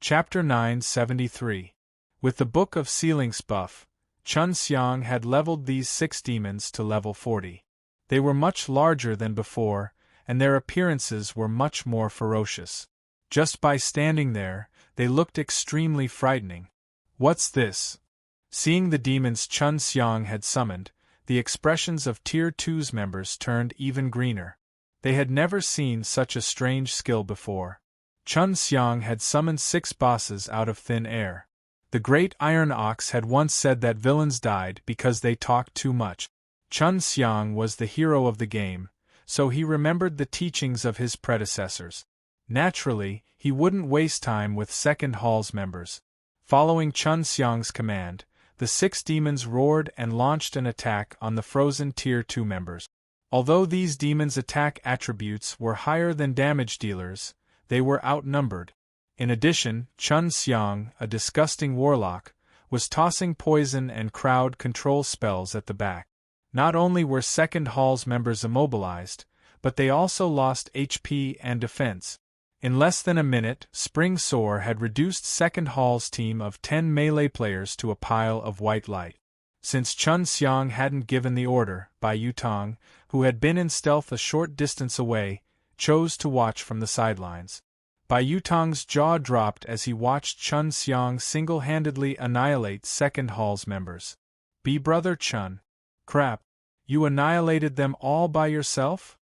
Chapter 973. With the Book of Sealings buff, Chun Xiang had leveled these 6 demons to level 40. They were much larger than before, and their appearances were much more ferocious. Just by standing there, they looked extremely frightening. What's this? Seeing the demons Chun Xiang had summoned, the expressions of Tier 2's members turned even greener. They had never seen such a strange skill before. Chun Xiang had summoned 6 bosses out of thin air. The great Iron Ox had once said that villains died because they talked too much. Chun Xiang was the hero of the game, so he remembered the teachings of his predecessors. Naturally, he wouldn't waste time with Second Hall's members. Following Chun Xiang's command, the 6 demons roared and launched an attack on the frozen Tier 2 members. Although these demons' attack attributes were higher than damage dealers, they were outnumbered. In addition, Chun Xiang, a disgusting warlock, was tossing poison and crowd control spells at the back. Not only were Second Hall's members immobilized, but they also lost HP and defense. In less than a minute, Spring Soar had reduced Second Hall's team of 10 melee players to a pile of white light. Since Chun Xiang hadn't given the order, Bai Yutong, who had been in stealth a short distance away, chose to watch from the sidelines. Bai Yutong's jaw dropped as he watched Chun Xiang single-handedly annihilate Second Hall's members. Brother Chun. Crap. You annihilated them all by yourself?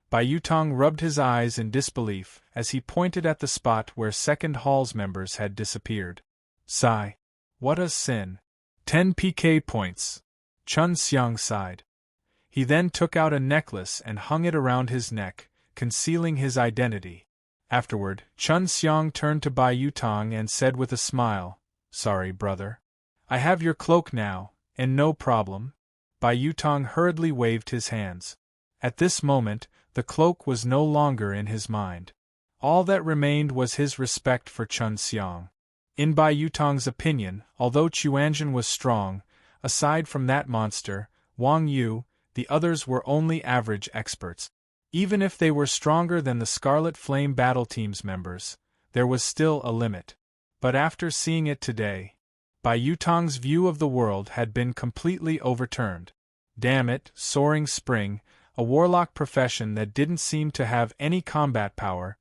Bai Yutong rubbed his eyes in disbelief as he pointed at the spot where Second Hall's members had disappeared. Sigh. What a sin. 10 PK points. Chun Xiang sighed. He then took out a necklace and hung it around his neck, concealing his identity. Afterward, Chun Xiang turned to Bai Yutong and said with a smile, "Sorry, brother. I have your cloak now, and no problem." Bai Yutong hurriedly waved his hands. At this moment, the cloak was no longer in his mind. All that remained was his respect for Chun Xiang. In Bai Yutong's opinion, although Chuanzhen was strong, aside from that monster, Wang Yu, the others were only average experts. Even if they were stronger than the Scarlet Flame Battle Team's members, there was still a limit. But after seeing it today, Bai Yutong's view of the world had been completely overturned. Damn it, Soaring Spring, a warlock profession that didn't seem to have any combat power,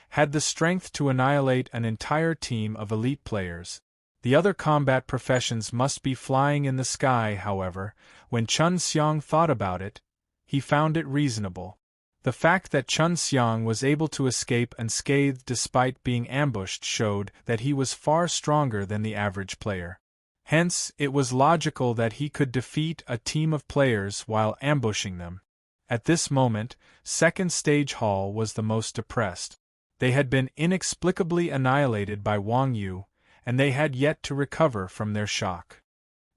had the strength to annihilate an entire team of elite players. The other combat professions must be flying in the sky, however. When Chun Xiang thought about it, he found it reasonable. The fact that Chun Xiang was able to escape unscathed despite being ambushed showed that he was far stronger than the average player. Hence, it was logical that he could defeat a team of players while ambushing them. At this moment, Second Stage Hall was the most depressed. They had been inexplicably annihilated by Wang Yu, and they had yet to recover from their shock.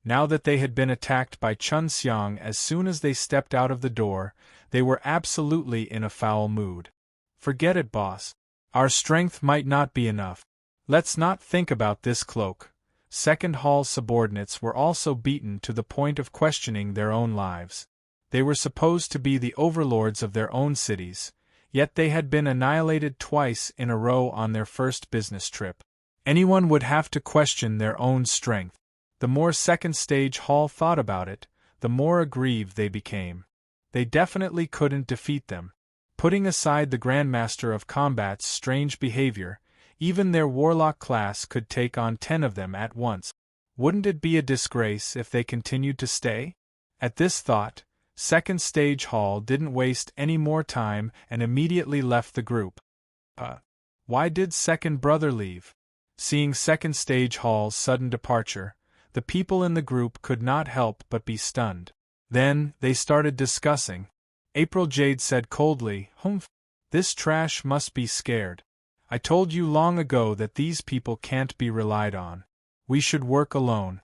Now that they had been attacked by Chun Xiang as soon as they stepped out of the door, they were absolutely in a foul mood. Forget it, boss. Our strength might not be enough. Let's not think about this cloak. Second Hall's subordinates were also beaten to the point of questioning their own lives. They were supposed to be the overlords of their own cities, yet they had been annihilated twice in a row on their first business trip. Anyone would have to question their own strength. The more Second Stage Hall thought about it, the more aggrieved they became. They definitely couldn't defeat them. Putting aside the Grandmaster of Combat's strange behavior, even their warlock class could take on 10 of them at once. Wouldn't it be a disgrace if they continued to stay? At this thought, Second Stage Hall didn't waste any more time and immediately left the group. Why did Second Brother leave? Seeing Second Stage Hall's sudden departure, the people in the group could not help but be stunned. Then, they started discussing. April Jade said coldly, "Humph, this trash must be scared. I told you long ago that these people can't be relied on. We should work alone."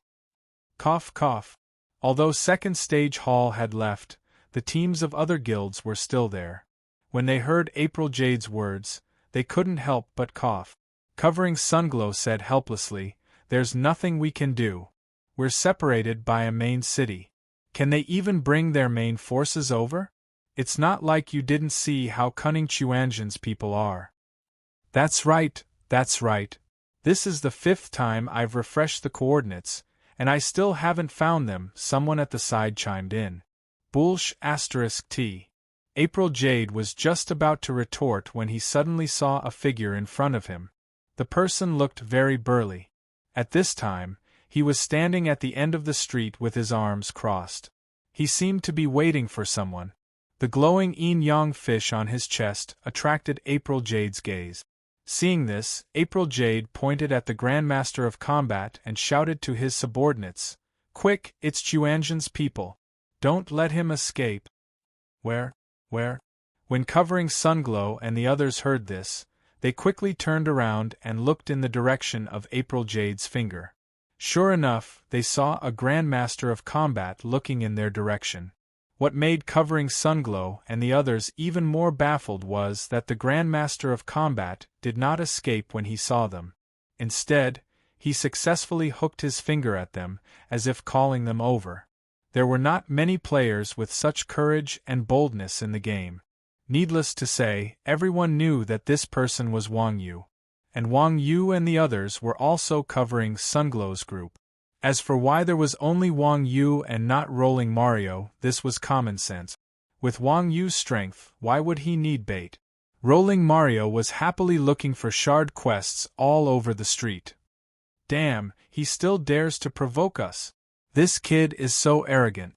Cough cough. Although Second Stage Hall had left, the teams of other guilds were still there. When they heard April Jade's words, they couldn't help but cough. Covering Sunglow said helplessly, "There's nothing we can do. We're separated by a main city. Can they even bring their main forces over? It's not like you didn't see how cunning Chuanzhen's people are." That's right, This is the 5th time I've refreshed the coordinates, and I still haven't found them, someone at the side chimed in. Bullsh *T. April Jade was just about to retort when he suddenly saw a figure in front of him. The person looked very burly. At this time, he was standing at the end of the street with his arms crossed. He seemed to be waiting for someone. The glowing yin-yang fish on his chest attracted April Jade's gaze. Seeing this, April Jade pointed at the Grandmaster of Combat and shouted to his subordinates, "Quick, it's Juanzhen's people. Don't let him escape." Where? When Covering Sunglow and the others heard this, they quickly turned around and looked in the direction of April Jade's finger. Sure enough, they saw a Grandmaster of Combat looking in their direction. What made Covering Sunglow and the others even more baffled was that the Grandmaster of Combat did not escape when he saw them. Instead, he successfully hooked his finger at them, as if calling them over. There were not many players with such courage and boldness in the game. Needless to say, everyone knew that this person was Wang Yu. And Wang Yu and the others were also Covering Sunglow's group. As for why there was only Wang Yu and not Rolling Mario, this was common sense. With Wang Yu's strength, why would he need bait? Rolling Mario was happily looking for shard quests all over the street. Damn, he still dares to provoke us. This kid is so arrogant.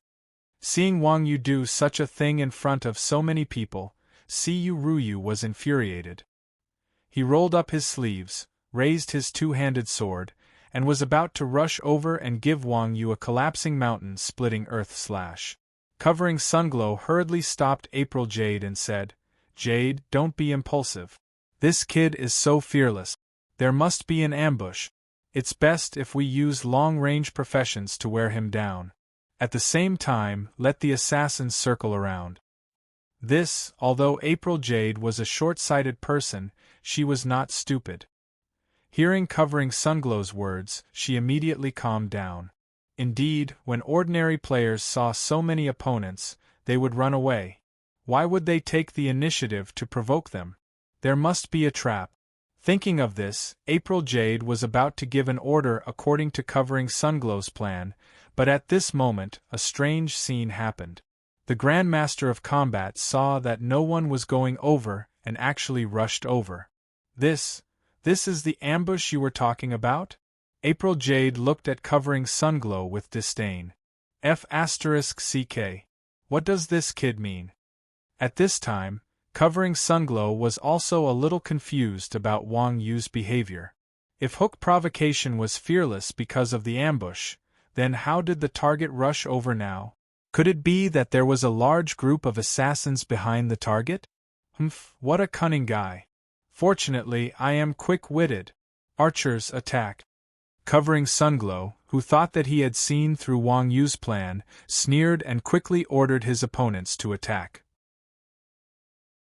Seeing Wang Yu do such a thing in front of so many people, Siyu Ruyu was infuriated. He rolled up his sleeves, raised his two-handed sword, and was about to rush over and give Wang Yu a collapsing mountain-splitting earth slash. Covering Sunglow hurriedly stopped April Jade and said, "Jade, don't be impulsive. This kid is so fearless. There must be an ambush. It's best if we use long-range professions to wear him down. At the same time, let the assassins circle around." This, although April Jade was a short-sighted person, she was not stupid. Hearing Covering Sunglow's words, she immediately calmed down. Indeed, when ordinary players saw so many opponents, they would run away. Why would they take the initiative to provoke them? There must be a trap. Thinking of this, April Jade was about to give an order according to Covering Sunglow's plan, but at this moment, a strange scene happened. The Grandmaster of Combat saw that no one was going over and actually rushed over. This is the ambush you were talking about? April Jade looked at Covering Sunglow with disdain. F***CK. What does this kid mean? At this time, Covering Sunglow was also a little confused about Wang Yu's behavior. If hook provocation was fearless because of the ambush, then how did the target rush over now? Could it be that there was a large group of assassins behind the target? What a cunning guy. Fortunately, I am quick-witted. Archers attack. Covering Sunglow, who thought that he had seen through Wang Yu's plan, sneered and quickly ordered his opponents to attack.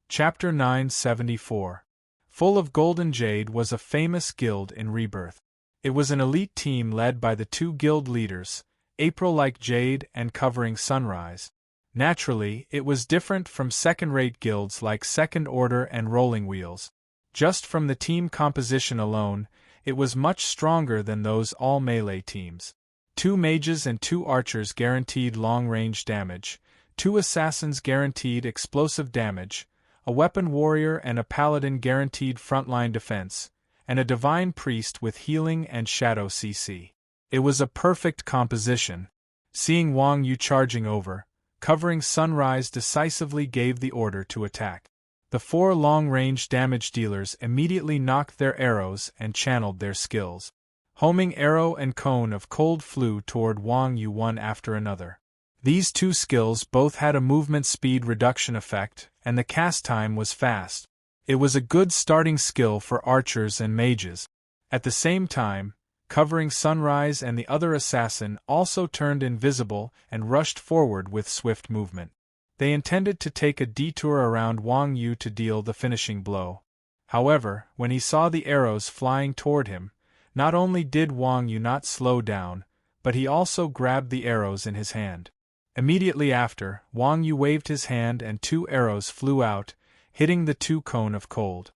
Chapter 974. Full of Golden Jade was a famous guild in Rebirth. It was an elite team led by the two guild leaders, April like Jade and Covering Sunrise. Naturally, it was different from second-rate guilds like Second Order and Rolling Wheels. Just from the team composition alone, it was much stronger than those all-melee teams. 2 mages and 2 archers guaranteed long-range damage, 2 assassins guaranteed explosive damage, a weapon warrior and a paladin guaranteed frontline defense, and a divine priest with healing and shadow CC. It was a perfect composition. Seeing Wang Yu charging over, Covering Sunrise decisively gave the order to attack. The 4 long-range damage dealers immediately knocked their arrows and channeled their skills. Homing arrow and cone of cold flew toward Wang Yu one after another. These 2 skills both had a movement speed reduction effect, and the cast time was fast. It was a good starting skill for archers and mages. At the same time, Covering Sunrise and the other assassin also turned invisible and rushed forward with swift movement. They intended to take a detour around Wang Yu to deal the finishing blow. However, when he saw the arrows flying toward him, not only did Wang Yu not slow down, but he also grabbed the arrows in his hand. Immediately after, Wang Yu waved his hand and 2 arrows flew out, hitting the 2 cone of cold.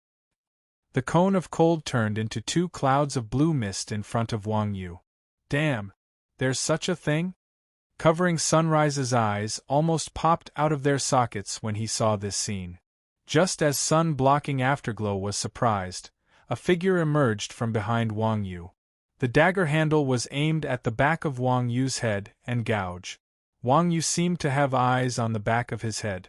The cone of cold turned into 2 clouds of blue mist in front of Wang Yu. Damn! There's such a thing? Covering Sunrise's eyes almost popped out of their sockets when he saw this scene. Just as sun-blocking Afterglow was surprised, a figure emerged from behind Wang Yu. The dagger handle was aimed at the back of Wang Yu's head and gouge. Wang Yu seemed to have eyes on the back of his head.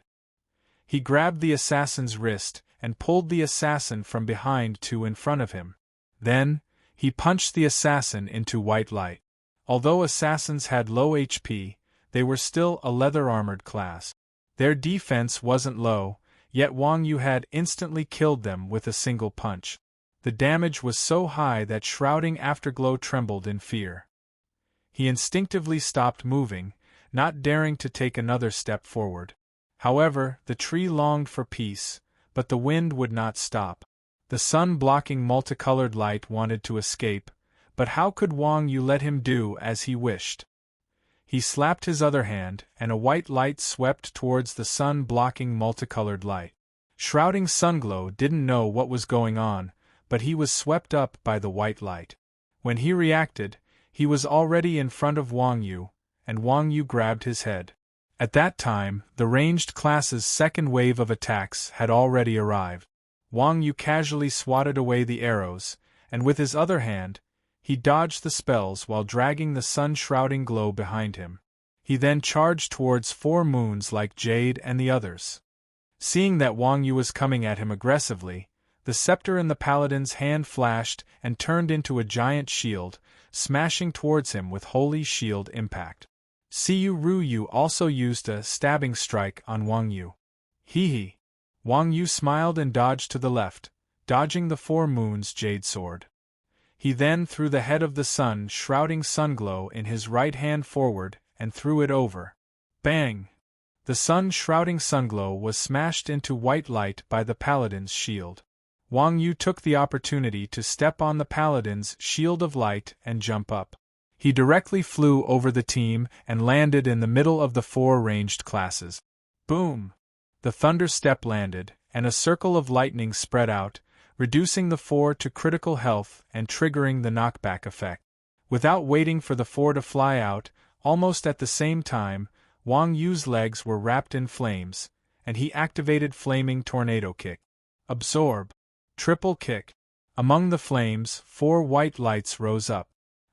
He grabbed the assassin's wrist and pulled the assassin from behind to in front of him. Then, he punched the assassin into white light. Although assassins had low HP, they were still a leather-armored class. Their defense wasn't low, yet Wang Yu had instantly killed them with a single punch. The damage was so high that shrouding Afterglow trembled in fear. He instinctively stopped moving, not daring to take another step forward. However, the tree longed for peace, but the wind would not stop. The sun-blocking multicolored light wanted to escape, but how could Wang Yu let him do as he wished? He slapped his other hand, and a white light swept towards the sun-blocking multicolored light. Shrouding Sunglow didn't know what was going on, but he was swept up by the white light. When he reacted, he was already in front of Wang Yu, and Wang Yu grabbed his head. At that time, the ranged class's second wave of attacks had already arrived. Wang Yu casually swatted away the arrows, and with his other hand, he dodged the spells while dragging the sun-shrouding glow behind him. He then charged towards 4 moons like Jade and the others. Seeing that Wang Yu was coming at him aggressively, the scepter in the paladin's hand flashed and turned into a giant shield, smashing towards him with holy shield impact. Siyu Ruyu also used a stabbing strike on Wang Yu. Hee. Wang Yu smiled and dodged to the left, dodging the 4 moons jade sword. He then threw the head of the sun-shrouding Sunglow in his right hand forward and threw it over. Bang! The sun-shrouding Sunglow was smashed into white light by the paladin's shield. Wang Yu took the opportunity to step on the paladin's shield of light and jump up. He directly flew over the team and landed in the middle of the 4 ranged classes. Boom! The thunder step landed, and a circle of lightning spread out, reducing the 4 to critical health and triggering the knockback effect. Without waiting for the 4 to fly out, almost at the same time, Wang Yu's legs were wrapped in flames, and he activated Flaming Tornado Kick. Absorb. Triple Kick. Among the flames, 4 white lights rose up.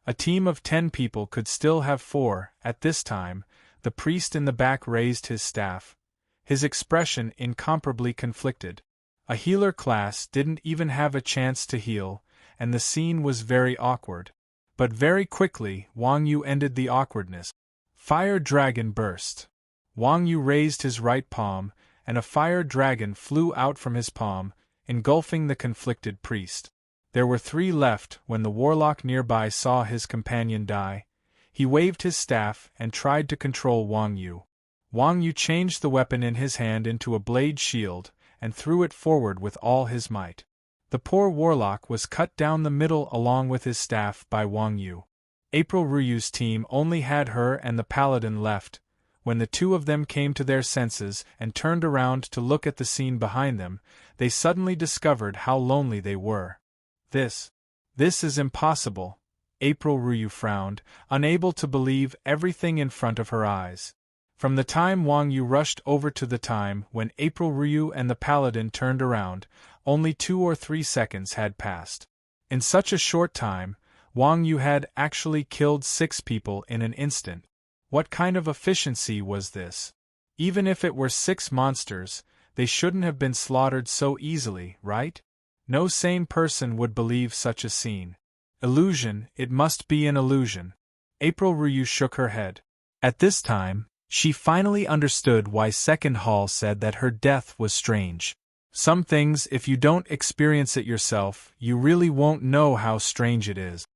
A team of 10 people could still have 4. At this time, the priest in the back raised his staff, his expression incomparably conflicted. A healer class didn't even have a chance to heal, and the scene was very awkward. But very quickly, Wang Yu ended the awkwardness. Fire Dragon burst. Wang Yu raised his right palm, and a fire dragon flew out from his palm, engulfing the conflicted priest. There were 3 left when the warlock nearby saw his companion die. He waved his staff and tried to control Wang Yu. Wang Yu changed the weapon in his hand into a blade shield, and threw it forward with all his might. The poor warlock was cut down the middle along with his staff by Wang Yu. April Ryu's team only had her and the paladin left. When the 2 of them came to their senses and turned around to look at the scene behind them, they suddenly discovered how lonely they were. This is impossible. April Ryu frowned, unable to believe everything in front of her eyes. From the time Wang Yu rushed over to the time when April Ryu and the paladin turned around, only 2 or 3 seconds had passed. In such a short time, Wang Yu had actually killed 6 people in an instant. What kind of efficiency was this? Even if it were 6 monsters, they shouldn't have been slaughtered so easily, right? No sane person would believe such a scene. Illusion, it must be an illusion. April Ryu shook her head. At this time, she finally understood why Second Hall said that her death was strange. Some things, if you don't experience it yourself, you really won't know how strange it is.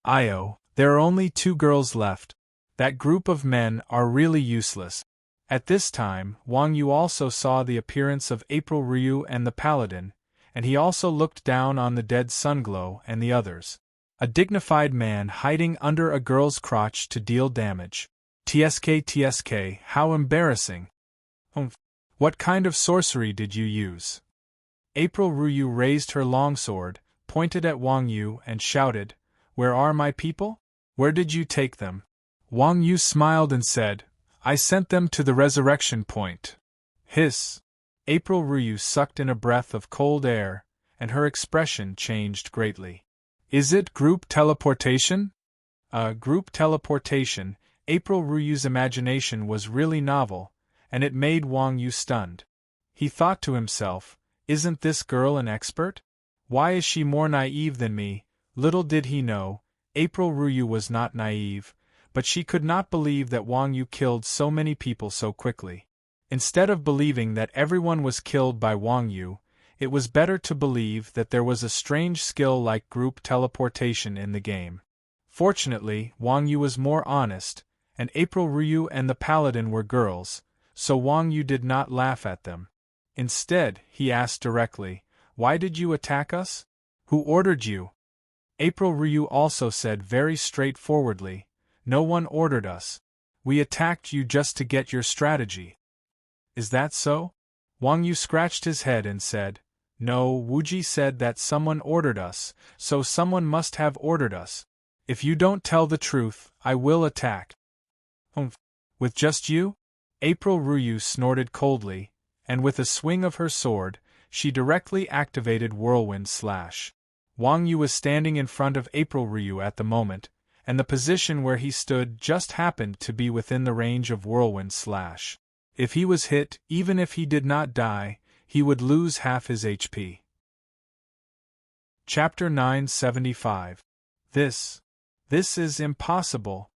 There are only 2 girls left. That group of men are really useless. At this time, Wang Yu also saw the appearance of April Ryu and the paladin, and he also looked down on the dead Sunglow and the others. A dignified man hiding under a girl's crotch to deal damage. TSK, how embarrassing. What kind of sorcery did you use? April Ruyu raised her longsword, pointed at Wang Yu and shouted, "Where are my people? Where did you take them?" Wang Yu smiled and said, "I sent them to the resurrection point." Hiss! April Ruyu sucked in a breath of cold air, and her expression changed greatly. "Is it group teleportation?" Group teleportation. April Ruyu's imagination was really novel, and it made Wang Yu stunned. He thought to himself, "Isn't this girl an expert? Why is she more naive than me?" Little did he know, April Ruyu was not naive, but she could not believe that Wang Yu killed so many people so quickly. Instead of believing that everyone was killed by Wang Yu, it was better to believe that there was a strange skill like group teleportation in the game. Fortunately, Wang Yu was more honest, and April Ruyu and the paladin were girls, so Wang Yu did not laugh at them. Instead, he asked directly, "Why did you attack us? Who ordered you?" April Ruyu also said very straightforwardly, "No one ordered us. We attacked you just to get your strategy." "Is that so?" Wang Yu scratched his head and said, "No, Wuji said that someone ordered us, so someone must have ordered us. If you don't tell the truth, I will attack." "Humph! With just you?" April Ruyu snorted coldly, and with a swing of her sword, she directly activated Whirlwind Slash. Wang Yu was standing in front of April Ruyu at the moment, and the position where he stood just happened to be within the range of Whirlwind Slash. If he was hit, even if he did not die, he would lose half his HP. Chapter 975. This is impossible.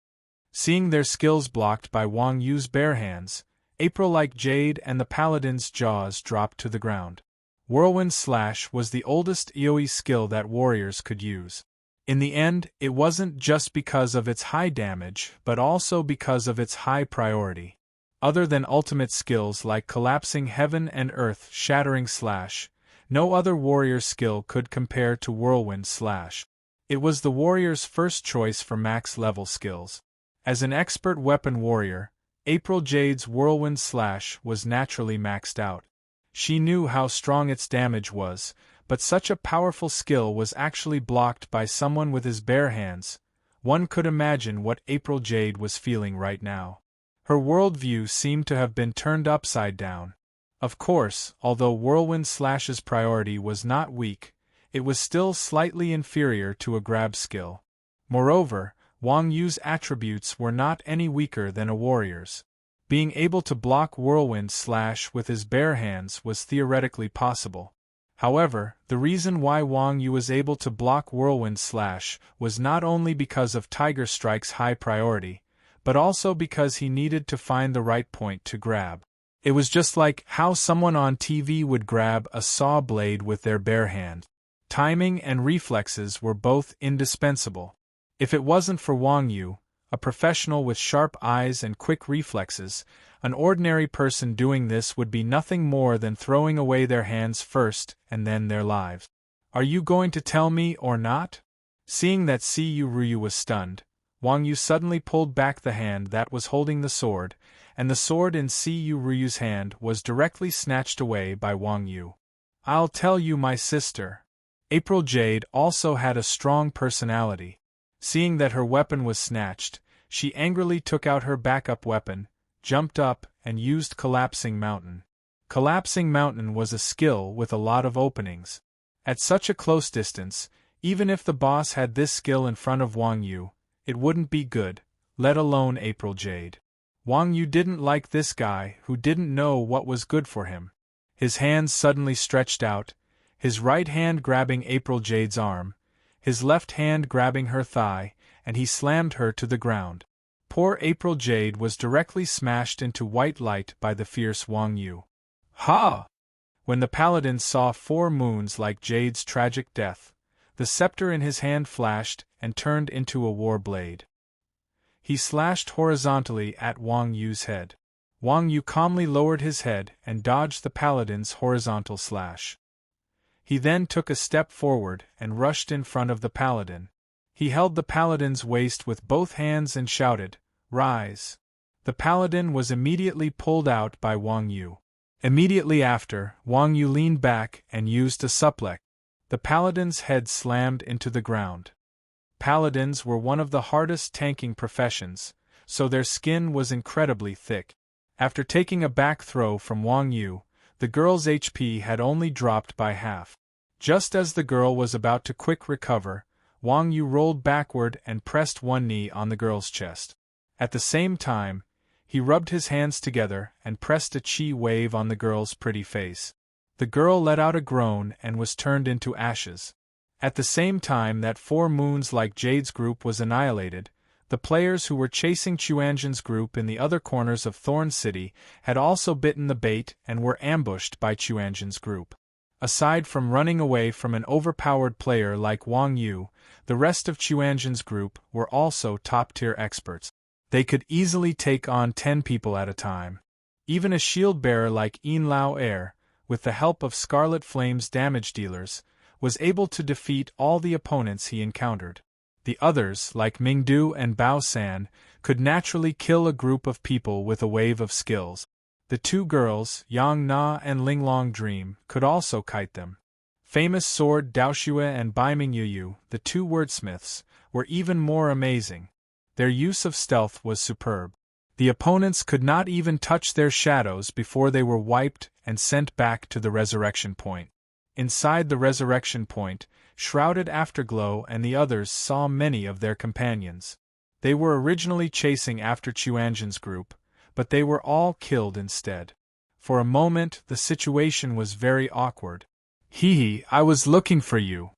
Seeing their skills blocked by Wang Yu's bare hands, April like Jade and the paladin's jaws dropped to the ground. Whirlwind Slash was the oldest AoE skill that warriors could use. In the end, it wasn't just because of its high damage, but also because of its high priority. Other than ultimate skills like collapsing heaven and earth shattering slash, no other warrior skill could compare to Whirlwind Slash. It was the warrior's first choice for max-level skills. As an expert weapon warrior, April Jade's Whirlwind Slash was naturally maxed out. She knew how strong its damage was, but such a powerful skill was actually blocked by someone with his bare hands. One could imagine what April Jade was feeling right now. Her worldview seemed to have been turned upside down. Of course, although Whirlwind Slash's priority was not weak, it was still slightly inferior to a grab skill. Moreover, Wang Yu's attributes were not any weaker than a warrior's. Being able to block Whirlwind Slash with his bare hands was theoretically possible. However, the reason why Wang Yu was able to block Whirlwind Slash was not only because of Tiger Strike's high priority, but also because he needed to find the right point to grab. It was just like how someone on TV would grab a saw blade with their bare hand. Timing and reflexes were both indispensable. If it wasn't for Wang Yu, a professional with sharp eyes and quick reflexes, an ordinary person doing this would be nothing more than throwing away their hands first and then their lives. "Are you going to tell me or not?" Seeing that Cu Ryu was stunned, Wang Yu suddenly pulled back the hand that was holding the sword, and the sword in Cu Ryu's hand was directly snatched away by Wang Yu. "I'll tell you, my sister." April Jade also had a strong personality. Seeing that her weapon was snatched, she angrily took out her backup weapon, jumped up, and used Collapsing Mountain. Collapsing Mountain was a skill with a lot of openings. At such a close distance, even if the boss had this skill in front of Wang Yu, it wouldn't be good, let alone April Jade. Wang Yu didn't like this guy who didn't know what was good for him. His hands suddenly stretched out, his right hand grabbing April Jade's arm, his left hand grabbing her thigh, and he slammed her to the ground. Poor April Jade was directly smashed into white light by the fierce Wang Yu. Ha! When the paladin saw 4 moons like Jade's tragic death, the scepter in his hand flashed and turned into a war blade. He slashed horizontally at Wang Yu's head. Wang Yu calmly lowered his head and dodged the paladin's horizontal slash. He then took a step forward and rushed in front of the paladin. He held the paladin's waist with both hands and shouted, "Rise!" The paladin was immediately pulled out by Wang Yu. Immediately after, Wang Yu leaned back and used a suplex. The paladin's head slammed into the ground. Paladins were one of the hardest tanking professions, so their skin was incredibly thick. After taking a back throw from Wang Yu, the girl's HP had only dropped by half. Just as the girl was about to quick recover, Wang Yu rolled backward and pressed one knee on the girl's chest. At the same time, he rubbed his hands together and pressed a chi wave on the girl's pretty face. The girl let out a groan and was turned into ashes. At the same time that 4 moons like Jade's group was annihilated, the players who were chasing Chuanjin's group in the other corners of Thorn City had also bitten the bait and were ambushed by Chuanjin's group. Aside from running away from an overpowered player like Wang Yu, the rest of Chuanjin's group were also top-tier experts. They could easily take on 10 people at a time. Even a shield-bearer like Yin Lao Air, with the help of Scarlet Flame's damage dealers, was able to defeat all the opponents he encountered. The others, like Mingdu and Bao San, could naturally kill a group of people with a wave of skills. The 2 girls, Yang Na and Linglong Dream, could also kite them. Famous sword Daoshue and Baiming Yuyu, the 2 wordsmiths, were even more amazing. Their use of stealth was superb. The opponents could not even touch their shadows before they were wiped and sent back to the resurrection point. Inside the resurrection point, Shrouded Afterglow and the others saw many of their companions. They were originally chasing after Chuanjin's group, but they were all killed instead. For a moment the situation was very awkward. Hee, I was looking for you.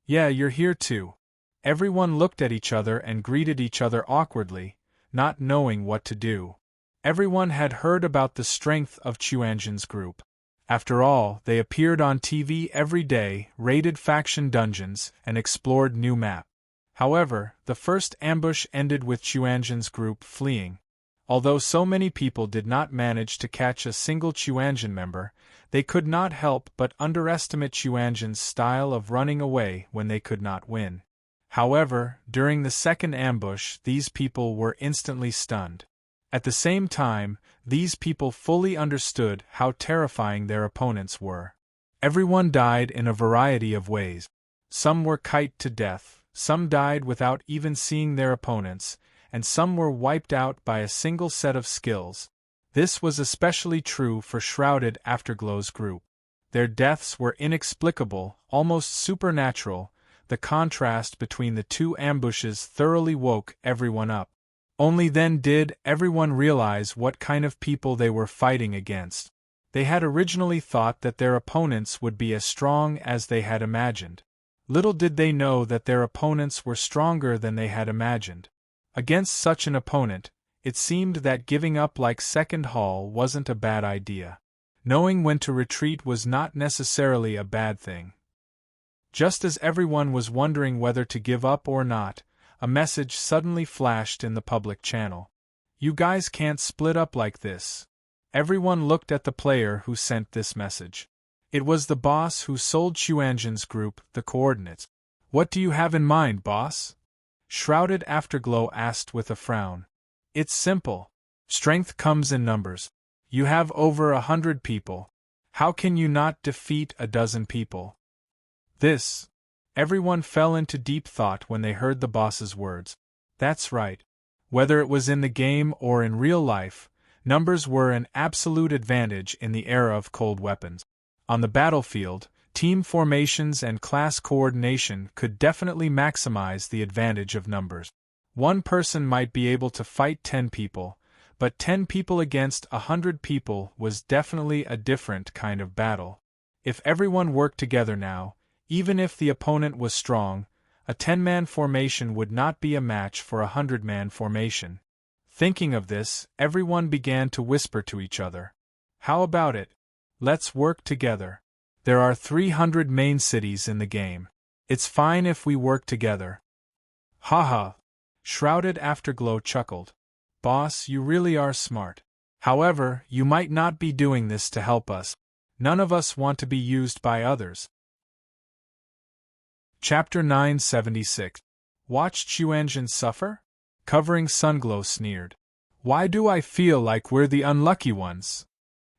Yeah, you're here too. Everyone looked at each other and greeted each other awkwardly, not knowing what to do. Everyone had heard about the strength of Chuanjin's group. After all, they appeared on TV every day, raided faction dungeons, and explored new maps. However, the first ambush ended with Chuanjin's group fleeing. Although so many people did not manage to catch a single Chuanjin member, they could not help but underestimate Chuanjin's style of running away when they could not win. However, during the second ambush, these people were instantly stunned. At the same time, these people fully understood how terrifying their opponents were. Everyone died in a variety of ways. Some were kited to death, some died without even seeing their opponents, and some were wiped out by a single set of skills. This was especially true for Shrouded Afterglow's group. Their deaths were inexplicable, almost supernatural. The contrast between the 2 ambushes thoroughly woke everyone up. Only then did everyone realize what kind of people they were fighting against. They had originally thought that their opponents would be as strong as they had imagined. Little did they know that their opponents were stronger than they had imagined. Against such an opponent, it seemed that giving up like Second Hall wasn't a bad idea. Knowing when to retreat was not necessarily a bad thing. Just as everyone was wondering whether to give up or not, a message suddenly flashed in the public channel. You guys can't split up like this. Everyone looked at the player who sent this message. It was the boss who sold Chuanjin's group the coordinates. What do you have in mind, boss? Shrouded Afterglow asked with a frown. It's simple. Strength comes in numbers. You have over 100 people. How can you not defeat a dozen people? This. Everyone fell into deep thought when they heard the boss's words. That's right. Whether it was in the game or in real life, numbers were an absolute advantage in the era of cold weapons. On the battlefield, team formations and class coordination could definitely maximize the advantage of numbers. One person might be able to fight 10 people, but 10 people against 100 people was definitely a different kind of battle. If everyone worked together now, even if the opponent was strong, a 10-man formation would not be a match for a 100-man formation. Thinking of this, everyone began to whisper to each other. How about it? Let's work together. There are 300 main cities in the game. It's fine if we work together. Haha. Shrouded Afterglow chuckled. Boss, you really are smart. However, you might not be doing this to help us. None of us want to be used by others. Chapter 976. Watch Chuanjin suffer? Covering Sunglow sneered. Why do I feel like we're the unlucky ones?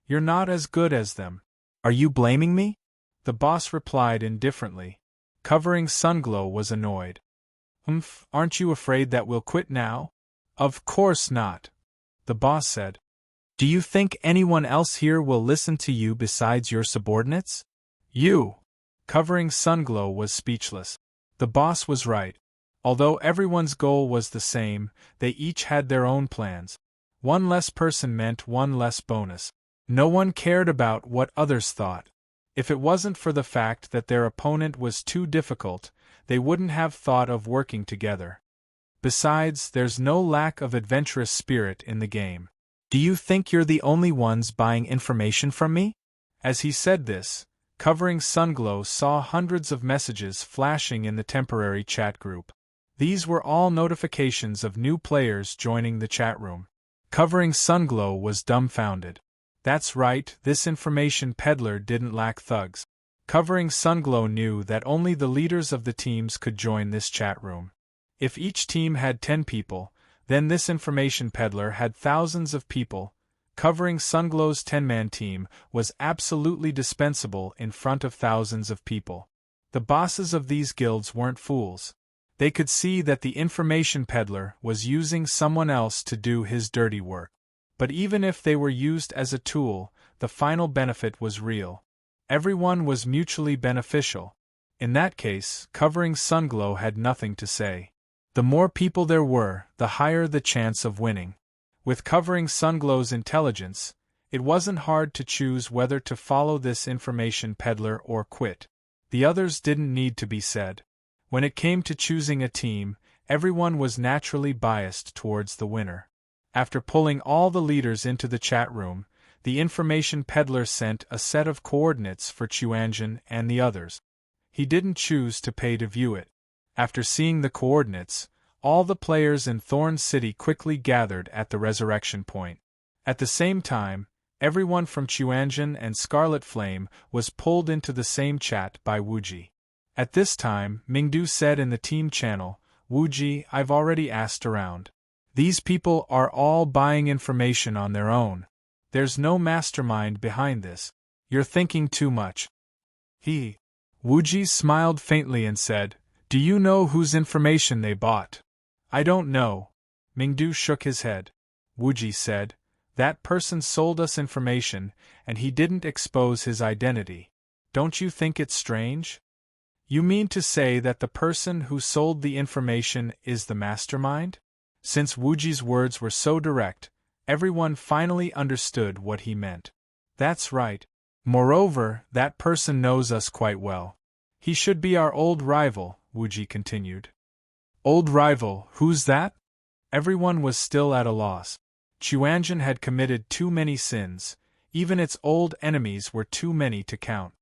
You're not as good as them. Are you blaming me? The boss replied indifferently. Covering Sunglow was annoyed. Aren't you afraid that we'll quit now? Of course not. The boss said. Do you think anyone else here will listen to you besides your subordinates? You! Covering Sunglow was speechless. The boss was right. Although everyone's goal was the same, they each had their own plans. One less person meant one less bonus. No one cared about what others thought. If it wasn't for the fact that their opponent was too difficult, they wouldn't have thought of working together. Besides, there's no lack of adventurous spirit in the game. Do you think you're the only ones buying information from me? As he said this, Covering Sunglow saw hundreds of messages flashing in the temporary chat group. These were all notifications of new players joining the chat room. Covering Sunglow was dumbfounded. That's right, this information peddler didn't lack thugs. Covering Sunglow knew that only the leaders of the teams could join this chat room. If each team had 10 people, then this information peddler had thousands of people. Covering Sunglow's 10-man team was absolutely dispensable in front of thousands of people. The bosses of these guilds weren't fools. They could see that the information peddler was using someone else to do his dirty work. But even if they were used as a tool, the final benefit was real. Everyone was mutually beneficial. In that case, Covering Sunglow had nothing to say. The more people there were, the higher the chance of winning. With Covering Sunglow's intelligence, it wasn't hard to choose whether to follow this information peddler or quit. The others didn't need to be said. When it came to choosing a team, everyone was naturally biased towards the winner. After pulling all the leaders into the chat room, the information peddler sent a set of coordinates for Chuanjin and the others. He didn't choose to pay to view it. After seeing the coordinates, all the players in Thorn City quickly gathered at the resurrection point. At the same time, everyone from Chuanjin and Scarlet Flame was pulled into the same chat by Wuji. At this time, Mingdu said in the team channel, Wuji, I've already asked around. These people are all buying information on their own. There's no mastermind behind this. You're thinking too much. Wuji smiled faintly and said, Do you know whose information they bought? I don't know. Mingdu shook his head. Wuji said, That person sold us information, and he didn't expose his identity. Don't you think it's strange? You mean to say that the person who sold the information is the mastermind? Since Wuji's words were so direct, everyone finally understood what he meant. That's right. Moreover, that person knows us quite well. He should be our old rival, Wuji continued. Old rival, who's that? Everyone was still at a loss. Chuanjin had committed too many sins, even its old enemies were too many to count.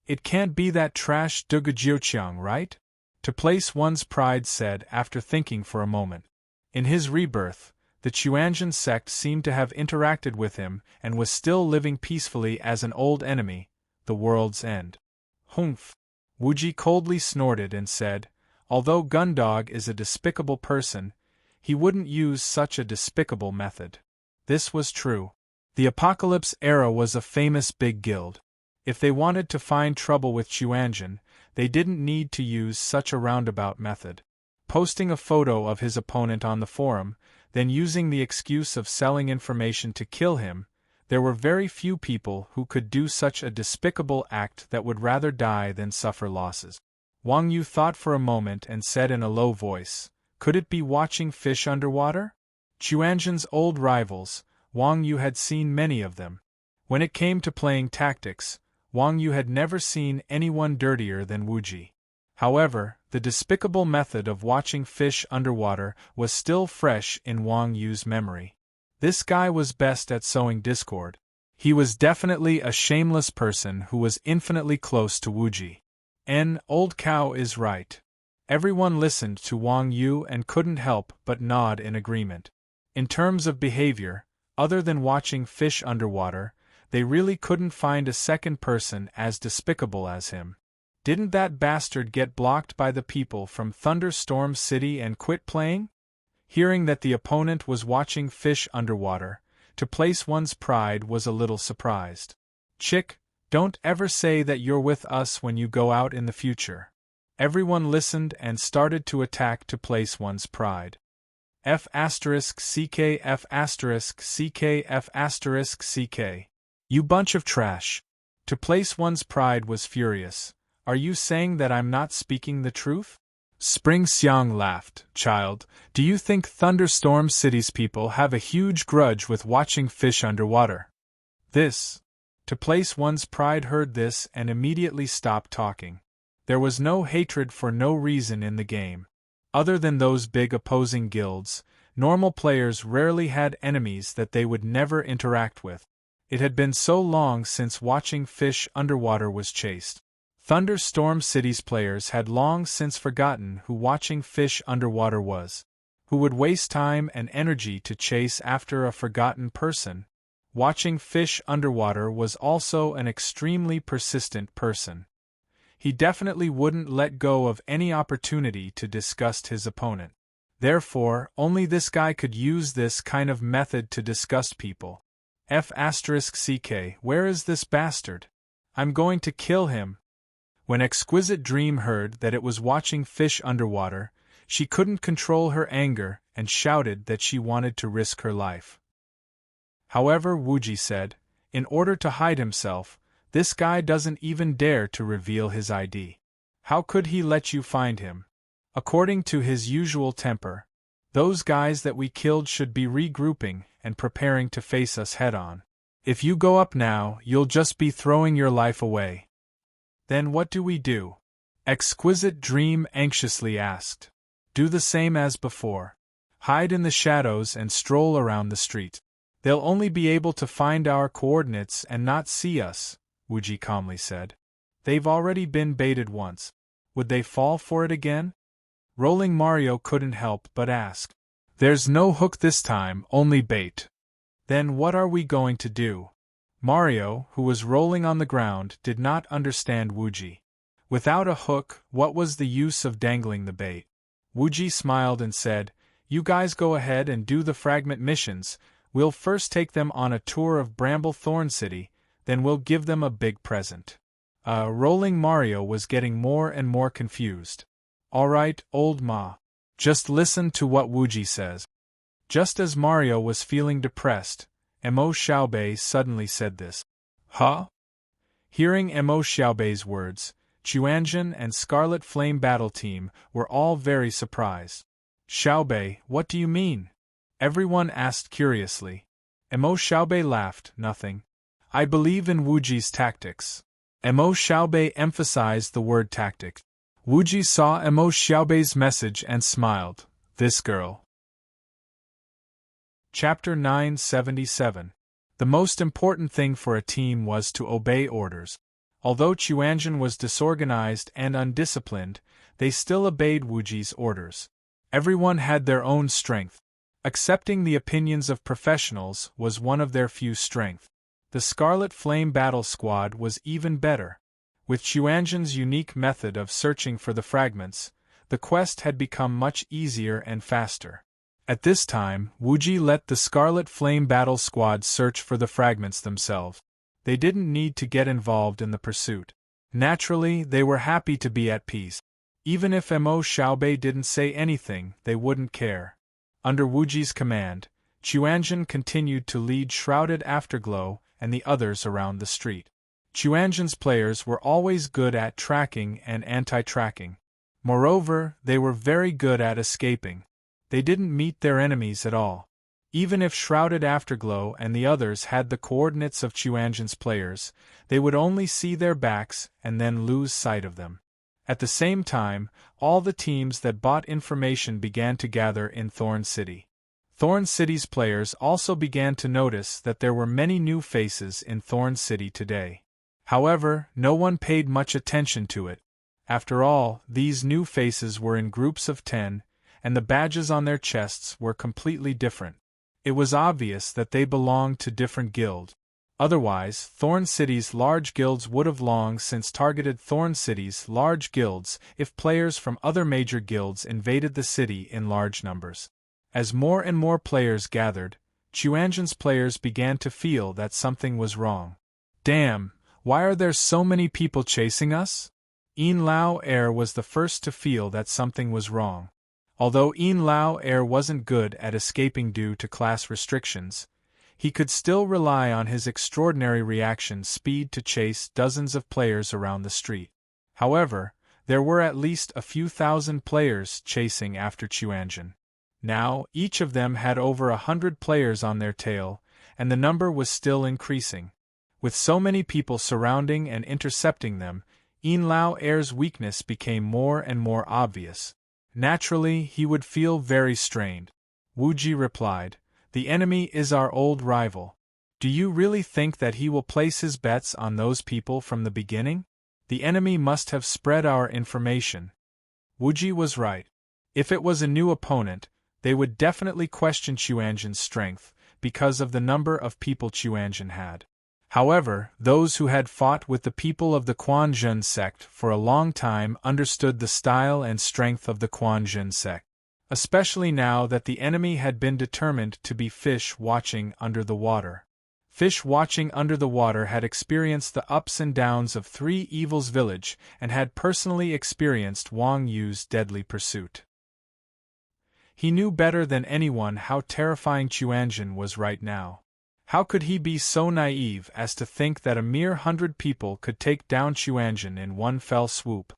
It can't be that trash Dugujioqiang, right? To place one's pride said after thinking for a moment. In his rebirth, the Chuanjin sect seemed to have interacted with him and was still living peacefully as an old enemy, the world's end. Humph! Wuji coldly snorted and said, Although Gundog is a despicable person, he wouldn't use such a despicable method. This was true. The Apocalypse Era was a famous big guild. If they wanted to find trouble with Chuanjin, they didn't need to use such a roundabout method. Posting a photo of his opponent on the forum, then using the excuse of selling information to kill him, there were very few people who could do such a despicable act that would rather die than suffer losses. Wang Yu thought for a moment and said in a low voice, Could it be watching fish underwater? Chuanjin's old rivals, Wang Yu had seen many of them. When it came to playing tactics, Wang Yu had never seen anyone dirtier than Wuji. However, the despicable method of watching fish underwater was still fresh in Wang Yu's memory. This guy was best at sowing discord. He was definitely a shameless person who was infinitely close to Wuji. Old cow is right. Everyone listened to Wang Yu and couldn't help but nod in agreement. In terms of behavior, other than watching fish underwater, they really couldn't find a second person as despicable as him. Didn't that bastard get blocked by the people from Thunderstorm City and quit playing? Hearing that the opponent was watching fish underwater, to place one's pride was a little surprised. Chick, don't ever say that you're with us when you go out in the future. Everyone listened and started to attack to place one's pride. F***ck F***ck F***ck. You bunch of trash. To place one's pride was furious. Are you saying that I'm not speaking the truth? Spring Xiang laughed. Child, do you think Thunderstorm City's people have a huge grudge with watching fish underwater? To place one's pride heard this and immediately stopped talking. There was no hatred for no reason in the game. Other than those big opposing guilds, normal players rarely had enemies that they would never interact with. It had been so long since watching fish underwater was chased. Thunderstorm City's players had long since forgotten who watching fish underwater was. Who would waste time and energy to chase after a forgotten person? Watching fish underwater was also an extremely persistent person. He definitely wouldn't let go of any opportunity to disgust his opponent. Therefore, only this guy could use this kind of method to disgust people. F***ck, where is this bastard? I'm going to kill him. When Exquisite Dream heard that it was watching fish underwater, she couldn't control her anger and shouted that she wanted to risk her life. However, Wuji said, in order to hide himself, this guy doesn't even dare to reveal his ID. How could he let you find him? According to his usual temper, those guys that we killed should be regrouping and preparing to face us head-on. If you go up now, you'll just be throwing your life away. Then what do we do? Exquisite Dream anxiously asked. Do the same as before. Hide in the shadows and stroll around the street. They'll only be able to find our coordinates and not see us, Wuji calmly said. They've already been baited once. Would they fall for it again? Rolling Mario couldn't help but ask. There's no hook this time, only bait. Then what are we going to do? Mario, who was rolling on the ground, did not understand Wuji. Without a hook, what was the use of dangling the bait? Wuji smiled and said, You guys go ahead and do the fragment missions. We'll first take them on a tour of Bramble Thorn City, then we'll give them a big present. Rolling Mario was getting more and more confused. Alright, old ma. Just listen to what Wuji says. Just as Mario was feeling depressed, Mo Xiaobei suddenly said this. Huh? Hearing Mo Xiaobei's words, Chuanjin and Scarlet Flame Battle Team were all very surprised. Xiaobei, what do you mean? Everyone asked curiously. Mo Xiaobei laughed, nothing. I believe in Wuji's tactics. Mo Xiaobei emphasized the word tactic. Wuji saw Mo Xiaobei's message and smiled. This girl. Chapter 977. The most important thing for a team was to obey orders. Although Chuanjin was disorganized and undisciplined, they still obeyed Wuji's orders. Everyone had their own strength. Accepting the opinions of professionals was one of their few strengths. The Scarlet Flame Battle Squad was even better. With Chuanjin's unique method of searching for the fragments, the quest had become much easier and faster. At this time, Wuji let the Scarlet Flame Battle Squad search for the fragments themselves. They didn't need to get involved in the pursuit. Naturally, they were happy to be at peace. Even if Mo Xiaobei didn't say anything, they wouldn't care. Under Wuji's command, Chuanjin continued to lead Shrouded Afterglow and the others around the street. Chuanjin's players were always good at tracking and anti-tracking. Moreover, they were very good at escaping. They didn't meet their enemies at all. Even if Shrouded Afterglow and the others had the coordinates of Chuanjin's players, they would only see their backs and then lose sight of them. At the same time, all the teams that bought information began to gather in Thorn City. Thorn City's players also began to notice that there were many new faces in Thorn City today. However, no one paid much attention to it. After all, these new faces were in groups of 10, and the badges on their chests were completely different. It was obvious that they belonged to different guilds. Otherwise, Thorn City's large guilds would have long since targeted Thorn City's large guilds if players from other major guilds invaded the city in large numbers. As more and more players gathered, Chuanjin's players began to feel that something was wrong. Damn, why are there so many people chasing us? Yin Lao Er was the first to feel that something was wrong. Although Yin Lao Er wasn't good at escaping due to class restrictions, he could still rely on his extraordinary reaction speed to chase dozens of players around the street. However, there were at least a few thousand players chasing after Chuanjin. Now, each of them had over 100 players on their tail, and the number was still increasing. With so many people surrounding and intercepting them, Yin Lao Er's weakness became more and more obvious. Naturally, he would feel very strained. Wu Ji replied, "The enemy is our old rival. Do you really think that he will place his bets on those people from the beginning? The enemy must have spread our information." Wu Ji was right. If it was a new opponent, they would definitely question Chuanjin's strength, because of the number of people Chuanjin had. However, those who had fought with the people of the Quanzhen sect for a long time understood the style and strength of the Quanzhen sect, especially now that the enemy had been determined to be fish watching under the water. Fish watching under the water had experienced the ups and downs of Three Evils Village and had personally experienced Wang Yu's deadly pursuit. He knew better than anyone how terrifying Chuanjin was right now. How could he be so naive as to think that a mere 100 people could take down Chuanjin in one fell swoop?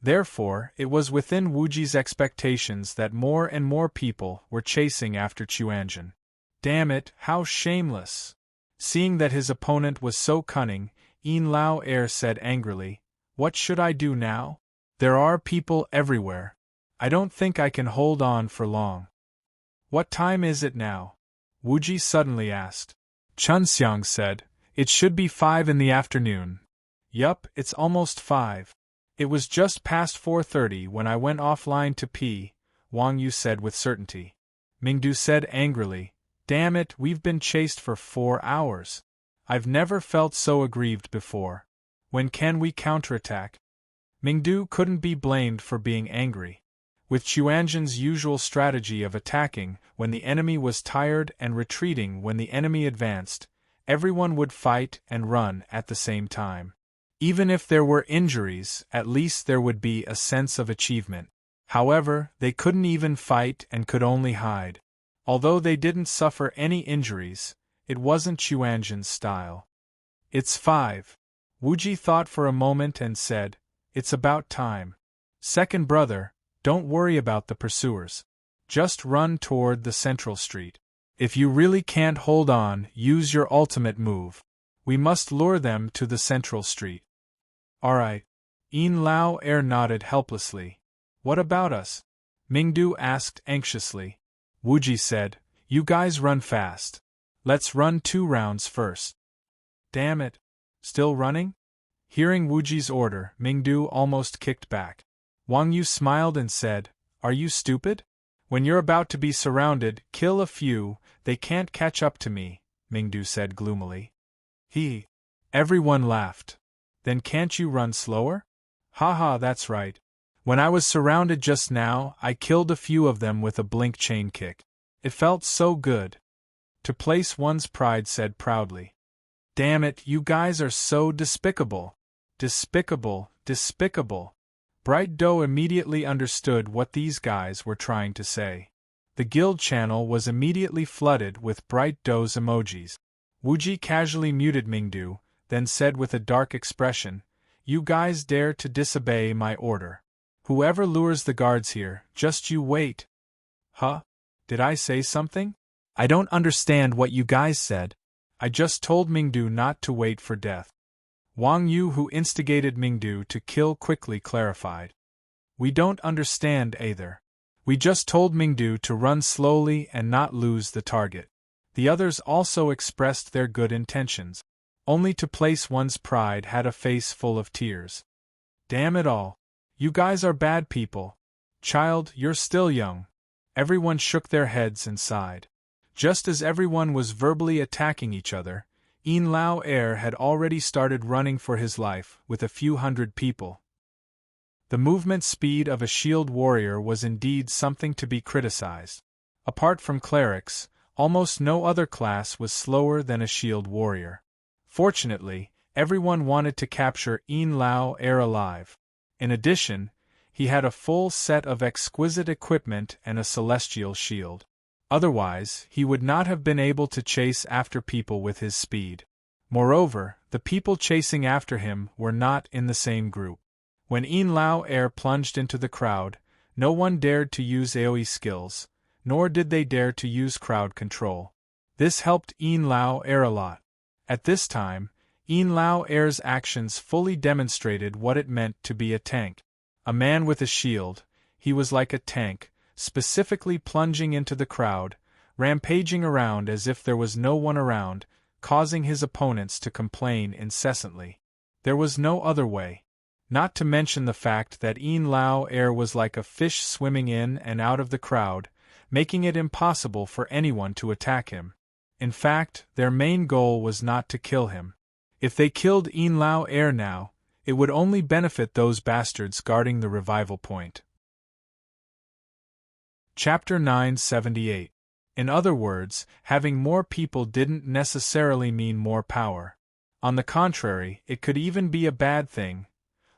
Therefore, it was within Wu Ji's expectations that more and more people were chasing after Chuanjin. Damn it, how shameless! Seeing that his opponent was so cunning, Yin Lao Er said angrily, "What should I do now? There are people everywhere. I don't think I can hold on for long." "What time is it now?" Wu Ji suddenly asked. Chunxiang said, "It should be 5 in the afternoon." "Yup, it's almost 5. It was just past 4:30 when I went offline to pee," Wang Yu said with certainty. Mingdu said angrily, "Damn it, we've been chased for 4 hours. I've never felt so aggrieved before. When can we counterattack?" Mingdu couldn't be blamed for being angry. With Chuanjin's usual strategy of attacking when the enemy was tired and retreating when the enemy advanced, everyone would fight and run at the same time. Even if there were injuries, at least there would be a sense of achievement. However, they couldn't even fight and could only hide. Although they didn't suffer any injuries, it wasn't Chuanjin's style. "It's 5. Wu Ji thought for a moment and said, "It's about time. Second brother, don't worry about the pursuers. Just run toward the central street. If you really can't hold on, use your ultimate move. We must lure them to the central street." "Alright." Yin Lao Er nodded helplessly. "What about us?" Mingdu asked anxiously. Wu Ji said, "You guys run fast. Let's run 2 rounds first." "Damn it. Still running?" Hearing Wu Ji's order, Mingdu almost kicked back. Wang Yu smiled and said, "Are you stupid? When you're about to be surrounded, kill a few, they can't catch up to me," Mingdu said gloomily. Everyone laughed. "Then can't you run slower?" "Haha, that's right. When I was surrounded just now, I killed a few of them with a blink chain kick. It felt so good." To Place One's Pride said proudly. "Damn it, you guys are so despicable. Despicable, despicable." Bright Doe immediately understood what these guys were trying to say. The guild channel was immediately flooded with Bright Doe's emojis. Wu Ji casually muted Mingdu, then said with a dark expression, "You guys dare to disobey my order. Whoever lures the guards here, just you wait." "Huh? Did I say something? I don't understand what you guys said." "I just told Mingdu not to wait for death." Wang Yu, who instigated Mingdu to kill, quickly clarified. "We don't understand either. We just told Mingdu to run slowly and not lose the target." The others also expressed their good intentions. Only To Place One's Pride had a face full of tears. "Damn it all. You guys are bad people. Child, you're still young." Everyone shook their heads and sighed. Just as everyone was verbally attacking each other, Yin Lao Er had already started running for his life with a few hundred people. The movement speed of a shield warrior was indeed something to be criticized. Apart from clerics, Almost no other class was slower than a shield warrior. Fortunately, everyone wanted to capture Yin Lao Air alive. In addition, he had a full set of exquisite equipment and a celestial shield. Otherwise, he would not have been able to chase after people with his speed. Moreover, the people chasing after him were not in the same group. When Yin Lao Air plunged into the crowd, no one dared to use AoE skills, nor did they dare to use crowd control. This helped Yin Lao Air a lot. At this time, Yin Lao Air's actions fully demonstrated what it meant to be a tank. A man with a shield, he was like a tank, specifically plunging into the crowd, rampaging around as if there was no one around, causing his opponents to complain incessantly. There was no other way. Not to mention the fact that Yin Lao Air was like a fish swimming in and out of the crowd, making it impossible for anyone to attack him. In fact, their main goal was not to kill him. If they killed Yin Lao Air now, it would only benefit those bastards guarding the revival point. Chapter 978. In other words, having more people didn't necessarily mean more power. On the contrary, it could even be a bad thing.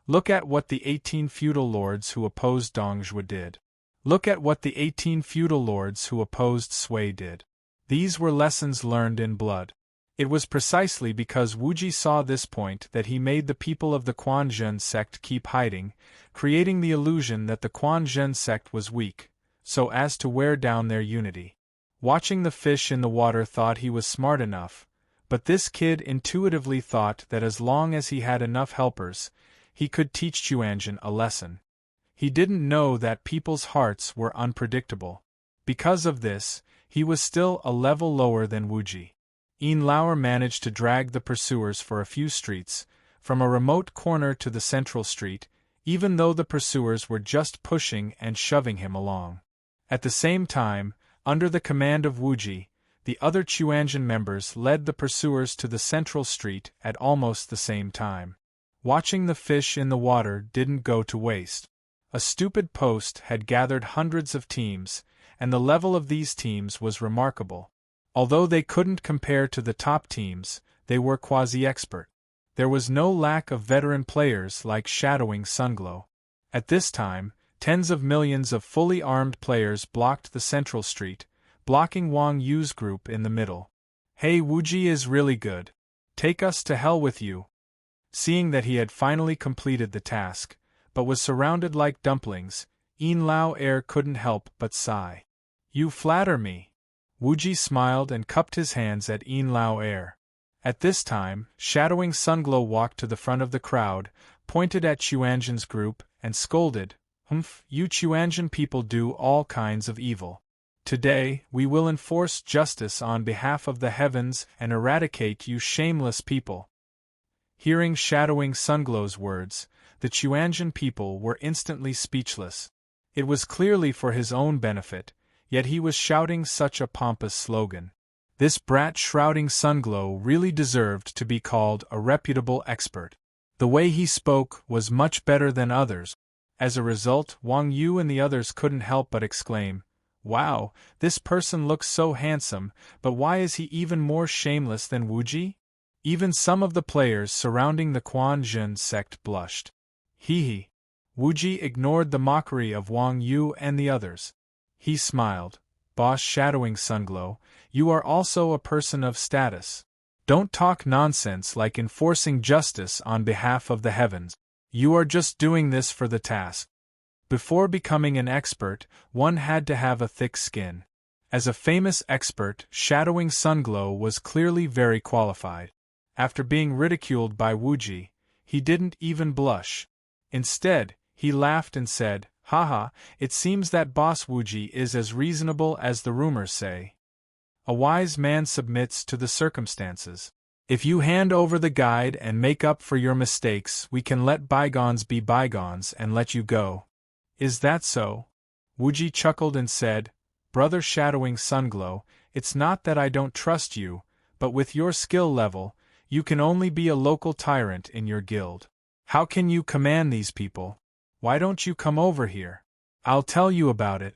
Look at what the 18 feudal lords who opposed Dongzhuo did. Look at what the 18 feudal lords who opposed Sui did. These were lessons learned in blood. It was precisely because Wuji saw this point that he made the people of the Quanzhen sect keep hiding, creating the illusion that the Quanzhen sect was weak, so as to wear down their unity. Watching the fish in the water thought he was smart enough, but this kid intuitively thought that as long as he had enough helpers, he could teach Chuanzhen a lesson. He didn't know that people's hearts were unpredictable. Because of this, he was still a level lower than Wuji. Yin Lao managed to drag the pursuers for a few streets, from a remote corner to the central street, even though the pursuers were just pushing and shoving him along. At the same time, under the command of Wuji, the other Chuanzhen members led the pursuers to the central street at almost the same time. Watching the fish in the water didn't go to waste. A stupid post had gathered hundreds of teams, and the level of these teams was remarkable. Although they couldn't compare to the top teams, they were quasi-expert. There was no lack of veteran players like Shadowing Sunglow. At this time, tens of millions of fully armed players blocked the central street, blocking Wang Yu's group in the middle. "Hey, Wuji is really good. Take us to hell with you." Seeing that he had finally completed the task, but was surrounded like dumplings, Yin Lao Air couldn't help but sigh. "You flatter me." Wuji smiled and cupped his hands at Yin Lao Air. At this time, Shadowing Sunglow walked to the front of the crowd, pointed at Chuanzhen's group, and scolded, "Humph, you Chuanzhen people do all kinds of evil. Today, we will enforce justice on behalf of the heavens and eradicate you shameless people." Hearing Shadowing Sunglow's words, the Chuanzhen people were instantly speechless. It was clearly for his own benefit, yet he was shouting such a pompous slogan. This brat Shrouding Sunglow really deserved to be called a reputable expert. The way he spoke was much better than others. As a result, Wang Yu and the others couldn't help but exclaim, "Wow, this person looks so handsome, but why is he even more shameless than Wuji?" Even some of the players surrounding the Quanzhen sect blushed. Hee. Wuji ignored the mockery of Wang Yu and the others. He smiled. "Boss Shadowing Sunglow, you are also a person of status. Don't talk nonsense like enforcing justice on behalf of the heavens. You are just doing this for the task." Before becoming an expert, one had to have a thick skin. As a famous expert, Shadowing Sunglow was clearly very qualified. After being ridiculed by Wuji, he didn't even blush. Instead, he laughed and said, "Haha, it seems that Boss Wuji is as reasonable as the rumors say. A wise man submits to the circumstances. If you hand over the guide and make up for your mistakes, we can let bygones be bygones and let you go. Is that so?" Wuji chuckled and said, "Brother Shadowing Sunglow, it's not that I don't trust you, but with your skill level, you can only be a local tyrant in your guild. How can you command these people? Why don't you come over here? I'll tell you about it."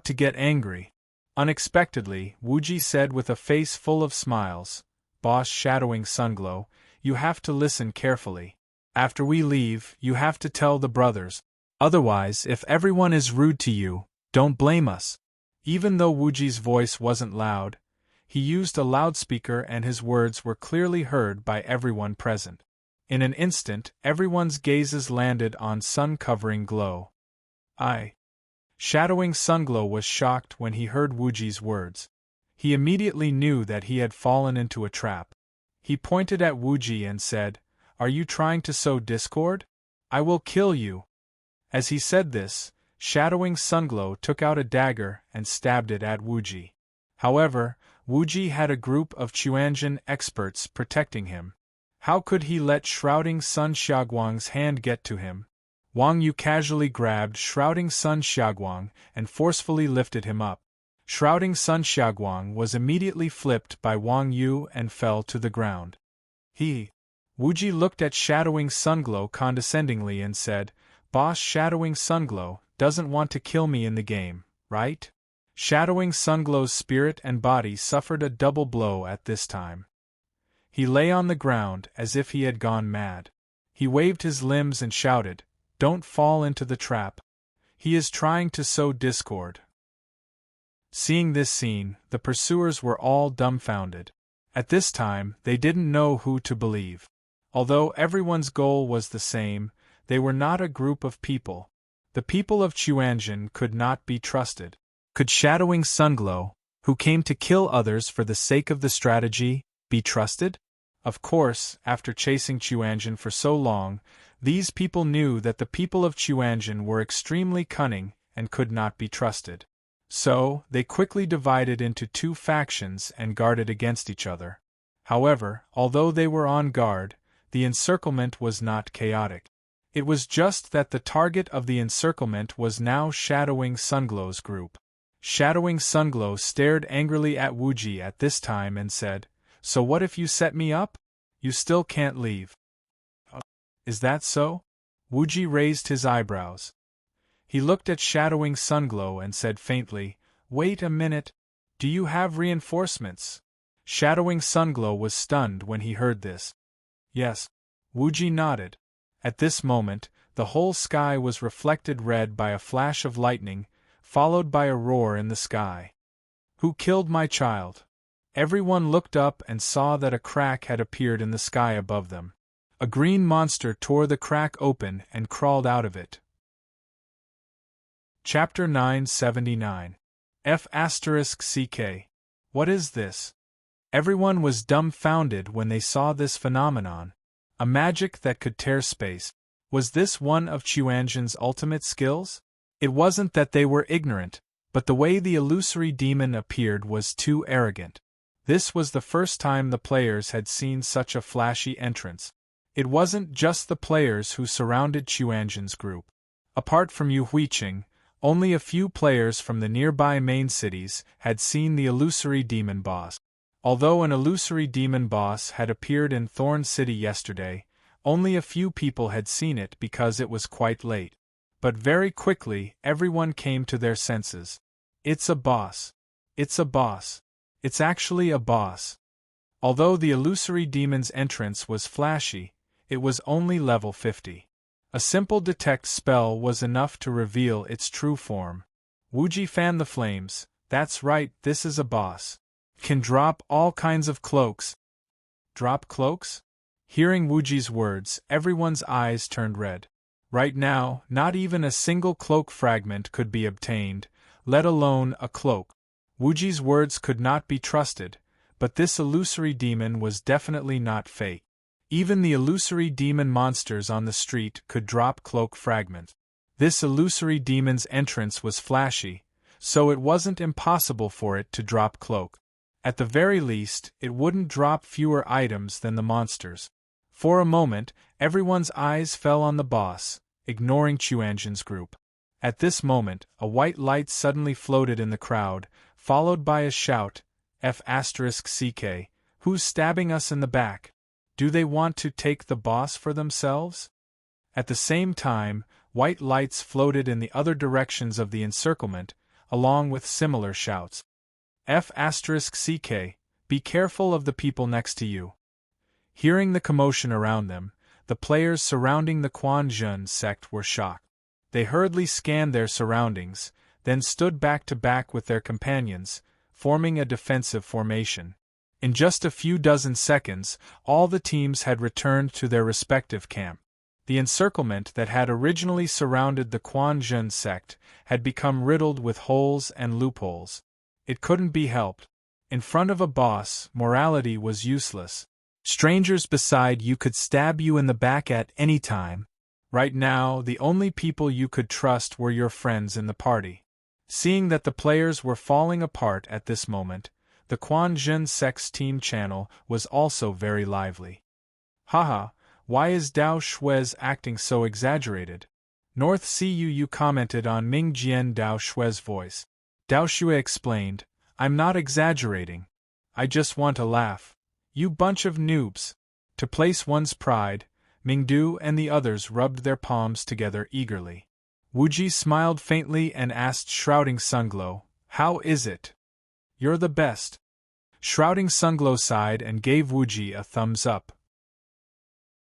about to get angry. Unexpectedly, Wuji said with a face full of smiles, "Boss Shadowing Sunglow, you have to listen carefully. After we leave, you have to tell the brothers. Otherwise, if everyone is rude to you, don't blame us." Even though Wuji's voice wasn't loud, he used a loudspeaker and his words were clearly heard by everyone present. In an instant, everyone's gazes landed on sun-covering glow. Shadowing Sunglow was shocked when he heard Wuji's words. He immediately knew that he had fallen into a trap. He pointed at Wuji and said, "Are you trying to sow discord? I will kill you." As he said this, Shadowing Sunglow took out a dagger and stabbed it at Wuji. However, Wuji had a group of Chuanjin experts protecting him. How could he let Shrouding Sun Xiaoguang's hand get to him? Wang Yu casually grabbed Shrouding Sun Xiaoguang and forcefully lifted him up. Shrouding Sun Xiaoguang was immediately flipped by Wang Yu and fell to the ground. Wuji looked at Shadowing Sunglow condescendingly and said, "Boss Shadowing Sunglow doesn't want to kill me in the game, right?" Shadowing Sunglow's spirit and body suffered a double blow at this time. He lay on the ground as if he had gone mad. He waved his limbs and shouted, "Don't fall into the trap. He is trying to sow discord." Seeing this scene, the pursuers were all dumbfounded. At this time, they didn't know who to believe. Although everyone's goal was the same, they were not a group of people. The people of Chuanjin could not be trusted. Could Shadowing Sunglow, who came to kill others for the sake of the strategy, be trusted? Of course, after chasing Chuanjin for so long, these people knew that the people of Chuanjin were extremely cunning and could not be trusted. So, they quickly divided into two factions and guarded against each other. However, although they were on guard, the encirclement was not chaotic. It was just that the target of the encirclement was now Shadowing Sunglow's group. Shadowing Sunglow stared angrily at Wuji at this time and said, "So what if you set me up? You still can't leave." "Is that so?" Wuji raised his eyebrows. He looked at Shadowing Sunglow and said faintly, "Wait a minute. Do you have reinforcements?" Shadowing Sunglow was stunned when he heard this. "Yes." Wuji nodded. At this moment, the whole sky was reflected red by a flash of lightning, followed by a roar in the sky. "Who killed my child?" Everyone looked up and saw that a crack had appeared in the sky above them. A green monster tore the crack open and crawled out of it. Chapter 979. F***CK. What is this? Everyone was dumbfounded when they saw this phenomenon. A magic that could tear space. Was this one of Chuanjin's ultimate skills? It wasn't that they were ignorant, but the way the illusory demon appeared was too arrogant. This was the first time the players had seen such a flashy entrance. It wasn't just the players who surrounded Chuanjin's group. Apart from Yu Huiqing, Only a few players from the nearby main cities had seen the illusory demon boss. Although an illusory demon boss had appeared in Thorn City yesterday, only a few people had seen it because it was quite late. But very quickly everyone came to their senses. It's a boss. It's a boss. It's actually a boss. Although the illusory demon's entrance was flashy, it was only level 50. A simple detect spell was enough to reveal its true form. Wuji fanned the flames. That's right, this is a boss. Can drop all kinds of cloaks. Drop cloaks? Hearing Wuji's words, everyone's eyes turned red. Right now, not even a single cloak fragment could be obtained, let alone a cloak. Wuji's words could not be trusted, but this illusory demon was definitely not fake. Even the illusory demon monsters on the street could drop cloak fragments. This illusory demon's entrance was flashy, so it wasn't impossible for it to drop cloak. At the very least, it wouldn't drop fewer items than the monsters. For a moment, everyone's eyes fell on the boss, ignoring Chuanjin's group. At this moment, a white light suddenly floated in the crowd, followed by a shout, F***CK, who's stabbing us in the back? Do they want to take the boss for themselves? At the same time, white lights floated in the other directions of the encirclement, along with similar shouts. F***CK, be careful of the people next to you. Hearing the commotion around them, the players surrounding the Quan Zhen sect were shocked. They hurriedly scanned their surroundings, then stood back to back with their companions, forming a defensive formation. In just a few dozen seconds, all the teams had returned to their respective camp. The encirclement that had originally surrounded the Quan Zhen sect had become riddled with holes and loopholes. It couldn't be helped. In front of a boss, morality was useless. Strangers beside you could stab you in the back at any time. Right now, the only people you could trust were your friends in the party. Seeing that the players were falling apart at this moment, the Quan Zhen sect's team channel was also very lively. Haha, why is Dao Shue's acting so exaggerated? North Cuu commented on Ming Jian Dao Shue's voice. Dao Shue explained, I'm not exaggerating. I just want to laugh. You bunch of noobs. To place one's pride, Mingdu and the others rubbed their palms together eagerly. Wuji smiled faintly and asked Shrouding Sunglow, how is it? You're the best. Shrouding Sunglow sighed and gave Wuji a thumbs up.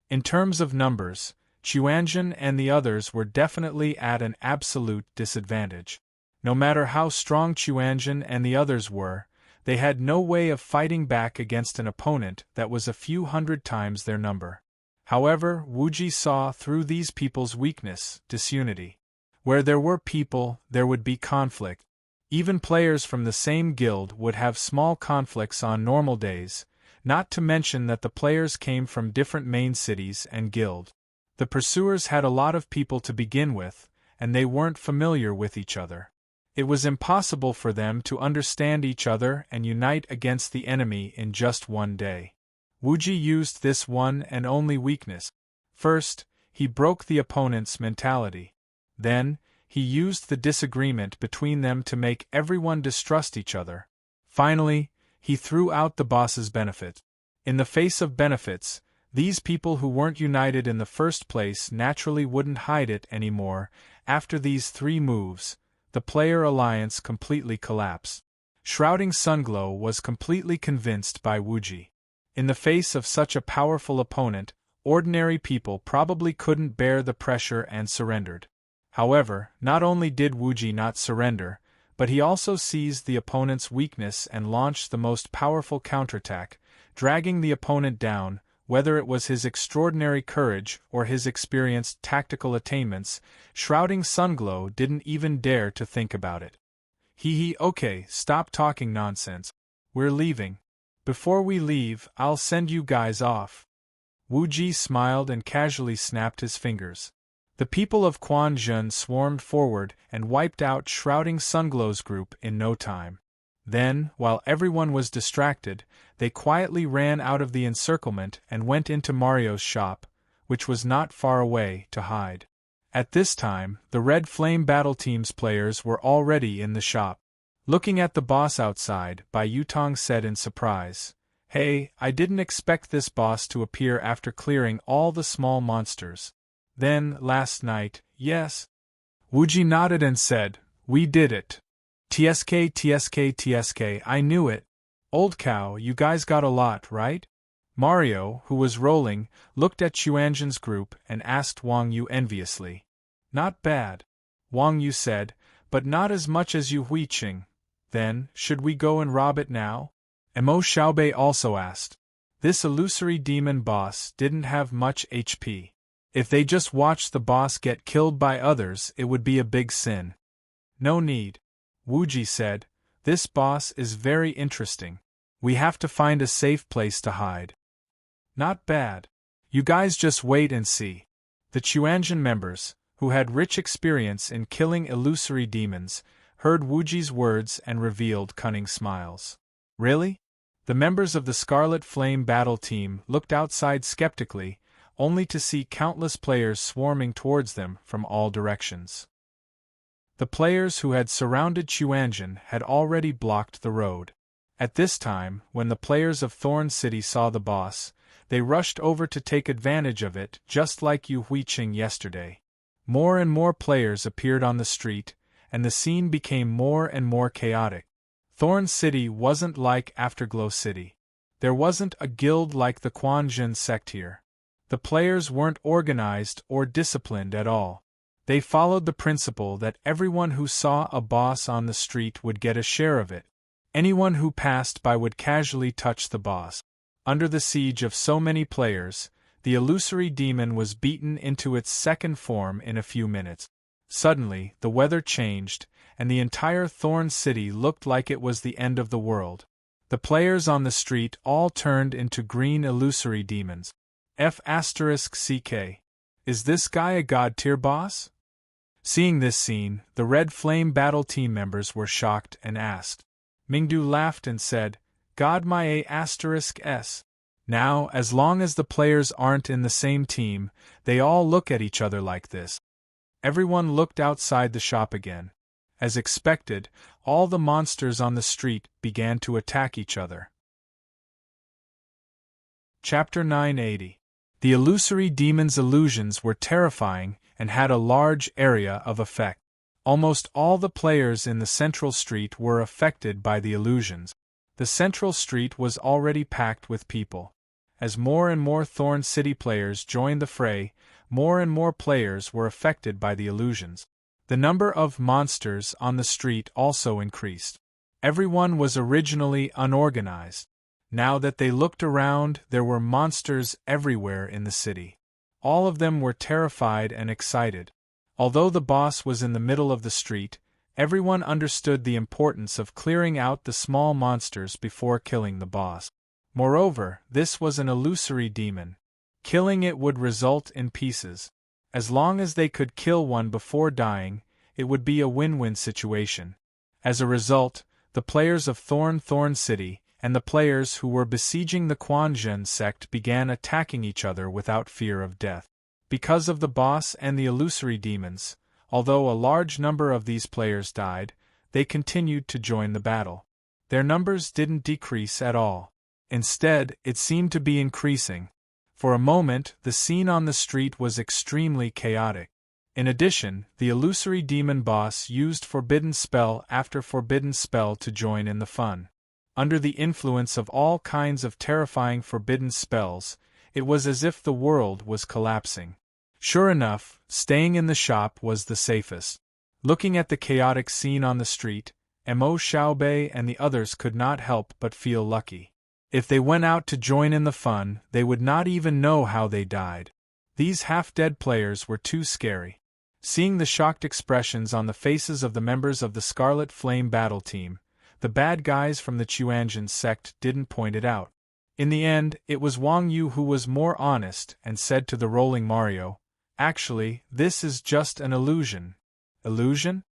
In terms of numbers, Chuanjin and the others were definitely at an absolute disadvantage. No matter how strong Chuanjin and the others were, they had no way of fighting back against an opponent that was a few hundred times their number. However, Wuji saw through these people's weakness, disunity. Where there were people, there would be conflict. Even players from the same guild would have small conflicts on normal days, not to mention that the players came from different main cities and guild. The pursuers had a lot of people to begin with, and they weren't familiar with each other. It was impossible for them to understand each other and unite against the enemy in just one day. Wuji used this one and only weakness. First, he broke the opponent's mentality. Then, he used the disagreement between them to make everyone distrust each other. Finally, he threw out the boss's benefit. In the face of benefits, these people who weren't united in the first place naturally wouldn't hide it anymore. After these three moves, the player alliance completely collapsed. Shrouding Sunglow was completely convinced by Wuji. In the face of such a powerful opponent, ordinary people probably couldn't bear the pressure and surrendered. However, not only did Wuji not surrender, but he also seized the opponent's weakness and launched the most powerful counterattack, dragging the opponent down. Whether it was his extraordinary courage or his experienced tactical attainments, Shrouding Sunglow didn't even dare to think about it. Okay, stop talking nonsense. We're leaving. Before we leave, I'll send you guys off. Wuji smiled and casually snapped his fingers. The people of Quan Zhen swarmed forward and wiped out Shrouding Sunglow's group in no time. Then, while everyone was distracted, they quietly ran out of the encirclement and went into Mario's shop, which was not far away, to hide. At this time, the Red Flame Battle Team's players were already in the shop. Looking at the boss outside, Bai Yutong said in surprise, "Hey, I didn't expect this boss to appear after clearing all the small monsters." "Then, last night, yes?" Wuji nodded and said, "We did it. TSK, TSK, TSK, I knew it. Old cow, you guys got a lot, right?" Mario, who was rolling, looked at Xuanzhen's group and asked Wang Yu enviously. "Not bad," Wang Yu said, "but not as much as you Huiqing. Then, should we go and rob it now?" Mo Xiaobei also asked. This illusory demon boss didn't have much HP. If they just watched the boss get killed by others, it would be a big sin. "No need," Wuji said. "This boss is very interesting. We have to find a safe place to hide." "Not bad. You guys just wait and see." The Xuanzhen members, who had rich experience in killing illusory demons, heard Wuji's words and revealed cunning smiles. "Really?" The members of the Scarlet Flame Battle Team looked outside skeptically, only to see countless players swarming towards them from all directions. The players who had surrounded Xuanzhen had already blocked the road. At this time, when the players of Thorn City saw the boss, they rushed over to take advantage of it, just like Yu Huiqing yesterday. More and more players appeared on the street, and the scene became more and more chaotic. Thorn City wasn't like Afterglow City. There wasn't a guild like the Quanzhen sect here. The players weren't organized or disciplined at all. They followed the principle that everyone who saw a boss on the street would get a share of it. Anyone who passed by would casually touch the boss. Under the siege of so many players, the illusory demon was beaten into its second form in a few minutes. Suddenly, the weather changed, and the entire Thorn City looked like it was the end of the world. The players on the street all turned into green illusory demons. F***CK. Is this guy a god-tier boss? Seeing this scene, the Red Flame Battle Team members were shocked and asked. Mingdu laughed and said, "God my A**s. Now, as long as the players aren't in the same team, they all look at each other like this." Everyone looked outside the shop again. As expected, all the monsters on the street began to attack each other. Chapter 980. The illusory demon's illusions were terrifying and had a large area of effect. Almost all the players in the central street were affected by the illusions. The central street was already packed with people. As more and more Thorn City players joined the fray, more and more players were affected by the illusions. The number of monsters on the street also increased. Everyone was originally unorganized. Now that they looked around, there were monsters everywhere in the city. All of them were terrified and excited. Although the boss was in the middle of the street, everyone understood the importance of clearing out the small monsters before killing the boss. Moreover, this was an illusory demon. Killing it would result in pieces. As long as they could kill one before dying, it would be a win-win situation. As a result, the players of Thorn City and the players who were besieging the Quanzhen sect began attacking each other without fear of death. Because of the boss and the illusory demons, although a large number of these players died, they continued to join the battle. Their numbers didn't decrease at all. Instead, it seemed to be increasing. For a moment, the scene on the street was extremely chaotic. In addition, the illusory demon boss used forbidden spell after forbidden spell to join in the fun. Under the influence of all kinds of terrifying forbidden spells, it was as if the world was collapsing. Sure enough, staying in the shop was the safest. Looking at the chaotic scene on the street, Mo Xiaobei and the others could not help but feel lucky. If they went out to join in the fun, they would not even know how they died. These half-dead players were too scary. Seeing the shocked expressions on the faces of the members of the Scarlet Flame Battle Team, the bad guys from the Xuanzhen sect didn't point it out. In the end, it was Wang Yu who was more honest and said to the rolling Mario, "Actually, this is just an illusion." "Illusion?"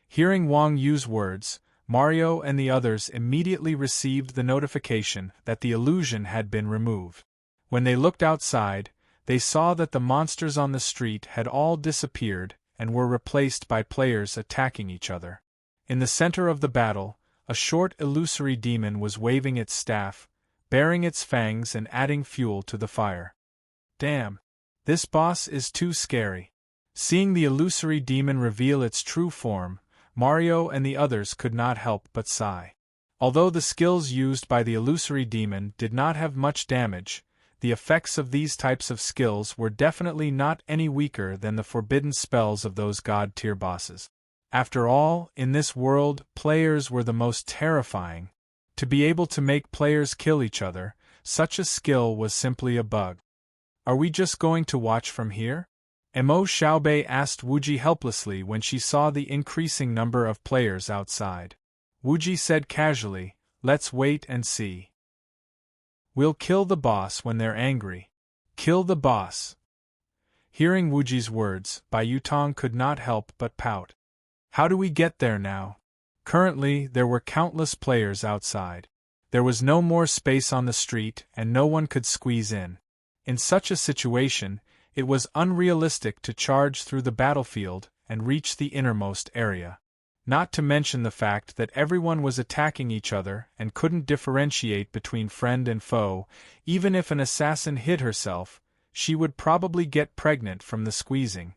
Hearing Wang Yu's words, Mario and the others immediately received the notification that the illusion had been removed. When they looked outside, they saw that the monsters on the street had all disappeared and were replaced by players attacking each other. In the center of the battle, a short illusory demon was waving its staff, baring its fangs and adding fuel to the fire. Damn! This boss is too scary. Seeing the illusory demon reveal its true form, Mario and the others could not help but sigh. Although the skills used by the illusory demon did not have much damage, the effects of these types of skills were definitely not any weaker than the forbidden spells of those god-tier bosses. After all, in this world, players were the most terrifying. To be able to make players kill each other, such a skill was simply a bug. Are we just going to watch from here? Mo Xiaobei asked Wuji helplessly when she saw the increasing number of players outside. Wuji said casually, "Let's wait and see. We'll kill the boss when they're angry." Kill the boss. Hearing Wuji's words, Bai Yutong could not help but pout. How do we get there now? Currently, there were countless players outside. There was no more space on the street and no one could squeeze in. In such a situation, it was unrealistic to charge through the battlefield and reach the innermost area. Not to mention the fact that everyone was attacking each other and couldn't differentiate between friend and foe. Even if an assassin hid herself, she would probably get pregnant from the squeezing.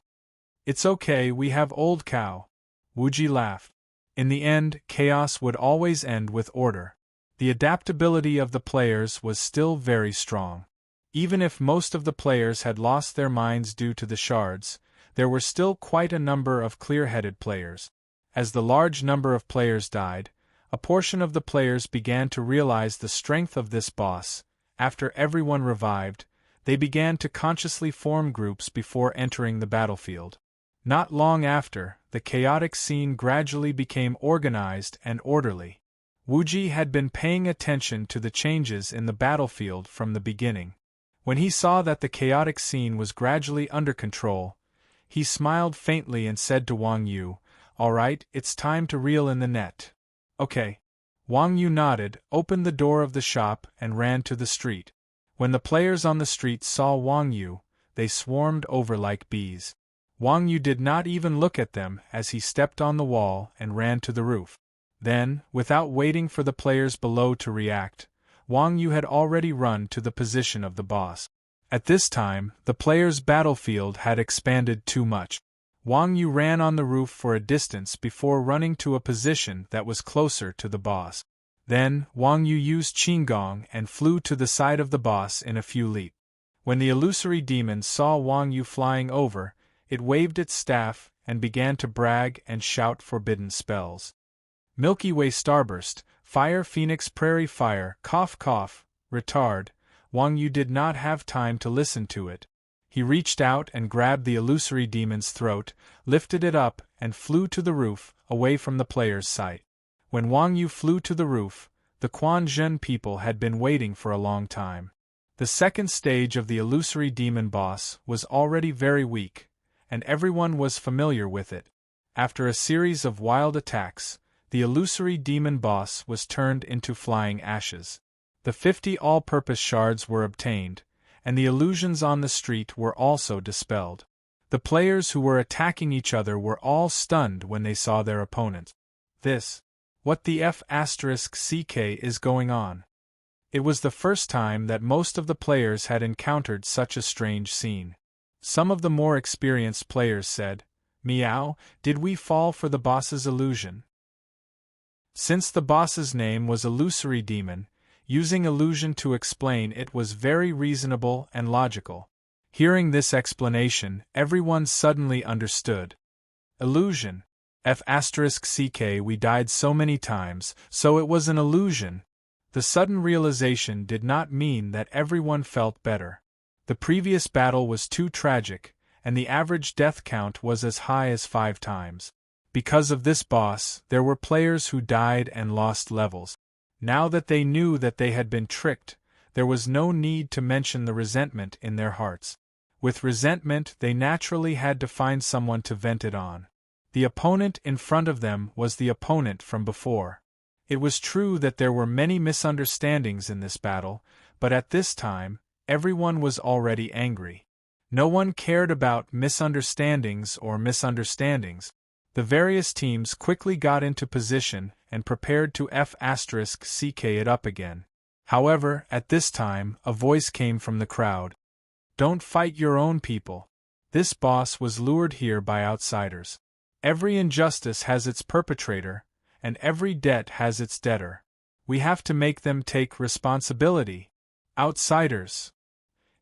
It's okay, we have Old Cow. Wuji laughed. In the end, chaos would always end with order. The adaptability of the players was still very strong. Even if most of the players had lost their minds due to the shards, there were still quite a number of clear-headed players. As the large number of players died, a portion of the players began to realize the strength of this boss. After everyone revived, they began to consciously form groups before entering the battlefield. Not long after, the chaotic scene gradually became organized and orderly. Wuji had been paying attention to the changes in the battlefield from the beginning. When he saw that the chaotic scene was gradually under control, he smiled faintly and said to Wang Yu, "All right, it's time to reel in the net." "Okay." Wang Yu nodded, opened the door of the shop and ran to the street. When the players on the street saw Wang Yu, they swarmed over like bees. Wang Yu did not even look at them as he stepped on the wall and ran to the roof. Then, without waiting for the players below to react, Wang Yu had already run to the position of the boss. At this time, the players' battlefield had expanded too much. Wang Yu ran on the roof for a distance before running to a position that was closer to the boss. Then, Wang Yu used Qinggong and flew to the side of the boss in a few leaps. When the illusory demon saw Wang Yu flying over, it waved its staff and began to brag and shout forbidden spells. Milky Way Starburst, Fire Phoenix Prairie Fire, cough cough, retard. Wang Yu did not have time to listen to it. He reached out and grabbed the illusory demon's throat, lifted it up, and flew to the roof, away from the player's sight. When Wang Yu flew to the roof, the Quan Zhen people had been waiting for a long time. The second stage of the illusory demon boss was already very weak, and everyone was familiar with it. After a series of wild attacks, the illusory demon boss was turned into flying ashes. The 50 all-purpose shards were obtained, and the illusions on the street were also dispelled. The players who were attacking each other were all stunned when they saw their opponents. What the F***ck is going on? It was the first time that most of the players had encountered such a strange scene. Some of the more experienced players said, "Meow, did we fall for the boss's illusion?" Since the boss's name was Illusory Demon, using illusion to explain it was very reasonable and logical. Hearing this explanation, everyone suddenly understood. Illusion. F***ck, we died so many times, so it was an illusion. The sudden realization did not mean that everyone felt better. The previous battle was too tragic, and the average death count was as high as 5 times. Because of this boss, there were players who died and lost levels. Now that they knew that they had been tricked, there was no need to mention the resentment in their hearts. With resentment, they naturally had to find someone to vent it on. The opponent in front of them was the opponent from before. It was true that there were many misunderstandings in this battle, but at this time, everyone was already angry. No one cared about misunderstandings. The various teams quickly got into position and prepared to *CK it up again. However, at this time, a voice came from the crowd. Don't fight your own people. This boss was lured here by outsiders. Every injustice has its perpetrator, and every debt has its debtor. We have to make them take responsibility. Outsiders.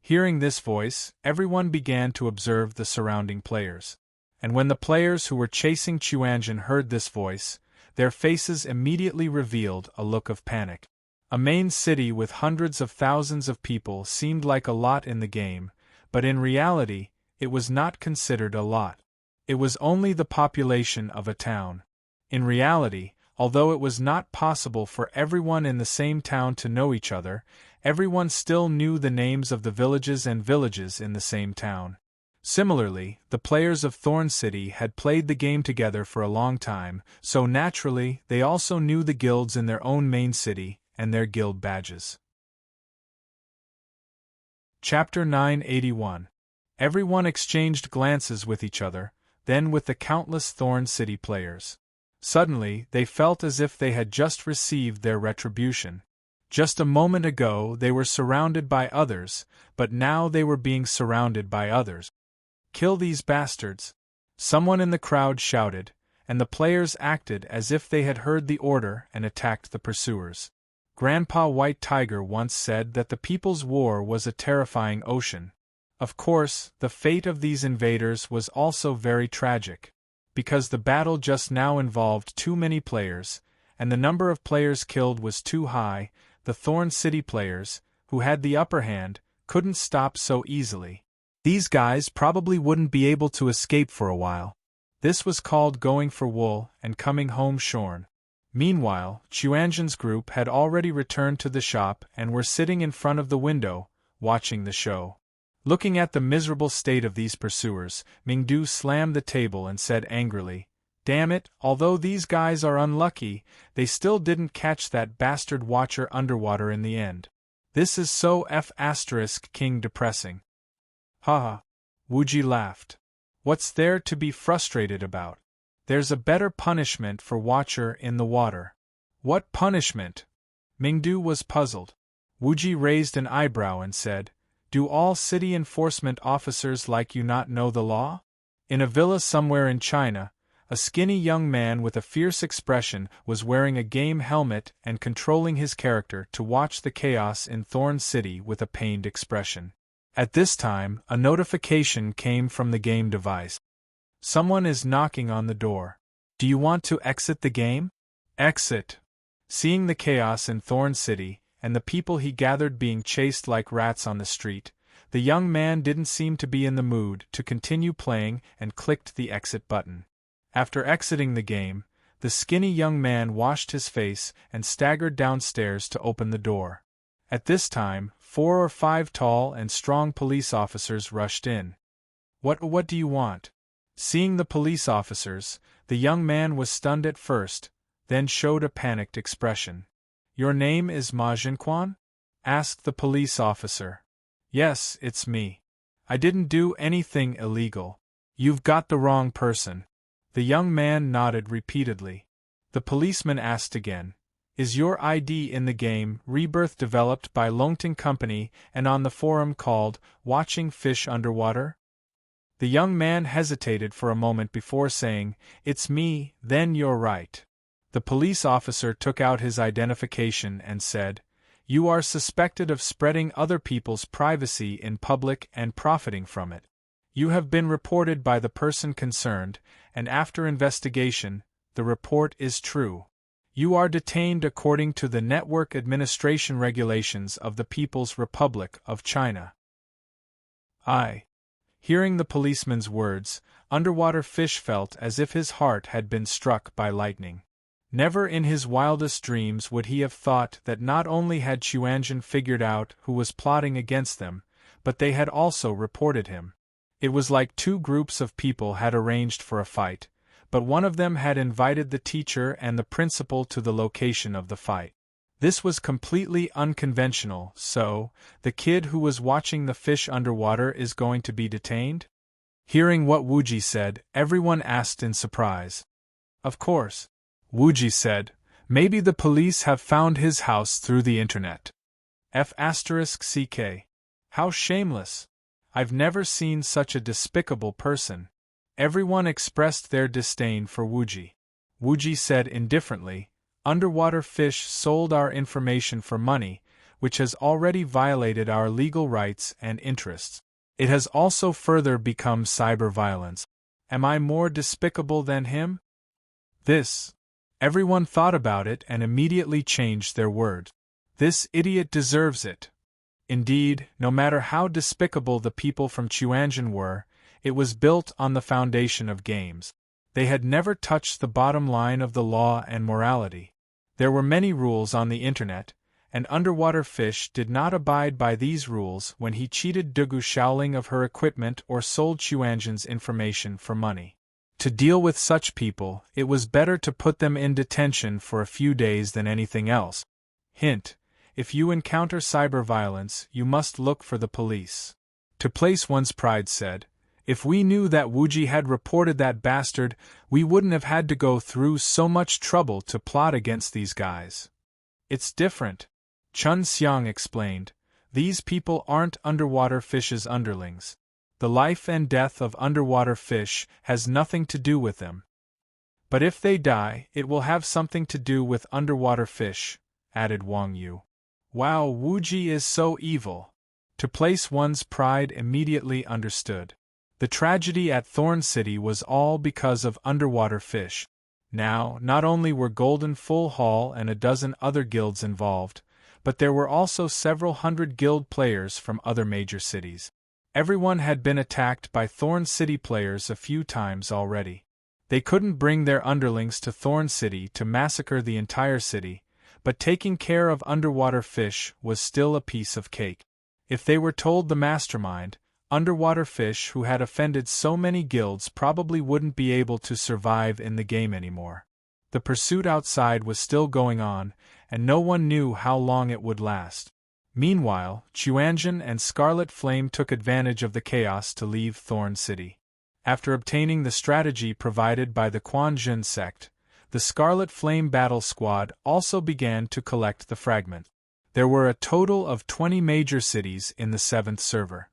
Hearing this voice, everyone began to observe the surrounding players. And when the players who were chasing Chuanjin heard this voice, their faces immediately revealed a look of panic. A main city with hundreds of thousands of people seemed like a lot in the game, but in reality, it was not considered a lot. It was only the population of a town. In reality, although it was not possible for everyone in the same town to know each other, everyone still knew the names of the villages in the same town. Similarly, the players of Thorn City had played the game together for a long time, so naturally, they also knew the guilds in their own main city and their guild badges. Chapter 981. Everyone exchanged glances with each other, then with the countless Thorn City players. Suddenly, they felt as if they had just received their retribution. Just a moment ago they were surrounded by others, but now they were being surrounded by others. Kill these bastards! Someone in the crowd shouted, and the players acted as if they had heard the order and attacked the pursuers. Grandpa White Tiger once said that the People's War was a terrifying ocean. Of course, the fate of these invaders was also very tragic. Because the battle just now involved too many players, and the number of players killed was too high, the Thorn City players, who had the upper hand, couldn't stop so easily. These guys probably wouldn't be able to escape for a while. This was called going for wool and coming home shorn. Meanwhile, Chuanjin's group had already returned to the shop and were sitting in front of the window, watching the show. Looking at the miserable state of these pursuers, Mingdu slammed the table and said angrily, "Damn it, although these guys are unlucky, they still didn't catch that bastard Watcher underwater in the end. This is so King depressing." "Haha." Wuji laughed. "What's there to be frustrated about? There's a better punishment for Watcher in the water." "What punishment?" Mingdu was puzzled. Wuji raised an eyebrow and said, "Do all city enforcement officers like you not know the law?" In a villa somewhere in China, a skinny young man with a fierce expression was wearing a game helmet and controlling his character to watch the chaos in Thorn City with a pained expression. At this time, a notification came from the game device. "Someone is knocking on the door. Do you want to exit the game?" "Exit." Seeing the chaos in Thorn City, and the people he gathered being chased like rats on the street, the young man didn't seem to be in the mood to continue playing and clicked the exit button. After exiting the game, the skinny young man washed his face and staggered downstairs to open the door. At this time, 4 or 5 tall and strong police officers rushed in. What do you want?" Seeing the police officers, the young man was stunned at first, then showed a panicked expression. "Your name is Ma Jinquan?" asked the police officer. "Yes, it's me. I didn't do anything illegal." "You've got the wrong person." The young man nodded repeatedly. The policeman asked again, "Is your ID in the game Rebirth developed by Longting Company and on the forum called Watching Fish Underwater?" The young man hesitated for a moment before saying, "It's me." "Then you're right." The police officer took out his identification and said, "You are suspected of spreading other people's privacy in public and profiting from it. You have been reported by the person concerned, and after investigation, the report is true. You are detained according to the Network Administration Regulations of the People's Republic of China." Hearing the policeman's words, Underwater Fish felt as if his heart had been struck by lightning. Never in his wildest dreams would he have thought that not only had Chuanjin figured out who was plotting against them, but they had also reported him. It was like 2 groups of people had arranged for a fight, but one of them had invited the teacher and the principal to the location of the fight. This was completely unconventional, so, the kid who was watching the fish underwater is going to be detained? Hearing what Wuji said, everyone asked in surprise. Of course. Wuji said, maybe the police have found his house through the internet. F***ck. How shameless. I've never seen such a despicable person. Everyone expressed their disdain for Wuji. Wuji said indifferently, underwater fish sold our information for money, which has already violated our legal rights and interests. It has also further become cyber violence. Am I more despicable than him? This. Everyone thought about it and immediately changed their words. This idiot deserves it. Indeed, no matter how despicable the people from Chuanjin were, it was built on the foundation of games. They had never touched the bottom line of the law and morality. There were many rules on the internet, and underwater fish did not abide by these rules when he cheated Dugu Shaoling of her equipment or sold Chuanjin's information for money. To deal with such people, it was better to put them in detention for a few days than anything else. Hint: if you encounter cyber violence, you must look for the police. To place one's pride said, if we knew that Wuji had reported that bastard, we wouldn't have had to go through so much trouble to plot against these guys. It's different. Chun Xiang explained, these people aren't underwater fish's underlings. The life and death of underwater fish has nothing to do with them. But if they die, it will have something to do with underwater fish, added Wang Yu. Wow, Wuji is so evil. To place one's pride immediately understood. The tragedy at Thorn City was all because of underwater fish. Now, not only were Golden Full Hall and a dozen other guilds involved, but there were also several hundred guild players from other major cities. Everyone had been attacked by Thorn City players a few times already. They couldn't bring their underlings to Thorn City to massacre the entire city, but taking care of underwater fish was still a piece of cake. If they were told the mastermind, underwater fish who had offended so many guilds probably wouldn't be able to survive in the game anymore. The pursuit outside was still going on, and no one knew how long it would last. Meanwhile, Chuanjin and Scarlet Flame took advantage of the chaos to leave Thorn City. After obtaining the strategy provided by the Quanjin sect, the Scarlet Flame battle squad also began to collect the fragment. There were a total of 20 major cities in the 7th server.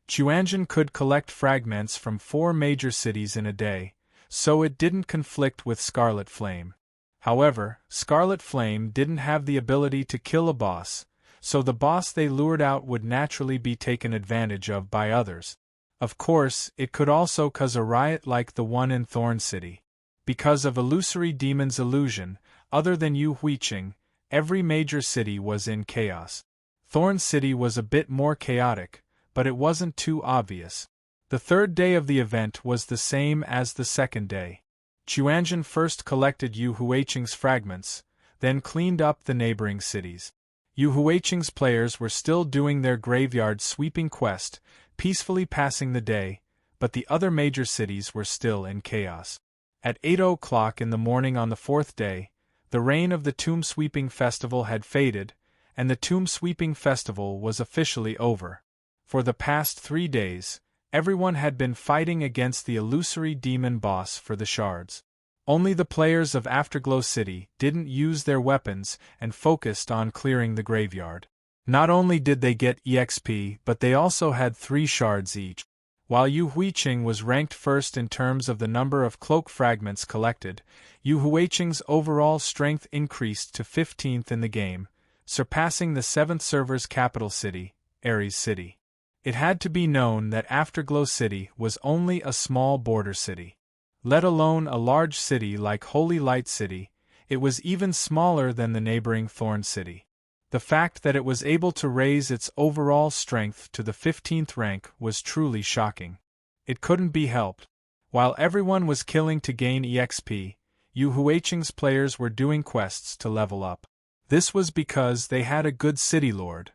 Chuanjin could collect fragments from 4 major cities in a day, so it didn't conflict with Scarlet Flame. However, Scarlet Flame didn't have the ability to kill a boss, so the boss they lured out would naturally be taken advantage of by others. Of course, it could also cause a riot like the one in Thorn City. Because of Illusory Demon's illusion, other than Yu Huiqing, every major city was in chaos. Thorn City was a bit more chaotic, but it wasn't too obvious. The 3rd day of the event was the same as the 2nd day. Chuanjin first collected Yu Huiqing's fragments, then cleaned up the neighboring cities. Yu Huiqing's players were still doing their graveyard sweeping quest, peacefully passing the day, but the other major cities were still in chaos. At 8 o'clock in the morning on the 4th day, the reign of the Tomb Sweeping Festival had faded, and the Tomb Sweeping Festival was officially over. For the past 3 days, everyone had been fighting against the illusory demon boss for the shards. Only the players of Afterglow City didn't use their weapons and focused on clearing the graveyard. Not only did they get EXP, but they also had 3 shards each. While Yu Huiqing was ranked first in terms of the number of cloak fragments collected, Yu Huiqing's overall strength increased to 15th in the game, surpassing the 7th server's capital city, Ares City. It had to be known that Afterglow City was only a small border city. Let alone a large city like Holy Light City, it was even smaller than the neighboring Thorn City. The fact that it was able to raise its overall strength to the 15th rank was truly shocking. It couldn't be helped. While everyone was killing to gain EXP, Yu Huiqing's players were doing quests to level up. This was because they had a good city lord.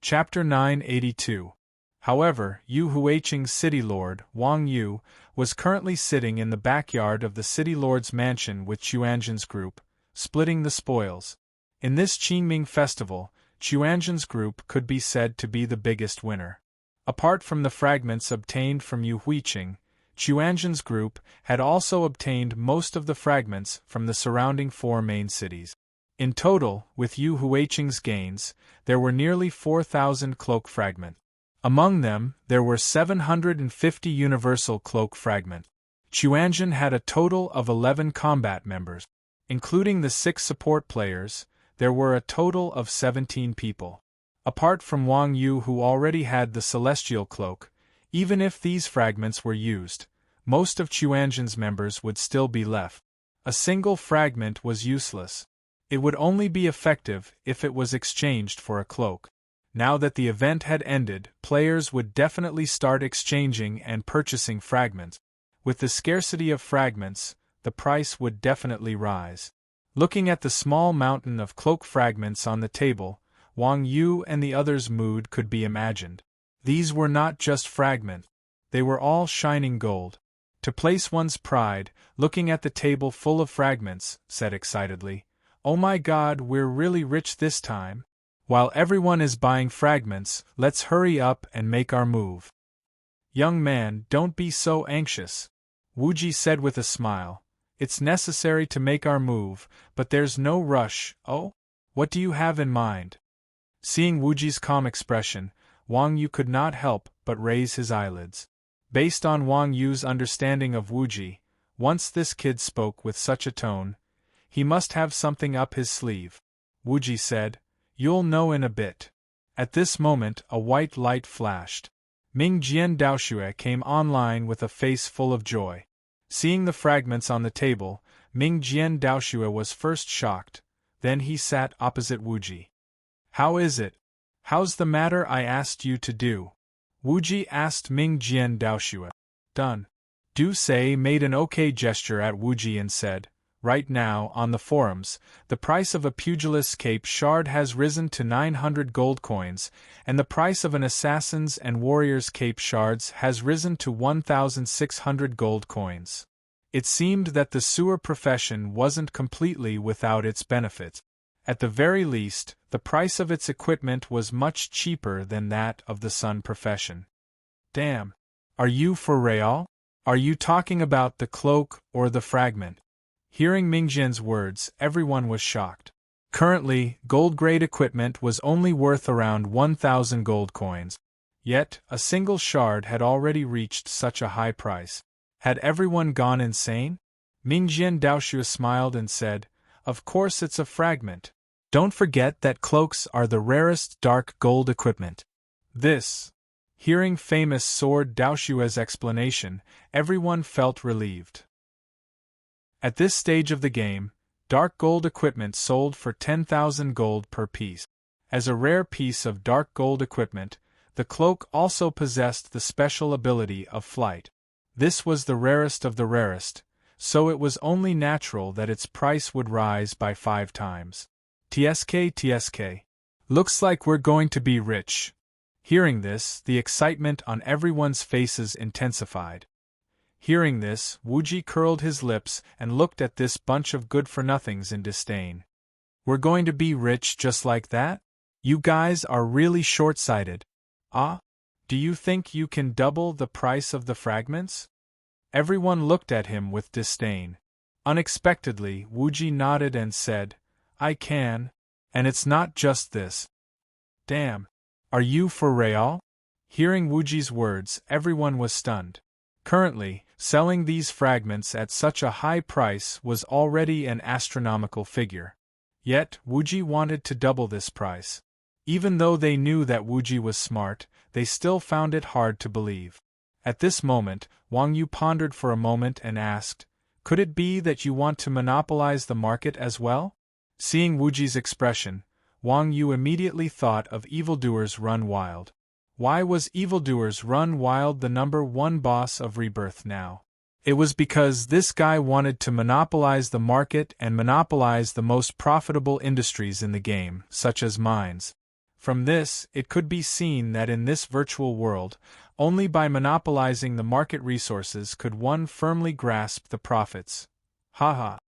Chapter 982. However, Yu Huiqing's city lord, Wang Yu, was currently sitting in the backyard of the city lord's mansion with Chuanzhen's group, splitting the spoils. In this Qingming festival, Chuanzhen's group could be said to be the biggest winner. Apart from the fragments obtained from Yu Huiqing, Chuanzhen's group had also obtained most of the fragments from the surrounding 4 main cities. In total, with Yu Huiqing's gains, there were nearly 4,000 cloak fragments. Among them, there were 750 universal cloak fragments. Chuanzhen had a total of 11 combat members. Including the 6 support players, there were a total of 17 people. Apart from Wang Yu, who already had the celestial cloak, even if these fragments were used, most of Chuanzhen's members would still be left. A single fragment was useless. It would only be effective if it was exchanged for a cloak. Now that the event had ended, players would definitely start exchanging and purchasing fragments. With the scarcity of fragments, the price would definitely rise. Looking at the small mountain of cloak fragments on the table, Wang Yu and the others' mood could be imagined. These were not just fragments. They were all shining gold. To place one's pride, looking at the table full of fragments, said excitedly, "Oh my God, we're really rich this time. While everyone is buying fragments, let's hurry up and make our move." "Young man, don't be so anxious," Wuji said with a smile. "It's necessary to make our move, but there's no rush." "Oh? What do you have in mind?" Seeing Wuji's calm expression, Wang Yu could not help but raise his eyelids. Based on Wang Yu's understanding of Wuji, once this kid spoke with such a tone, he must have something up his sleeve. Wuji said, "You'll know in a bit." At this moment, a white light flashed. Ming Jian Daoxue came online with a face full of joy. Seeing the fragments on the table, Ming Jian Daoxue was first shocked, then he sat opposite Wuji. "How is it? How's the matter I asked you to do?" Wuji asked Ming Jian Daoxue. "Done." Du Sei made an okay gesture at Wuji and said, "Right now, on the forums, the price of a pugilist's cape shard has risen to 900 gold coins, and the price of an assassin's and warrior's cape shards has risen to 1,600 gold coins." It seemed that the sewer profession wasn't completely without its benefits. At the very least, the price of its equipment was much cheaper than that of the sun profession. "Damn. Are you for real? Are you talking about the cloak or the fragment?" Hearing Mingjian's words, everyone was shocked. Currently, gold-grade equipment was only worth around 1,000 gold coins. Yet, a single shard had already reached such a high price. Had everyone gone insane? Mingjian Daoxue smiled and said, "Of course it's a fragment. Don't forget that cloaks are the rarest dark gold equipment." This. Hearing famous Sword Daoxue's explanation, everyone felt relieved. At this stage of the game, dark gold equipment sold for 10,000 gold per piece. As a rare piece of dark gold equipment, the cloak also possessed the special ability of flight. This was the rarest of the rarest, so it was only natural that its price would rise by 5 times. TSK. Looks like we're going to be rich. Hearing this, the excitement on everyone's faces intensified. Hearing this, Wuji curled his lips and looked at this bunch of good-for-nothings in disdain. "We're going to be rich just like that? You guys are really short-sighted. Ah? Do you think you can double the price of the fragments?" Everyone looked at him with disdain. Unexpectedly, Wuji nodded and said, "I can. And it's not just this." "Damn. Are you for real?" Hearing Wuji's words, everyone was stunned. Currently, selling these fragments at such a high price was already an astronomical figure. Yet, Wuji wanted to double this price. Even though they knew that Wuji was smart, they still found it hard to believe. At this moment, Wang Yu pondered for a moment and asked, "Could it be that you want to monopolize the market as well?" Seeing Wuji's expression, Wang Yu immediately thought of Evildoers Run Wild. Why was Evildoers Run Wild the #1 boss of Rebirth now? It was because this guy wanted to monopolize the market and monopolize the most profitable industries in the game, such as mines. From this, it could be seen that in this virtual world, only by monopolizing the market resources could one firmly grasp the profits. Haha.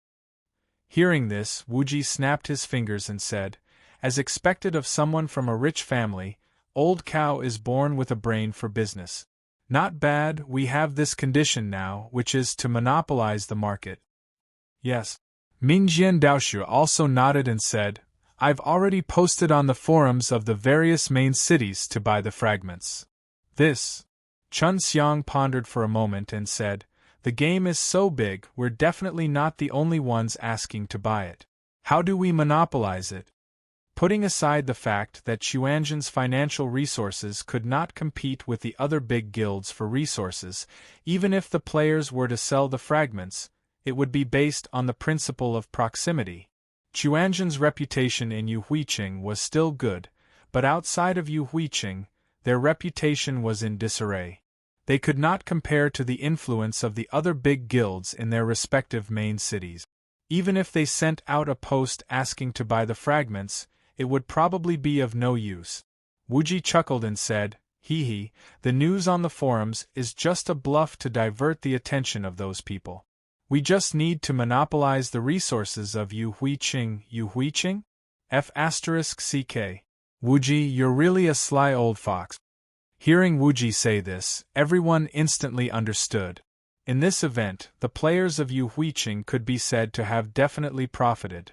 Hearing this, Wuji snapped his fingers and said, as expected of someone from a rich family, Old Cow is born with a brain for business. Not bad, we have this condition now, which is to monopolize the market. Yes. Mingjian Daoshu also nodded and said, I've already posted on the forums of the various main cities to buy the fragments. This. Chun Xiang pondered for a moment and said, the game is so big, we're definitely not the only ones asking to buy it. How do we monopolize it? Putting aside the fact that Chuanjian's financial resources could not compete with the other big guilds for resources, even if the players were to sell the fragments, it would be based on the principle of proximity. Chuanjian's reputation in Yuhuiqing was still good, but outside of Yuhuiqing, their reputation was in disarray. They could not compare to the influence of the other big guilds in their respective main cities. Even if they sent out a post asking to buy the fragments, it would probably be of no use. Wuji chuckled and said, hee, the news on the forums is just a bluff to divert the attention of those people. We just need to monopolize the resources of Yuhuiqing. Yuhuiqing? F***ck. Wuji, you're really a sly old fox. Hearing Wuji say this, everyone instantly understood. In this event, the players of Yuhuiqing could be said to have definitely profited.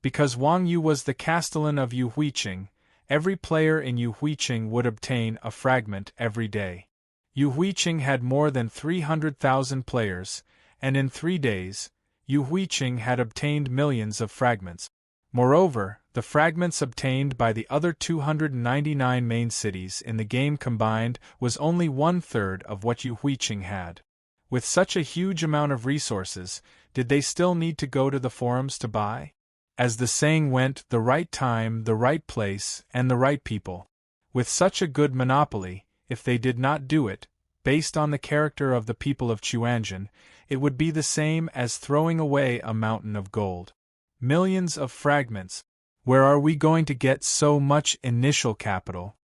Because Wang Yu was the castellan of Yuhuiqing, every player in Yuhuiqing would obtain a fragment every day. Yuhuiqing had more than 300,000 players, and in 3 days, Yuhuiqing had obtained millions of fragments. Moreover, the fragments obtained by the other 299 main cities in the game combined was only 1/3 of what Yuhuiqing had. With such a huge amount of resources, did they still need to go to the forums to buy? As the saying went, the right time, the right place, and the right people. With such a good monopoly, if they did not do it, based on the character of the people of Chuanjian, it would be the same as throwing away a mountain of gold. Millions of fragments. Where are we going to get so much initial capital?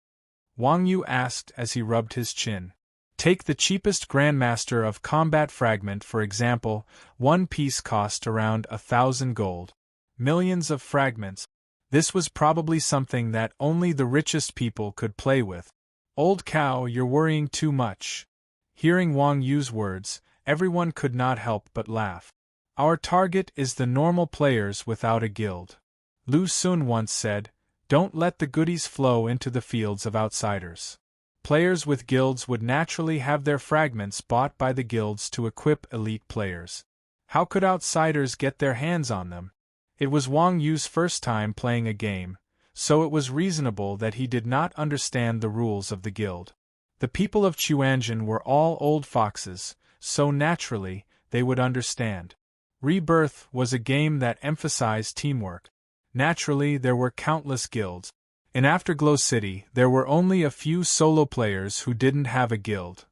Wang Yu asked as he rubbed his chin. Take the cheapest Grandmaster of Combat fragment for example, one piece cost around 1,000 gold. Millions of fragments. This was probably something that only the richest people could play with. Old Cow, you're worrying too much. Hearing Wang Yu's words, everyone could not help but laugh. Our target is the normal players without a guild. Lu Sun once said, don't let the goodies flow into the fields of outsiders. Players with guilds would naturally have their fragments bought by the guilds to equip elite players. How could outsiders get their hands on them? It was Wang Yu's first time playing a game, so it was reasonable that he did not understand the rules of the guild. The people of Chuanjian were all old foxes, so naturally, they would understand. Rebirth was a game that emphasized teamwork. Naturally, there were countless guilds. In Afterglow City, there were only a few solo players who didn't have a guild.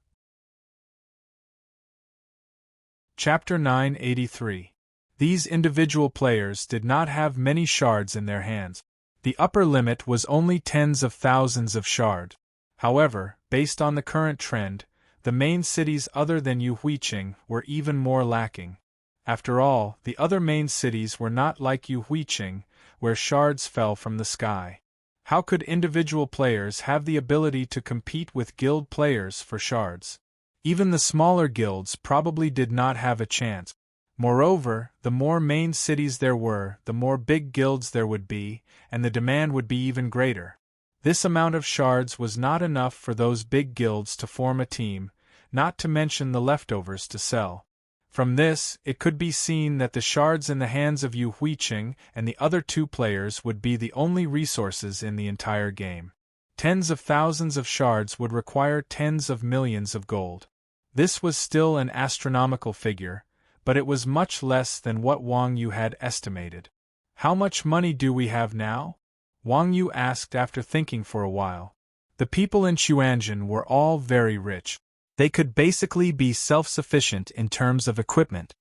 Chapter 983. These individual players did not have many shards in their hands. The upper limit was only tens of thousands of shard. However, based on the current trend, the main cities other than Yuhuiqing were even more lacking. After all, the other main cities were not like Yuhuiqing, where shards fell from the sky. How could individual players have the ability to compete with guild players for shards? Even the smaller guilds probably did not have a chance. Moreover, the more main cities there were, the more big guilds there would be, and the demand would be even greater. This amount of shards was not enough for those big guilds to form a team, not to mention the leftovers to sell. From this, it could be seen that the shards in the hands of Yuhuiqing and the other two players would be the only resources in the entire game. Tens of thousands of shards would require tens of millions of gold. This was still an astronomical figure, but it was much less than what Wang Yu had estimated. How much money do we have now? Wang Yu asked after thinking for a while. The people in Chuanjian were all very rich. They could basically be self-sufficient in terms of equipment.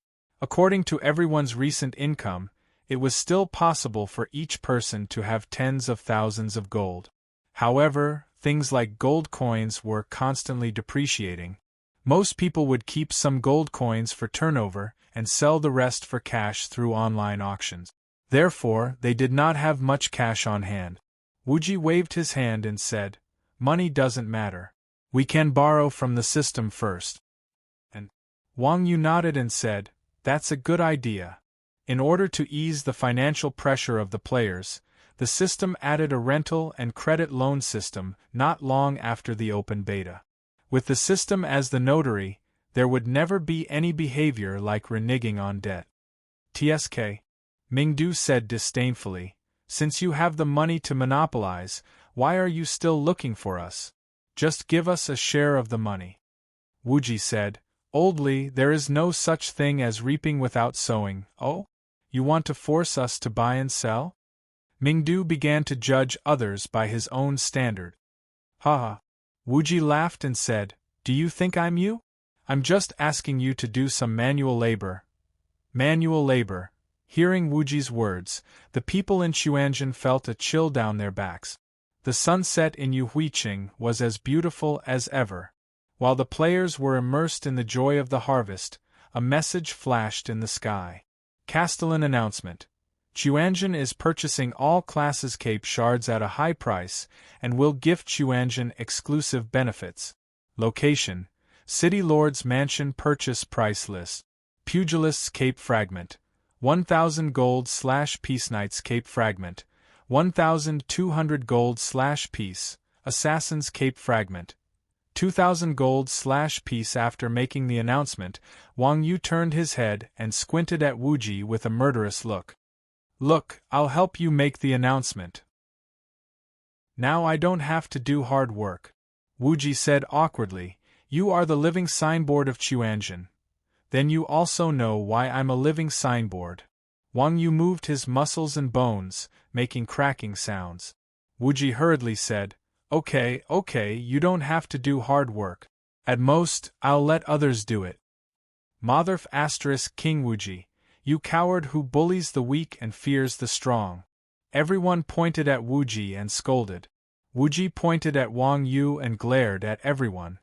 According to everyone's recent income, it was still possible for each person to have tens of thousands of gold. However, things like gold coins were constantly depreciating. Most people would keep some gold coins for turnover and sell the rest for cash through online auctions. Therefore, they did not have much cash on hand. Wuji waved his hand and said, "Money doesn't matter. We can borrow from the system first." And Wang Yu nodded and said, "That's a good idea." In order to ease the financial pressure of the players, the system added a rental and credit loan system not long after the open beta. With the system as the notary, there would never be any behavior like reneging on debt. "TSK," Mingdu said disdainfully, "since you have the money to monopolize, why are you still looking for us? Just give us a share of the money." Wuji said, "Oldly, there is no such thing as reaping without sowing." "Oh? You want to force us to buy and sell?" Mingdu began to judge others by his own standard. "Ha! Wuji laughed and said, "Do you think I'm you? I'm just asking you to do some manual labor." Manual labor. Hearing Wuji's words, the people in Chuanjin felt a chill down their backs. The sunset in Yuhuiqing was as beautiful as ever. While the players were immersed in the joy of the harvest, a message flashed in the sky. Castellan announcement. Chuanjin is purchasing all classes Cape shards at a high price and will gift Chuanjin exclusive benefits. Location: City Lord's Mansion. Purchase price list. Pugilists Cape Fragment. 1,000 gold / Peace Knights Cape Fragment. 1,200 gold / Peace. Assassins Cape Fragment. 2,000 gold / Peace. After making the announcement, Wang Yu turned his head and squinted at Wuji with a murderous look. "Look, I'll help you make the announcement. Now I don't have to do hard work," Wuji said awkwardly. "You are the living signboard of Chuanjin. Then you also know why I'm a living signboard." Wang Yu moved his muscles and bones, making cracking sounds. Wuji hurriedly said, Okay, you don't have to do hard work. At most, I'll let others do it." Motherf * King Wuji, you coward who bullies the weak and fears the strong. Everyone pointed at Wuji and scolded. Wuji pointed at Wang Yu and glared at everyone.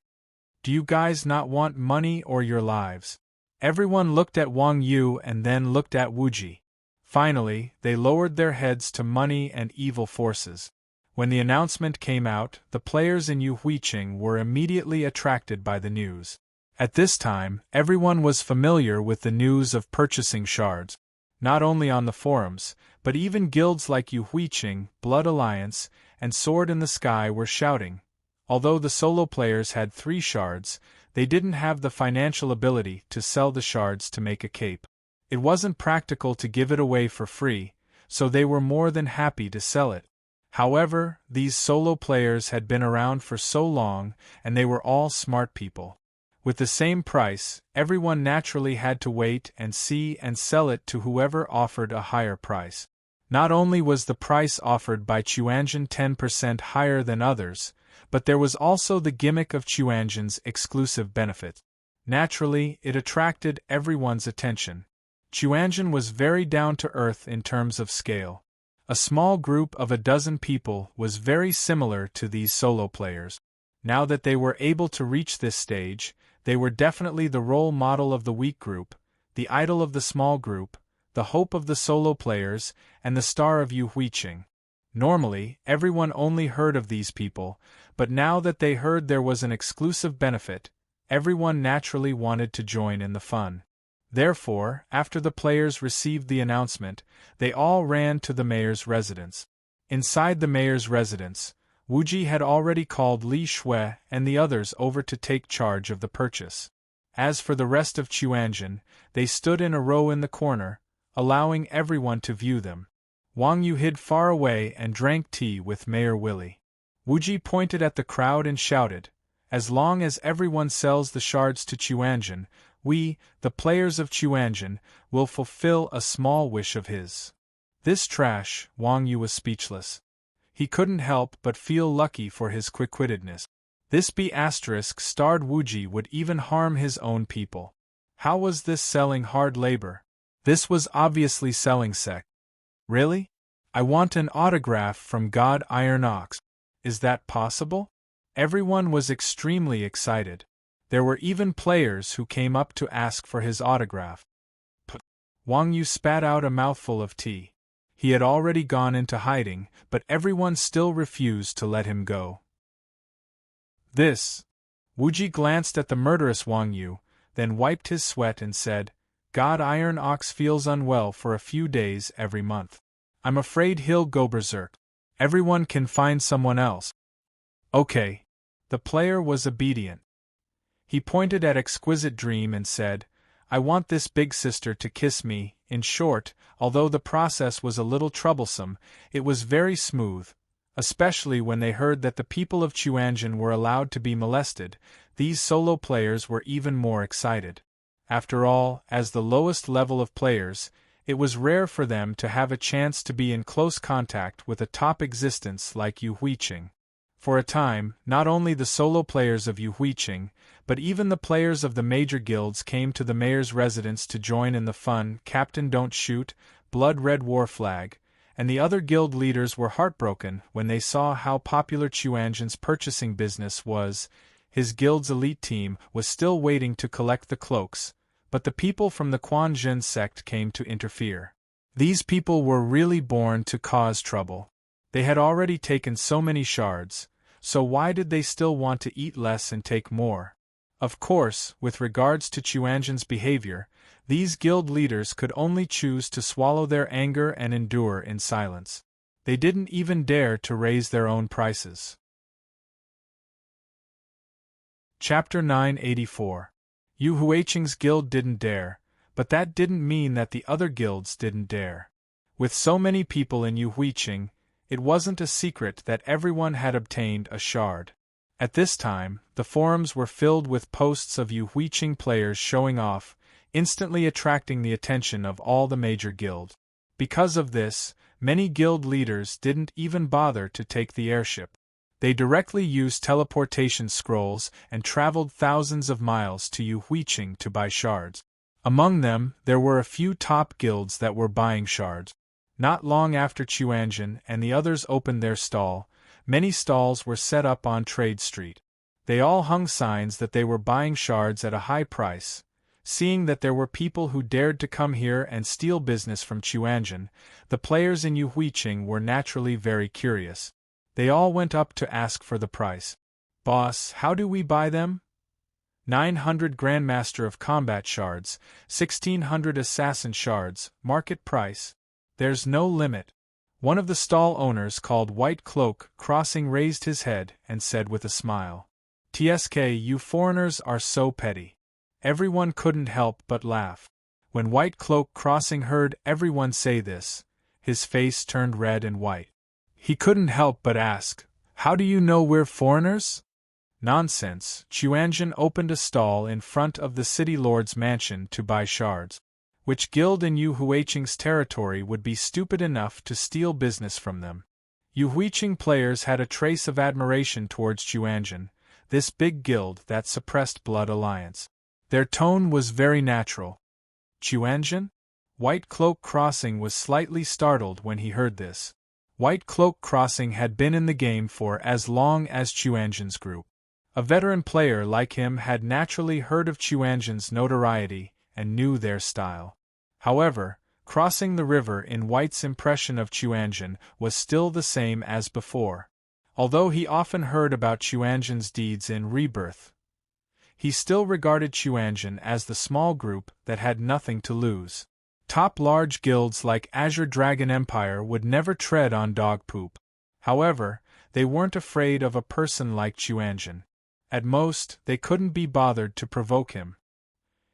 "Do you guys not want money or your lives?" Everyone looked at Wang Yu and then looked at Wuji. Finally, they lowered their heads to money and evil forces. When the announcement came out, the players in Yuhuiqing were immediately attracted by the news. At this time, everyone was familiar with the news of purchasing shards. Not only on the forums, but even guilds like Yuhuiqing, Blood Alliance, and Sword in the Sky were shouting. Although the solo players had 3 shards, they didn't have the financial ability to sell the shards to make a cape. It wasn't practical to give it away for free, so they were more than happy to sell it. However, these solo players had been around for so long, and they were all smart people. With the same price, everyone naturally had to wait and see and sell it to whoever offered a higher price. Not only was the price offered by Chuanjin 10% higher than others, but there was also the gimmick of Chuanjin's exclusive benefit. Naturally, it attracted everyone's attention. Chuanjin was very down to earth in terms of scale. A small group of a dozen people was very similar to these solo players. Now that they were able to reach this stage, they were definitely the role model of the weak group, the idol of the small group, the hope of the solo players, and the star of Yuhuiqing. Normally, everyone only heard of these people, but now that they heard there was an exclusive benefit, everyone naturally wanted to join in the fun. Therefore, after the players received the announcement, they all ran to the mayor's residence. Inside the mayor's residence, Wuji had already called Li Shui and the others over to take charge of the purchase. As for the rest of Chuanjin, they stood in a row in the corner, allowing everyone to view them. Wang Yu hid far away and drank tea with Mayor Willie. Wuji pointed at the crowd and shouted, "As long as everyone sells the shards to Chuanjin, we, the players of Chuanjin, will fulfill a small wish of his." This trash, Wang Yu was speechless. He couldn't help but feel lucky for his quick-wittedness. This B***starred Wuji would even harm his own people. How was this selling hard labor? This was obviously selling sect. Really? I want an autograph from God Iron Ox. Is that possible? Everyone was extremely excited. There were even players who came up to ask for his autograph. Wang Yu spat out a mouthful of tea. He had already gone into hiding, but everyone still refused to let him go. This. Wuji glanced at the murderous Wang Yu, then wiped his sweat and said, God Iron Ox feels unwell for a few days every month. I'm afraid he'll go berserk. Everyone can find someone else. Okay. The player was obedient. He pointed at Exquisite Dream and said, I want this big sister to kiss me. In short, although the process was a little troublesome, it was very smooth, especially when they heard that the people of Chuanjin were allowed to be molested. These solo players were even more excited. After all, as the lowest level of players, it was rare for them to have a chance to be in close contact with a top existence like Yu Huiqing. For a time, not only the solo players of Yu Huiqing, but even the players of the major guilds came to the mayor's residence to join in the fun. Captain Don't Shoot, Blood Red War Flag, and the other guild leaders were heartbroken when they saw how popular Chuanjin's purchasing business was. His guild's elite team was still waiting to collect the cloaks, but the people from the Quanzhen sect came to interfere. These people were really born to cause trouble. They had already taken so many shards, so why did they still want to eat less and take more? Of course, with regards to Chuanjin's behavior, these guild leaders could only choose to swallow their anger and endure in silence. They didn't even dare to raise their own prices. Chapter 984. Yu Huiqing's guild didn't dare, but that didn't mean that the other guilds didn't dare. With so many people in Yu Huiqing, it wasn't a secret that everyone had obtained a shard. At this time, the forums were filled with posts of Yu Huiqing players showing off, instantly attracting the attention of all the major guilds. Because of this, many guild leaders didn't even bother to take the airship. They directly used teleportation scrolls and traveled thousands of miles to Yu Huiqing to buy shards. Among them, there were a few top guilds that were buying shards. Not long after Chuanjin and the others opened their stall, many stalls were set up on Trade Street. They all hung signs that they were buying shards at a high price. Seeing that there were people who dared to come here and steal business from Chuanjin, the players in Yu Huiqing were naturally very curious. They all went up to ask for the price. Boss, how do we buy them? 900 Grandmaster of Combat shards, 1600 Assassin shards, market price. There's no limit. One of the stall owners called White Cloak Crossing raised his head and said with a smile, "TSK, you foreigners are so petty." Everyone couldn't help but laugh. When White Cloak Crossing heard everyone say this, his face turned red and white. He couldn't help but ask, "How do you know we're foreigners?" Nonsense. Chuanjin opened a stall in front of the city lord's mansion to buy shards. Which guild in Yu Huiqing's territory would be stupid enough to steal business from them? Yu Huiqing players had a trace of admiration towards Chuanjin, this big guild that suppressed blood alliance. Their tone was very natural. Chuanjin? White Cloak Crossing was slightly startled when he heard this. White Cloak Crossing had been in the game for as long as Chuanjin's group. A veteran player like him had naturally heard of Chuanjin's notoriety and knew their style. However, crossing the river in White's impression of Chuanjin was still the same as before. Although he often heard about Chuanjin's deeds in Rebirth, he still regarded Chuanjin as the small group that had nothing to lose. Top large guilds like Azure Dragon Empire would never tread on dog poop. However, they weren't afraid of a person like Chuanjin. At most, they couldn't be bothered to provoke him.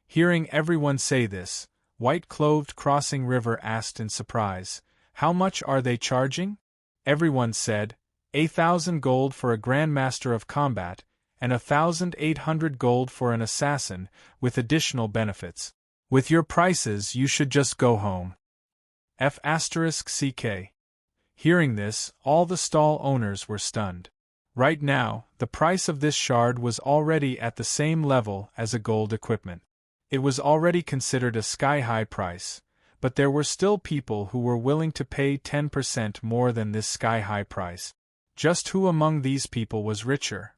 Hearing everyone say this, White Cloak Crossing River asked in surprise, "How much are they charging?" Everyone said, 1,000 gold for a Grandmaster of Combat, and 1,800 gold for an Assassin, with additional benefits. With your prices you should just go home. F***CK. Hearing this, all the stall owners were stunned. Right now, the price of this shard was already at the same level as a gold equipment. It was already considered a sky-high price, but there were still people who were willing to pay 10% more than this sky-high price. Just who among these people was richer?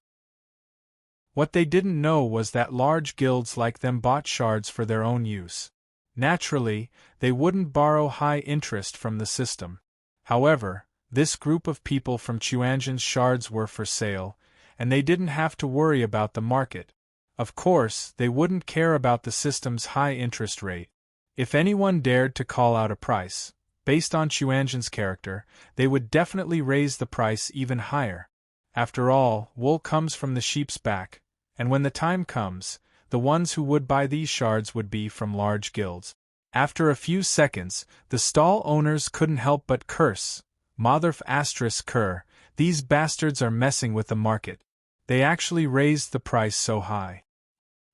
What they didn't know was that large guilds like them bought shards for their own use. Naturally, they wouldn't borrow high interest from the system. However, this group of people from Chuanjian's shards were for sale, and they didn't have to worry about the market. Of course, they wouldn't care about the system's high interest rate. If anyone dared to call out a price, based on Chuanjian's character, they would definitely raise the price even higher. After all, wool comes from the sheep's back, and when the time comes, the ones who would buy these shards would be from large guilds. After a few seconds, the stall owners couldn't help but curse. Motherf asterisk cur, these bastards are messing with the market. They actually raised the price so high.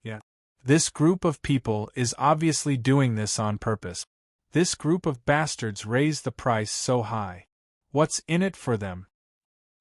Yeah. This group of people is obviously doing this on purpose. This group of bastards raised the price so high. What's in it for them?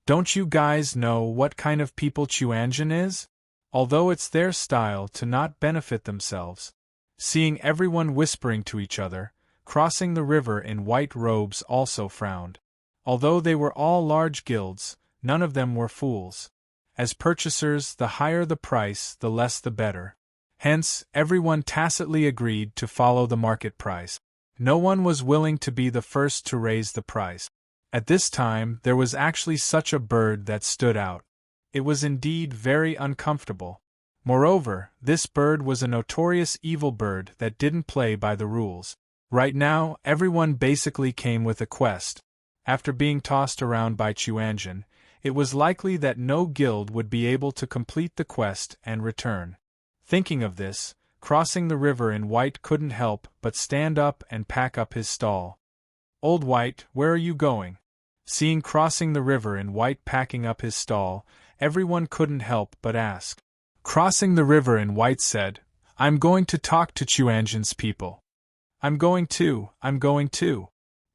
Don't you guys know what kind of people Chuanjian is? Although it's their style to not benefit themselves. Seeing everyone whispering to each other, crossing the river in white robes also frowned. Although they were all large guilds, none of them were fools. As purchasers, the higher the price, the less the better. Hence, everyone tacitly agreed to follow the market price. No one was willing to be the first to raise the price. At this time, there was actually such a bird that stood out. It was indeed very uncomfortable. Moreover, this bird was a notorious evil bird that didn't play by the rules. Right now, everyone basically came with a quest. After being tossed around by Chuanjian, it was likely that no guild would be able to complete the quest and return. Thinking of this, Crossing the River in White couldn't help but stand up and pack up his stall. "Old White, where are you going?" Seeing Crossing the River in White packing up his stall, everyone couldn't help but ask. Crossing the River in White said, "I'm going to talk to Chuanjian's people." I'm going too.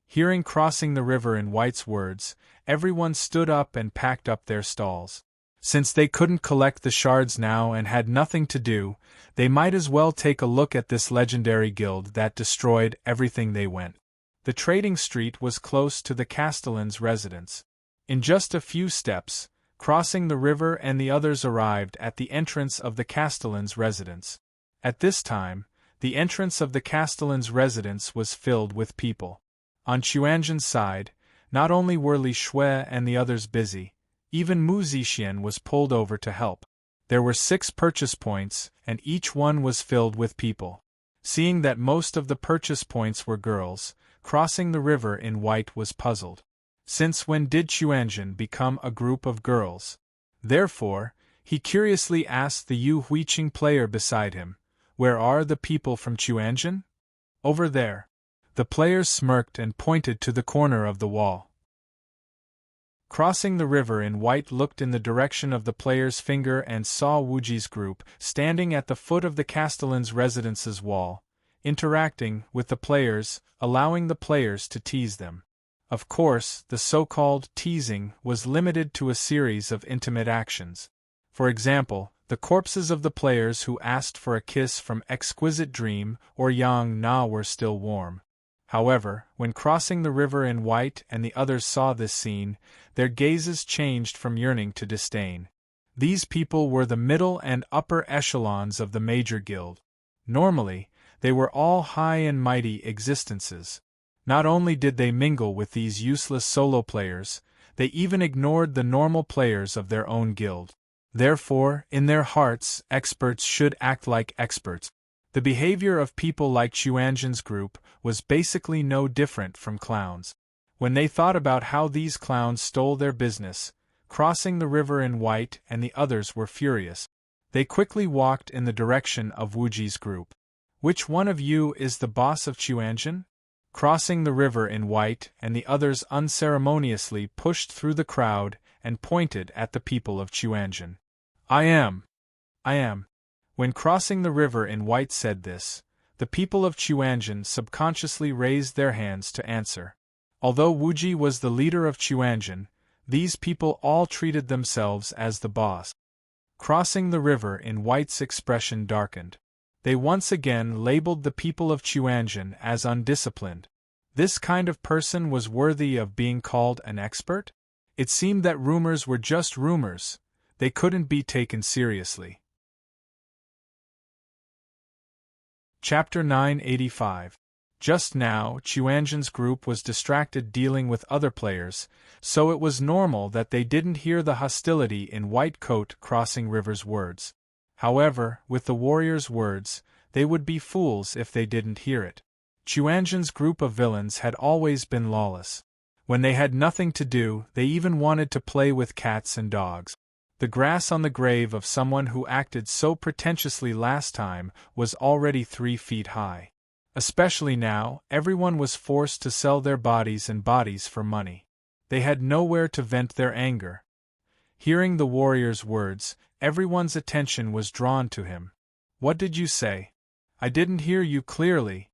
Hearing Crossing the River in White's words, everyone stood up and packed up their stalls. Since they couldn't collect the shards now and had nothing to do, they might as well take a look at this legendary guild that destroyed everything they went. The trading street was close to the Castellan's residence. In just a few steps, Crossing the River and the others arrived at the entrance of the Castellan's residence. At this time, the entrance of the Castellan's residence was filled with people. On Chuanjian's side, not only were Li Shui and the others busy, even Mu Zixian was pulled over to help. There were 6 purchase points, and each one was filled with people. Seeing that most of the purchase points were girls, Crossing the River in White was puzzled. Since when did Chuanjian become a group of girls? Therefore, he curiously asked the Yu Huiqing player beside him, "Where are the people from Chuanjian?" "Over there." The player smirked and pointed to the corner of the wall. Crossing the River in White looked in the direction of the player's finger and saw Wuji's group standing at the foot of the Castellan's residence's wall, interacting with the players, allowing the players to tease them. Of course, the so-called teasing was limited to a series of intimate actions. For example, the corpses of the players who asked for a kiss from Exquisite Dream or Yang Na were still warm. However, when Crossing the River in White and the others saw this scene, their gazes changed from yearning to disdain. These people were the middle and upper echelons of the major guild. Normally, they were all high and mighty existences. Not only did they mingle with these useless solo players, they even ignored the normal players of their own guild. Therefore, in their hearts, experts should act like experts. The behavior of people like Chuanjian's group was basically no different from clowns. When they thought about how these clowns stole their business, Crossing the River in White and the others were furious. They quickly walked in the direction of Wuji's group. "Which one of you is the boss of Chuanjian?" Crossing the River in White and the others unceremoniously pushed through the crowd and pointed at the people of Chuanjian. I am. When Crossing the River in White said this, the people of Chuanjian subconsciously raised their hands to answer. Although Wuji was the leader of Chuanjian, these people all treated themselves as the boss. Crossing the River in White's expression darkened. They once again labeled the people of Chuanjian as undisciplined. This kind of person was worthy of being called an expert? It seemed that rumors were just rumors, they couldn't be taken seriously. Chapter 985. Just now, Chuanjian's group was distracted dealing with other players, so it was normal that they didn't hear the hostility in White Coat Crossing River's words. However, with the warrior's words, they would be fools if they didn't hear it. Chuanjian's group of villains had always been lawless. When they had nothing to do, they even wanted to play with cats and dogs. The grass on the grave of someone who acted so pretentiously last time was already 3 feet high. Especially now, everyone was forced to sell their bodies and bodies for money. They had nowhere to vent their anger. Hearing the warrior's words, everyone's attention was drawn to him. "What did you say? I didn't hear you clearly."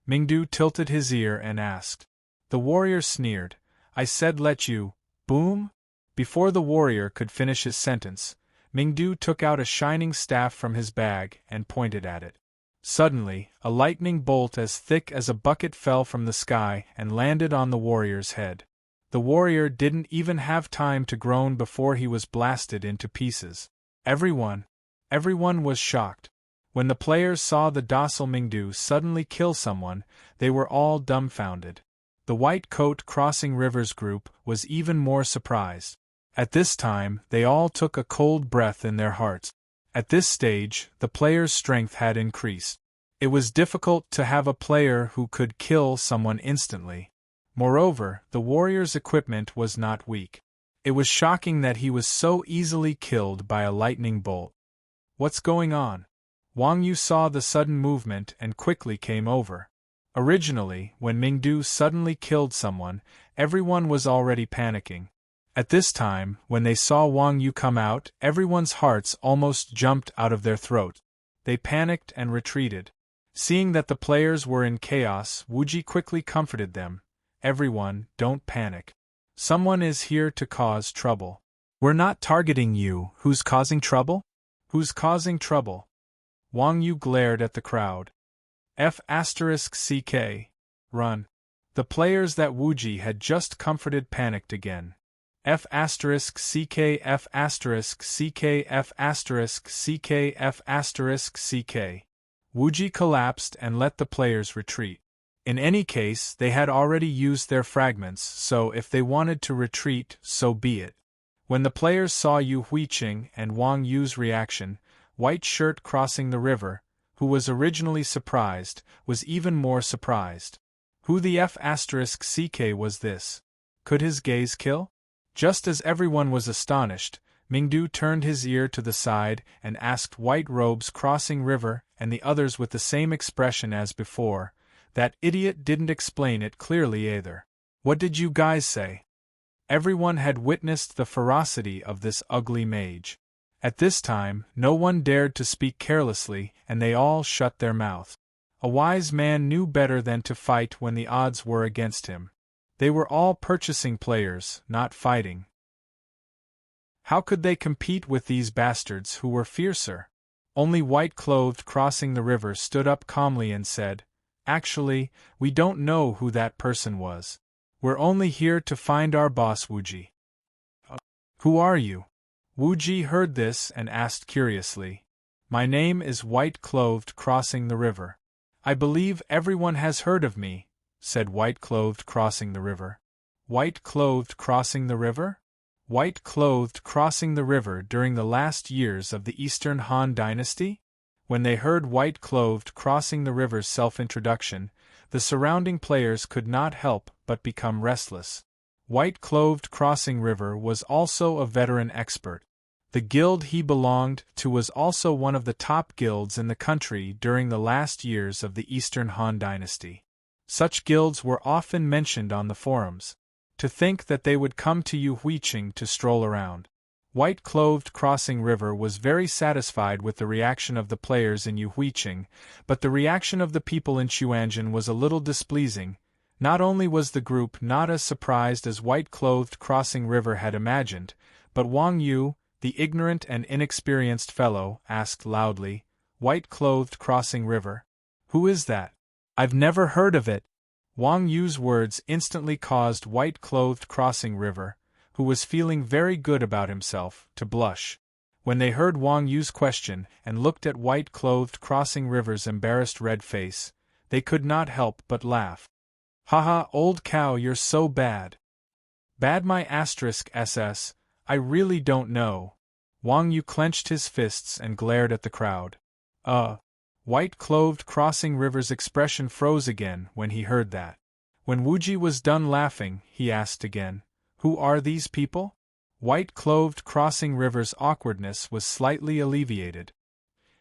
Mingdu tilted his ear and asked. The warrior sneered. "I said let you, boom?" Before the warrior could finish his sentence, Mingdu took out a shining staff from his bag and pointed at it. Suddenly, a lightning bolt as thick as a bucket fell from the sky and landed on the warrior's head. The warrior didn't even have time to groan before he was blasted into pieces. Everyone was shocked. When the players saw the docile Mingdu suddenly kill someone, they were all dumbfounded. The White Coat Crossing Rivers group was even more surprised. At this time, they all took a cold breath in their hearts. At this stage, the player's strength had increased. It was difficult to have a player who could kill someone instantly. Moreover, the warrior's equipment was not weak. It was shocking that he was so easily killed by a lightning bolt. "What's going on?" Wang Yu saw the sudden movement and quickly came over. Originally, when Mingdu suddenly killed someone, everyone was already panicking. At this time, when they saw Wang Yu come out, everyone's hearts almost jumped out of their throats. They panicked and retreated. Seeing that the players were in chaos, Wuji quickly comforted them. "Everyone, don't panic. Someone is here to cause trouble." "We're not targeting you. Who's causing trouble?" "Who's causing trouble?" Wang Yu glared at the crowd. F***CK. Run. The players that Wuji had just comforted panicked again. F***CK F***CK F***CK F***CK. Wuji collapsed and let the players retreat. In any case, they had already used their fragments, so if they wanted to retreat, so be it. When the players saw Yu Huiqing and Wang Yu's reaction, White Shirt Crossing the River, who was originally surprised, was even more surprised. Who the F***CK was this? Could his gaze kill? Just as everyone was astonished, Mingdu turned his ear to the side and asked White Robes Crossing River and the others with the same expression as before. That idiot didn't explain it clearly either. "What did you guys say?" Everyone had witnessed the ferocity of this ugly mage. At this time, no one dared to speak carelessly, and they all shut their mouths. A wise man knew better than to fight when the odds were against him. They were all purchasing players, not fighting. How could they compete with these bastards who were fiercer? Only White-Clothed Crossing the River stood up calmly and said, "Actually, we don't know who that person was. We're only here to find our boss Wuji." "Who are you?" Wuji heard this and asked curiously. "My name is White-Clothed Crossing the River." "I believe everyone has heard of me," said White-Clothed Crossing the River. White-Clothed Crossing the River? White-Clothed Crossing the River during the last years of the Eastern Han Dynasty? When they heard White-Clothed Crossing the River's self-introduction, the surrounding players could not help but become restless. White-Clothed Crossing River was also a veteran expert. The guild he belonged to was also one of the top guilds in the country during the last years of the Eastern Han Dynasty. Such guilds were often mentioned on the forums. To think that they would come to Yu Huiqing to stroll around. White-Clothed Crossing River was very satisfied with the reaction of the players in Yu Huiqing, but the reaction of the people in Chuanjian was a little displeasing. Not only was the group not as surprised as White-Clothed Crossing River had imagined, but Wang Yu, the ignorant and inexperienced fellow, asked loudly, white-clothed crossing river? Who is that? I've never heard of it. Wang Yu's words instantly caused white-clothed crossing river, who was feeling very good about himself, to blush. When they heard Wang Yu's question and looked at white-clothed crossing river's embarrassed red face, they could not help but laugh. Haha, old cow, you're so bad. Bad my *SS, I really don't know. Wang Yu clenched his fists and glared at the crowd. White-clothed crossing river's expression froze again when he heard that. When Wuji was done laughing, he asked again, "Who are these people?" White-clothed crossing river's awkwardness was slightly alleviated.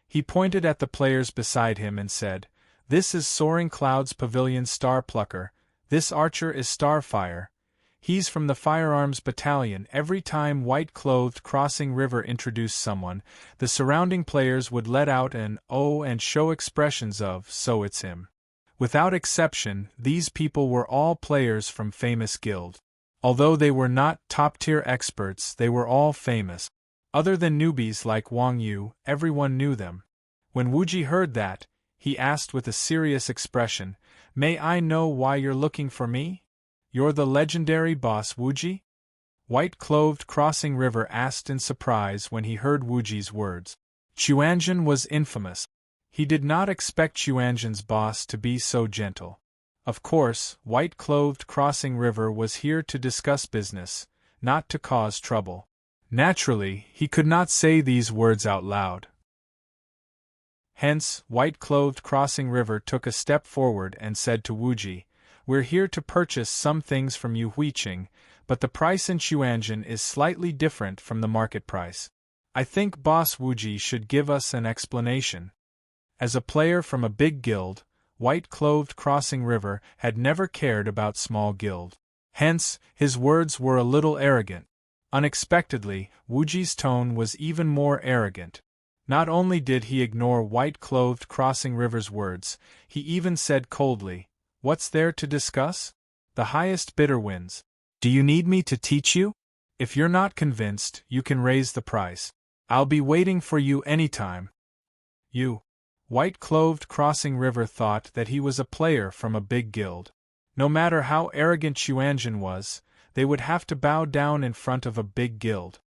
He pointed at the players beside him and said, "This is Soaring Clouds Pavilion Star Plucker, this archer is Starfire. He's from the Firearms Battalion." Every time white-clothed crossing river introduced someone, the surrounding players would let out an "oh" and show expressions of "so it's him." Without exception, these people were all players from famous guild. Although they were not top-tier experts, they were all famous. Other than newbies like Wang Yu, everyone knew them. When Wuji heard that, he asked with a serious expression, "May I know why you're looking for me? You're the legendary boss Wuji?" White-clothed crossing river asked in surprise when he heard Wuji's words. Chuanjun was infamous. He did not expect Chuanjun's boss to be so gentle. Of course, white-clothed crossing river was here to discuss business, not to cause trouble. Naturally, he could not say these words out loud. Hence, white-clothed crossing river took a step forward and said to Wuji, "We're here to purchase some things from you Huiqing, but the price in Chuanjun is slightly different from the market price. I think Boss Wuji should give us an explanation." As a player from a big guild, white-clothed crossing river had never cared about small guild. Hence, his words were a little arrogant. Unexpectedly, Wuji's tone was even more arrogant. Not only did he ignore white-clothed crossing river's words, he even said coldly, "What's there to discuss? The highest bidder wins. Do you need me to teach you? If you're not convinced, you can raise the price. I'll be waiting for you anytime." You. White-clothed crossing river thought that he was a player from a big guild. No matter how arrogant Chuanjun was, they would have to bow down in front of a big guild.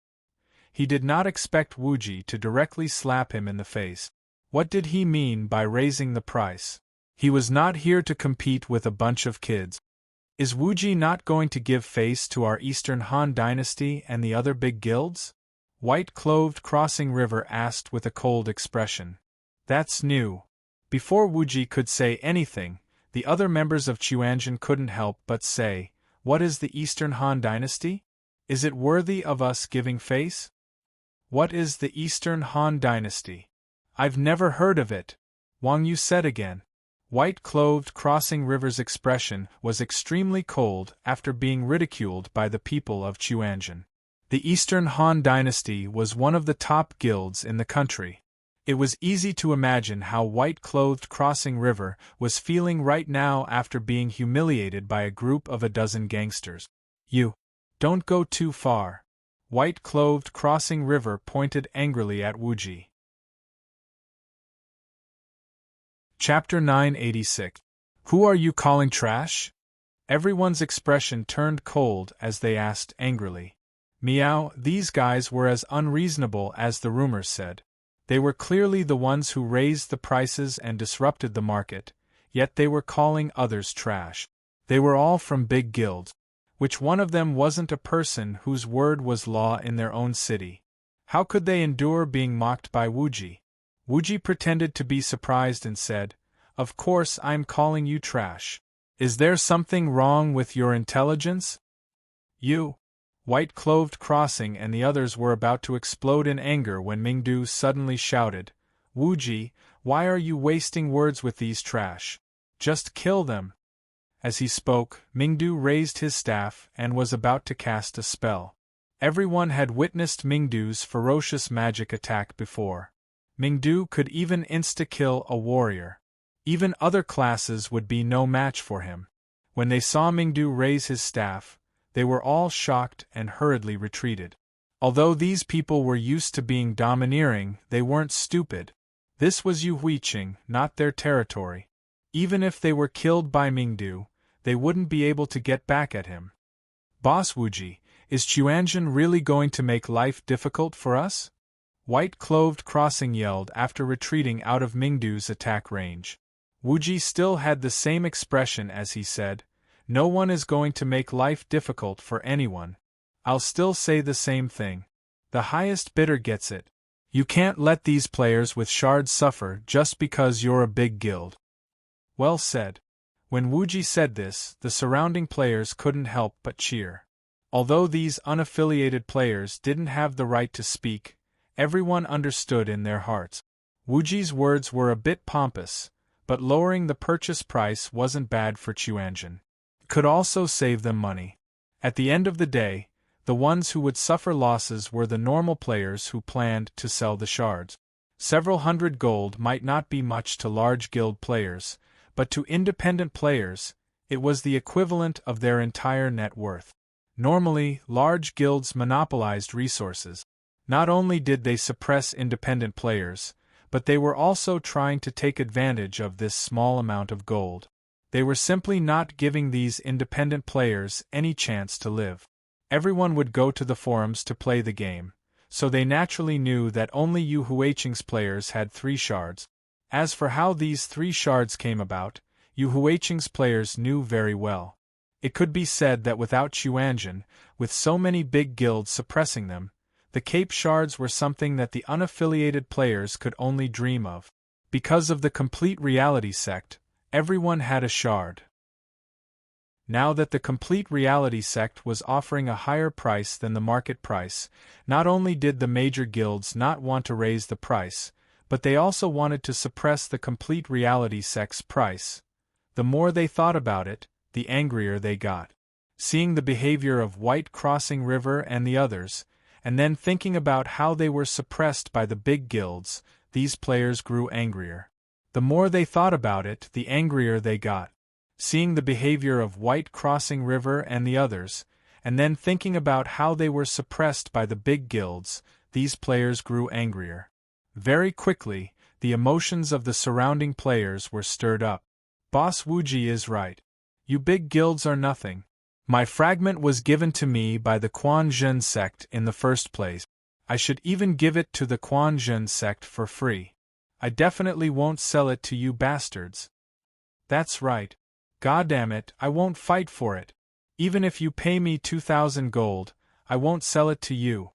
He did not expect Wuji to directly slap him in the face. What did he mean by raising the price? He was not here to compete with a bunch of kids. Is Wuji not going to give face to our Eastern Han Dynasty and the other big guilds? White-clothed crossing river asked with a cold expression. That's new. Before Wuji could say anything, the other members of Chuanjun couldn't help but say, "What is the Eastern Han Dynasty? Is it worthy of us giving face?" "What is the Eastern Han Dynasty? I've never heard of it," Wang Yu said again. White-clothed crossing river's expression was extremely cold after being ridiculed by the people of Chuanjun. The Eastern Han Dynasty was one of the top guilds in the country. It was easy to imagine how white-clothed crossing river was feeling right now after being humiliated by a group of a dozen gangsters. "You don't go too far." White-clothed crossing river pointed angrily at Wuji. Chapter 986. Who are you calling trash? Everyone's expression turned cold as they asked angrily. Meow, these guys were as unreasonable as the rumors said. They were clearly the ones who raised the prices and disrupted the market, yet they were calling others trash. They were all from big guilds. Which one of them wasn't a person whose word was law in their own city? How could they endure being mocked by Wuji? Wuji pretended to be surprised and said, "Of course I'm calling you trash. Is there something wrong with your intelligence?" You. White-clothed crossing and the others were about to explode in anger when Mingdu suddenly shouted, "Wuji, why are you wasting words with these trash? Just kill them." As he spoke, Mingdu raised his staff and was about to cast a spell. Everyone had witnessed Mingdu's ferocious magic attack before. Mingdu could even insta-kill a warrior. Even other classes would be no match for him. When they saw Mingdu raise his staff, they were all shocked and hurriedly retreated. Although these people were used to being domineering, they weren't stupid. This was Yu Huiqing, not their territory. Even if they were killed by Mingdu, they wouldn't be able to get back at him. Boss Wuji, is Chuanjin really going to make life difficult for us? White-clothed Crossing yelled after retreating out of Mingdu's attack range. Wuji still had the same expression as he said, "No one is going to make life difficult for anyone. I'll still say the same thing. The highest bidder gets it. You can't let these players with shards suffer just because you're a big guild." Well said. When Wuji said this, the surrounding players couldn't help but cheer. Although these unaffiliated players didn't have the right to speak, everyone understood in their hearts. Wuji's words were a bit pompous, but lowering the purchase price wasn't bad for Chuanjin. It could also save them money. At the end of the day, the ones who would suffer losses were the normal players who planned to sell the shards. Several hundred gold might not be much to large guild players, but to independent players, it was the equivalent of their entire net worth. Normally, large guilds monopolized resources. Not only did they suppress independent players, but they were also trying to take advantage of this small amount of gold. They were simply not giving these independent players any chance to live. Everyone would go to the forums to play the game, so they naturally knew that only Yu Huiqing's players had 3 shards. As for how these 3 shards came about, Yu Huiqing's players knew very well. It could be said that without Chuanjin, with so many big guilds suppressing them, the Cape Shards were something that the unaffiliated players could only dream of. Because of the complete reality sect, everyone had a shard. Now that the complete reality sect was offering a higher price than the market price, not only did the major guilds not want to raise the price, but they also wanted to suppress the complete reality sect's price. The more they thought about it, the angrier they got. Seeing the behavior of White Crossing River and the others, and then thinking about how they were suppressed by the big guilds, these players grew angrier. The more they thought about it, the angrier they got. Seeing the behavior of White Crossing River and the others, and then thinking about how they were suppressed by the big guilds, these players grew angrier. Very quickly, the emotions of the surrounding players were stirred up. Boss Wuji is right. You big guilds are nothing. My fragment was given to me by the Quanzhen sect in the first place. I should even give it to the Quanzhen sect for free. I definitely won't sell it to you bastards. That's right. Goddamn it, I won't fight for it. Even if you pay me 2,000 gold, I won't sell it to you.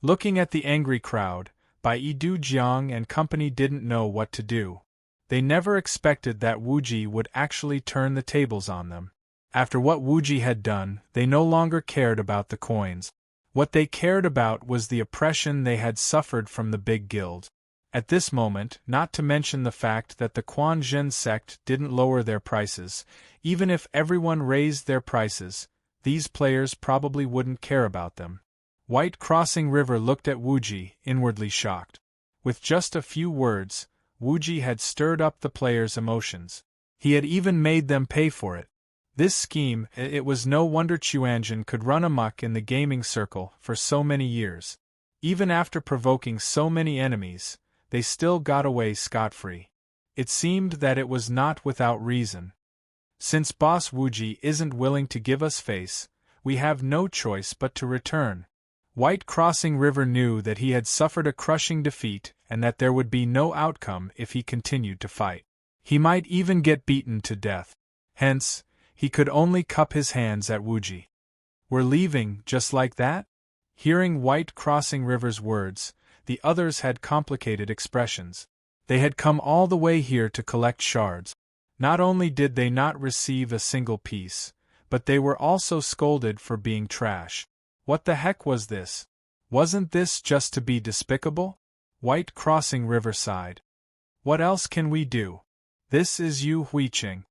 Looking at the angry crowd, Bai Du Jiang and company didn't know what to do. They never expected that Wuji would actually turn the tables on them. After what Wuji had done, they no longer cared about the coins. What they cared about was the oppression they had suffered from the big guild. At this moment, not to mention the fact that the Quanzhen sect didn't lower their prices, even if everyone raised their prices, these players probably wouldn't care about them. White Crossing River looked at Wuji, inwardly shocked. With just a few words, Wuji had stirred up the players' emotions. He had even made them pay for it. This scheme, it was no wonder Chuanjin could run amok in the gaming circle for so many years. Even after provoking so many enemies, they still got away scot-free. It seemed that it was not without reason. Since Boss Wuji isn't willing to give us face, we have no choice but to return. White Crossing River knew that he had suffered a crushing defeat and that there would be no outcome if he continued to fight. He might even get beaten to death. Hence, he could only cup his hands at Wuji. We're leaving, just like that? Hearing White Crossing River's words, the others had complicated expressions. They had come all the way here to collect shards. Not only did they not receive a single piece, but they were also scolded for being trash. What the heck was this? Wasn't this just to be despicable? White Crossing River sighed. What else can we do? This is Yu Huiqing.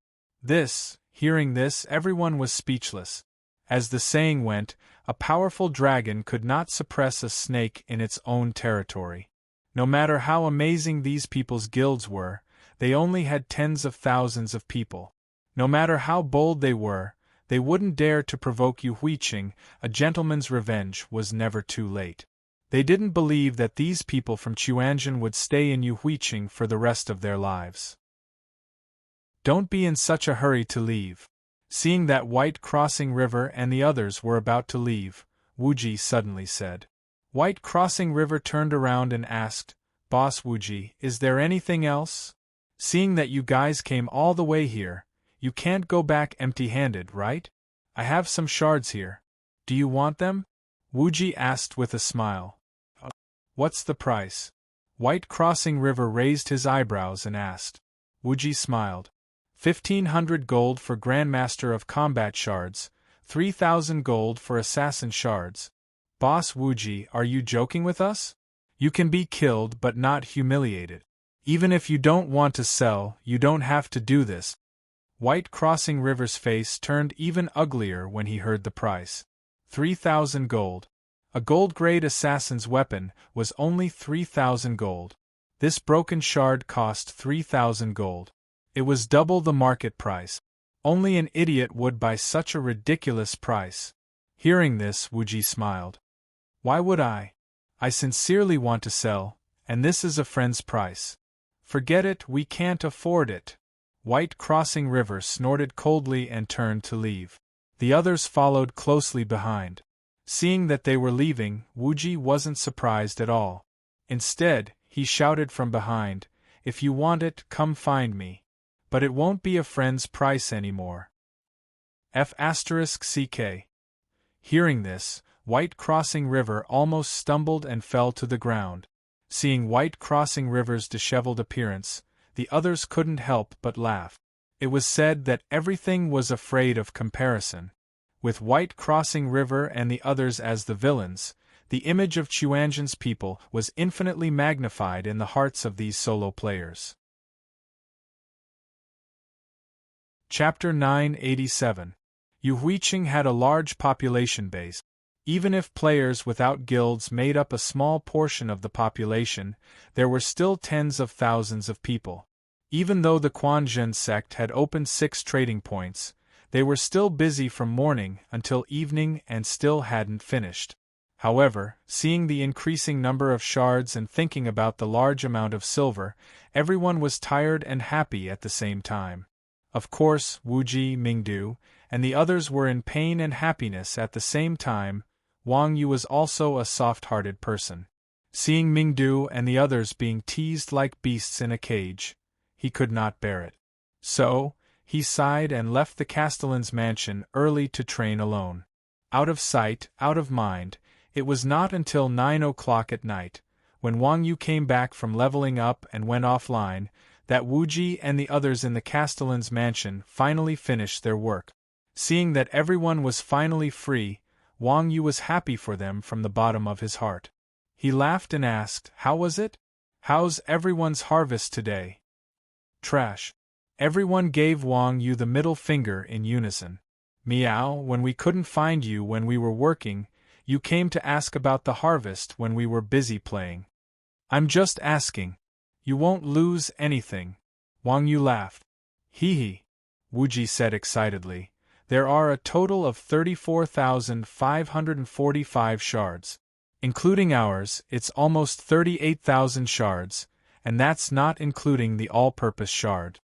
Hearing this, everyone was speechless. As the saying went, a powerful dragon could not suppress a snake in its own territory. No matter how amazing these people's guilds were, they only had tens of thousands of people. No matter how bold they were, they wouldn't dare to provoke Yu Huiqing. A gentleman's revenge was never too late. They didn't believe that these people from Chuanjian would stay in Yuhuiqing for the rest of their lives. Don't be in such a hurry to leave. Seeing that White Crossing River and the others were about to leave, Wuji suddenly said. White Crossing River turned around and asked, Boss Wuji, is there anything else? Seeing that you guys came all the way here, you can't go back empty-handed, right? I have some shards here. Do you want them? Wuji asked with a smile. What's the price? White Crossing River raised his eyebrows and asked. Wuji smiled. 1,500 gold for Grandmaster of Combat shards, 3,000 gold for Assassin shards. Boss Wuji, are you joking with us? You can be killed but not humiliated. Even if you don't want to sell, you don't have to do this. White Crossing River's face turned even uglier when he heard the price. 3,000 gold. A gold-grade assassin's weapon was only 3,000 gold. This broken shard cost 3,000 gold. It was double the market price. Only an idiot would buy such a ridiculous price. Hearing this, Wuji smiled. Why would I? I sincerely want to sell, and this is a friend's price. Forget it, we can't afford it. White Crossing River snorted coldly and turned to leave. The others followed closely behind. Seeing that they were leaving, Wuji wasn't surprised at all. Instead, he shouted from behind, If you want it, come find me. But it won't be a friend's price anymore. F***CK. Hearing this, White Crossing River almost stumbled and fell to the ground. Seeing White Crossing River's disheveled appearance, the others couldn't help but laugh. It was said that everything was afraid of comparison. With White Crossing River and the others as the villains, the image of Chuanjian's people was infinitely magnified in the hearts of these solo players. Chapter 987. Yuhuiqing had a large population base. Even if players without guilds made up a small portion of the population, there were still tens of thousands of people. Even though the Quanzhen sect had opened 6 trading points, they were still busy from morning until evening and still hadn't finished. However, seeing the increasing number of shards and thinking about the large amount of silver, everyone was tired and happy at the same time. Of course, Wuji, Mingdu, and the others were in pain and happiness at the same time. Wang Yu was also a soft-hearted person. Seeing Mingdu and the others being teased like beasts in a cage, he could not bear it. So, he sighed and left the Castellan's mansion early to train alone. Out of sight, out of mind, it was not until 9 o'clock at night, when Wang Yu came back from leveling up and went offline, that Wuji and the others in the Castellan's mansion finally finished their work. Seeing that everyone was finally free, Wang Yu was happy for them from the bottom of his heart. He laughed and asked, How was it? How's everyone's harvest today? Trash. Everyone gave Wang Yu the middle finger in unison. Meow, when we couldn't find you when we were working, you came to ask about the harvest when we were busy playing. I'm just asking. You won't lose anything. Wang Yu laughed. Hee hee. Wuji said excitedly. There are a total of 34,545 shards. Including ours, it's almost 38,000 shards, and that's not including the all-purpose shard.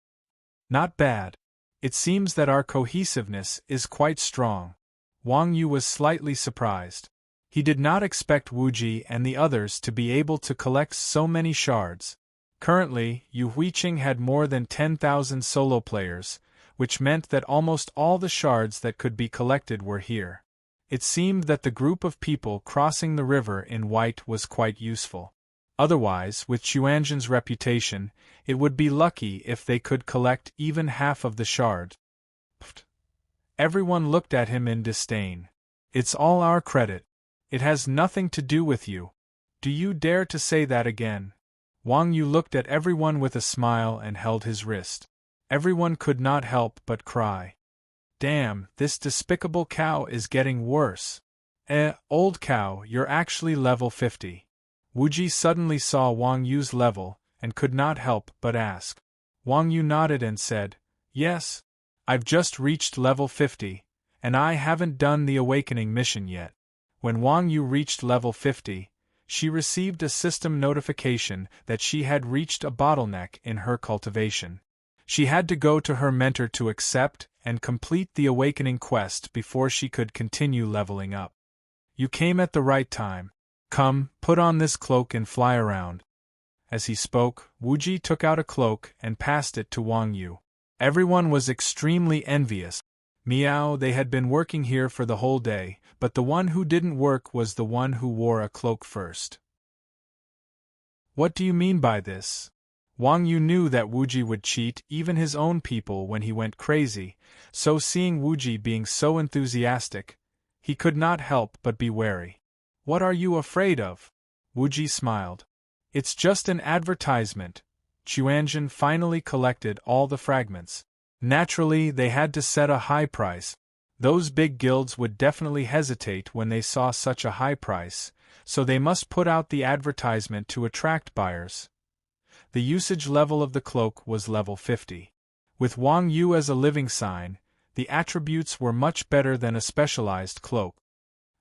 Not bad. It seems that our cohesiveness is quite strong. Wang Yu was slightly surprised. He did not expect Wuji and the others to be able to collect so many shards. Currently, Yuhuiqing had more than 10,000 solo players, which meant that almost all the shards that could be collected were here. It seemed that the group of people crossing the river in white was quite useful. Otherwise, with Chuanjian's reputation, it would be lucky if they could collect even half of the shard. Pfft. Everyone looked at him in disdain. It's all our credit. It has nothing to do with you. Do you dare to say that again? Wang Yu looked at everyone with a smile and held his wrist. Everyone could not help but cry. Damn, this despicable cow is getting worse. Old cow, you're actually level 50. Wuji suddenly saw Wang Yu's level, and could not help but ask. Wang Yu nodded and said, Yes, I've just reached level 50, and I haven't done the awakening mission yet. When Wang Yu reached level 50, she received a system notification that she had reached a bottleneck in her cultivation. She had to go to her mentor to accept and complete the awakening quest before she could continue leveling up. You came at the right time. Come, put on this cloak and fly around. As he spoke, Wuji took out a cloak and passed it to Wang Yu. Everyone was extremely envious. Meow, they had been working here for the whole day, but the one who didn't work was the one who wore a cloak first. What do you mean by this? Wang Yu knew that Wuji would cheat even his own people when he went crazy, so seeing Wuji being so enthusiastic, he could not help but be wary. What are you afraid of? Wuji smiled. It's just an advertisement. Chuanjin finally collected all the fragments. Naturally, they had to set a high price. Those big guilds would definitely hesitate when they saw such a high price, so they must put out the advertisement to attract buyers. The usage level of the cloak was level 50. With Wang Yu as a living sign, the attributes were much better than a specialized cloak.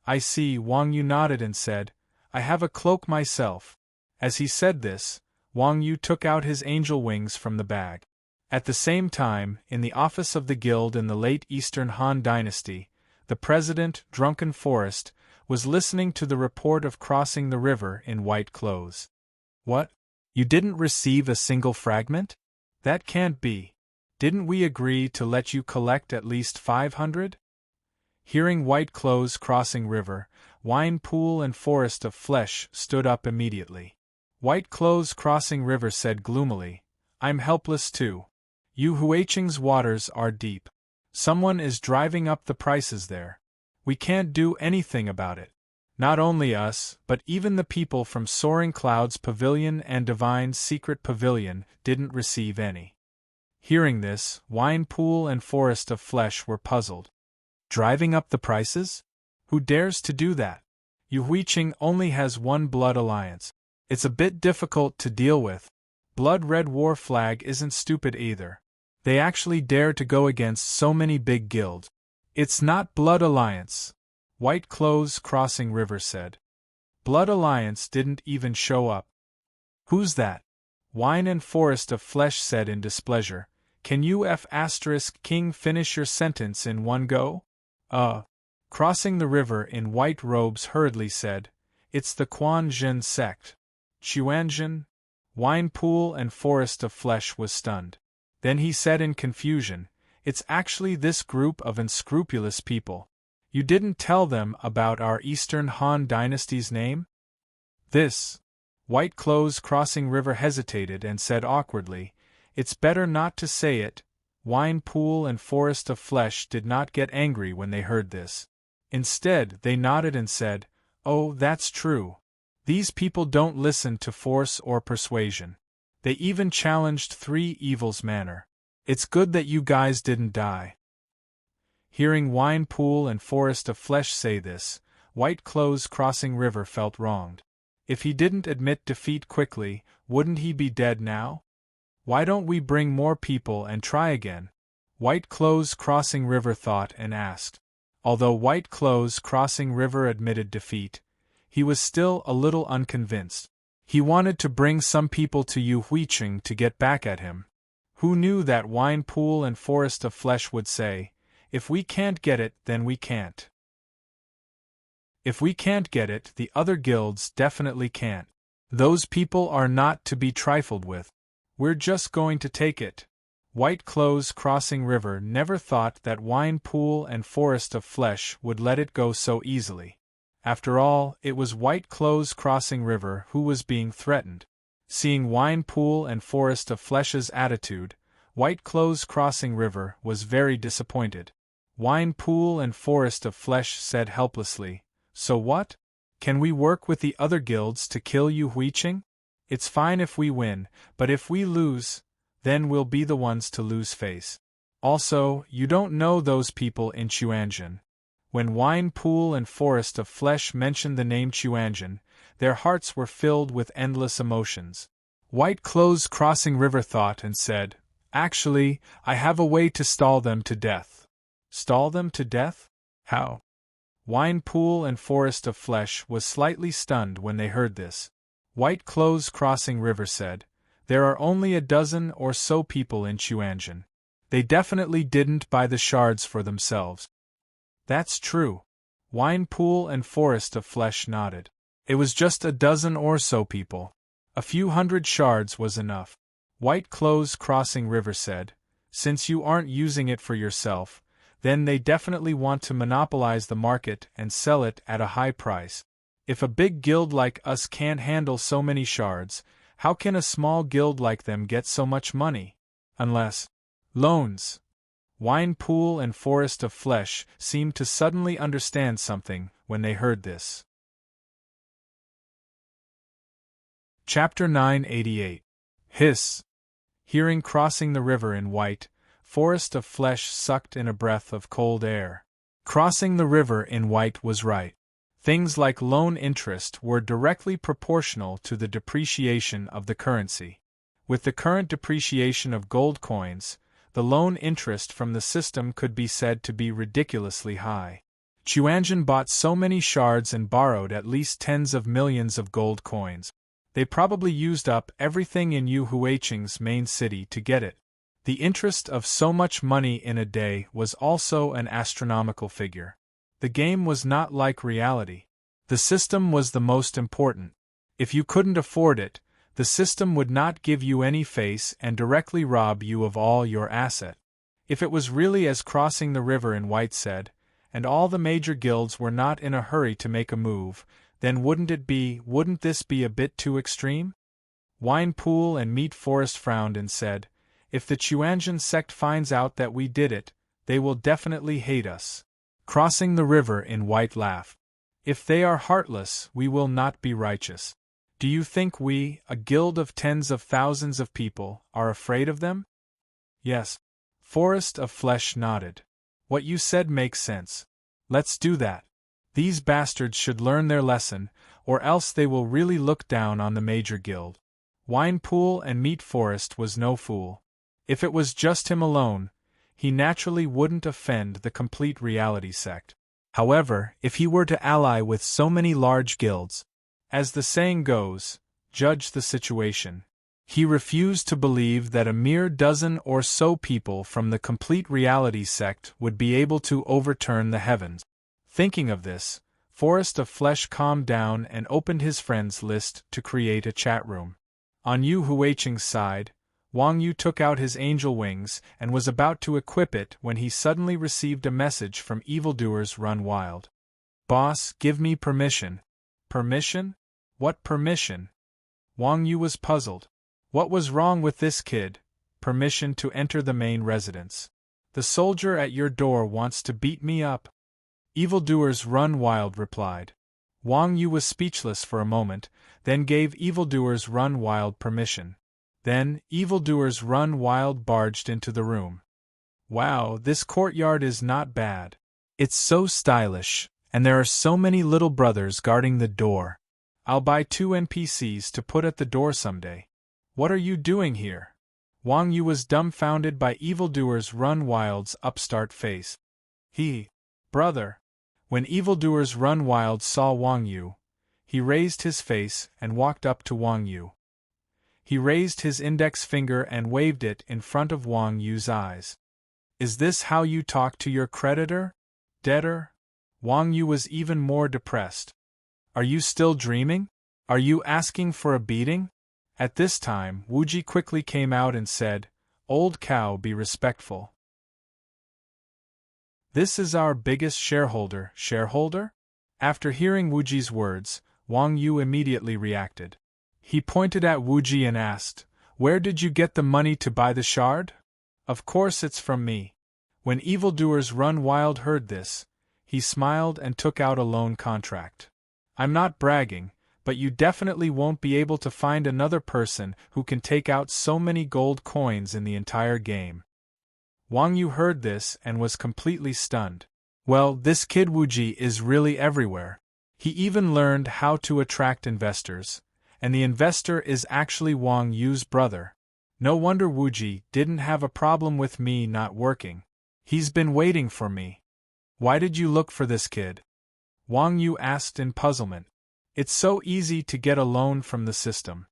I see. Wang Yu nodded and said, I have a cloak myself. As he said this, Wang Yu took out his angel wings from the bag. At the same time, in the office of the guild in the late Eastern Han Dynasty, the president, Drunken Forest, was listening to the report of crossing the river in white clothes. What? You didn't receive a single fragment? That can't be. Didn't we agree to let you collect at least 500? Hearing White Clothes crossing river, Wine Pool and Forest of Flesh stood up immediately. White Clothes crossing river said gloomily, I'm helpless too. Yu Huiqing's waters are deep. Someone is driving up the prices there. We can't do anything about it. Not only us, but even the people from Soaring Clouds Pavilion and Divine's Secret Pavilion didn't receive any. Hearing this, Wine Pool and Forest of Flesh were puzzled. Driving up the prices? Who dares to do that? Yu Huiqing only has one blood alliance. It's a bit difficult to deal with. Blood Red War Flag isn't stupid either. They actually dare to go against so many big guilds. It's not Blood Alliance, White Clothes Crossing River said. Blood Alliance didn't even show up. Who's that? Wine and Forest of Flesh said in displeasure. Can you King finish your sentence in one go? Crossing the river in white robes hurriedly said, It's the Quan Zhen sect. Chuanjin? Wine Pool and Forest of Flesh was stunned. Then he said in confusion, It's actually this group of unscrupulous people. You didn't tell them about our Eastern Han Dynasty's name? This. White Clothes Crossing River hesitated and said awkwardly, It's better not to say it. Wine Pool and Forest of Flesh did not get angry when they heard this. Instead, they nodded and said, Oh, that's true. These people don't listen to force or persuasion. They even challenged Three Evils Manor. It's good that you guys didn't die. Hearing Wine Pool and Forest of Flesh say this, White Clothes Crossing River felt wronged. If he didn't admit defeat quickly, wouldn't he be dead now? Why don't we bring more people and try again? White Clothes Crossing River thought and asked. Although White Clothes Crossing River admitted defeat, he was still a little unconvinced. He wanted to bring some people to Yu Huiqing to get back at him. Who knew that Wine Pool and Forest of Flesh would say, If we can't get it, then we can't. If we can't get it, the other guilds definitely can't. Those people are not to be trifled with. We're just going to take it. White Clothes Crossing River never thought that Wine Pool and Forest of Flesh would let it go so easily. After all, it was White Clothes Crossing River who was being threatened. Seeing Wine Pool and Forest of Flesh's attitude, White Clothes Crossing River was very disappointed. Wine Pool and Forest of Flesh said helplessly, So what? Can we work with the other guilds to kill Yu Huiqing? It's fine if we win, but if we lose, then we'll be the ones to lose face. Also, you don't know those people in Chuanjin. When Wine Pool and Forest of Flesh mentioned the name Chuanjin, their hearts were filled with endless emotions. White Clothes Crossing River thought and said, Actually, I have a way to stall them to death. Stall them to death? How? Wine Pool and Forest of Flesh was slightly stunned when they heard this. White Clothes Crossing River said, "There are only a dozen or so people in Chuanjian. They definitely didn't buy the shards for themselves." "That's true." Wine Pool and Forest of Flesh nodded. "It was just a dozen or so people. A few hundred shards was enough." White Clothes Crossing River said, "Since you aren't using it for yourself, then they definitely want to monopolize the market and sell it at a high price. If a big guild like us can't handle so many shards, how can a small guild like them get so much money? Unless loans." Wine Pool and Forest of Flesh seemed to suddenly understand something when they heard this. Chapter 988. Hiss. Hearing Crossing the River in White, Forest of Flesh sucked in a breath of cold air. Crossing the river in White was right. Things like loan interest were directly proportional to the depreciation of the currency. With the current depreciation of gold coins, the loan interest from the system could be said to be ridiculously high. Chuanjian bought so many shards and borrowed at least tens of millions of gold coins. They probably used up everything in Yu Huiqing's main city to get it. The interest of so much money in a day was also an astronomical figure. The game was not like reality. The system was the most important. If you couldn't afford it, the system would not give you any face and directly rob you of all your asset. If it was really as Crossing the River in White said, and all the major guilds were not in a hurry to make a move, then wouldn't this be a bit too extreme? Wine Pool and Meat Forest frowned and said, "If the Chuanjian sect finds out that we did it, they will definitely hate us." Crossing the River in White laughed. "If they are heartless, we will not be righteous. Do you think we, a guild of tens of thousands of people, are afraid of them?" "Yes." Forest of Flesh nodded. "What you said makes sense. Let's do that. These bastards should learn their lesson, or else they will really look down on the major guild." Wine Pool and Meat Forest was no fool. If it was just him alone, he naturally wouldn't offend the complete reality sect. However, if he were to ally with so many large guilds, as the saying goes, judge the situation. He refused to believe that a mere dozen or so people from the complete reality sect would be able to overturn the heavens. Thinking of this, Forest of Flesh calmed down and opened his friends list to create a chat room. On Yu Huiqing's side, Wang Yu took out his angel wings and was about to equip it when he suddenly received a message from Evildoers Run Wild. "Boss, give me permission." "Permission? What permission?" Wang Yu was puzzled. What was wrong with this kid? Permission to enter the main residence. "The soldier at your door wants to beat me up." Evildoers Run Wild replied. Wang Yu was speechless for a moment, then gave Evildoers Run Wild permission. Then, Evildoers Run Wild barged into the room. "Wow, this courtyard is not bad. It's so stylish, and there are so many little brothers guarding the door. I'll buy 2 NPCs to put at the door someday." "What are you doing here?" Wang Yu was dumbfounded by Evildoers Run Wild's upstart face. Brother." When Evildoers Run Wild saw Wang Yu, he raised his face and walked up to Wang Yu. He raised his index finger and waved it in front of Wang Yu's eyes. "Is this how you talk to your creditor? Debtor?" Wang Yu was even more depressed. "Are you still dreaming? Are you asking for a beating?" At this time, Wuji quickly came out and said, "Old cow, be respectful. This is our biggest shareholder." "Shareholder?" After hearing Wuji's words, Wang Yu immediately reacted. He pointed at Wuji and asked, "Where did you get the money to buy the shard?" "Of course it's from me." When Evildoers Run Wild heard this, he smiled and took out a loan contract. "I'm not bragging, but you definitely won't be able to find another person who can take out so many gold coins in the entire game." Wang Yu heard this and was completely stunned. Well, this kid Wuji is really everywhere. He even learned how to attract investors, and the investor is actually Wang Yu's brother. No wonder Wuji didn't have a problem with me not working. He's been waiting for me. "Why did you look for this kid?" Wang Yu asked in puzzlement. It's so easy to get a loan from the system.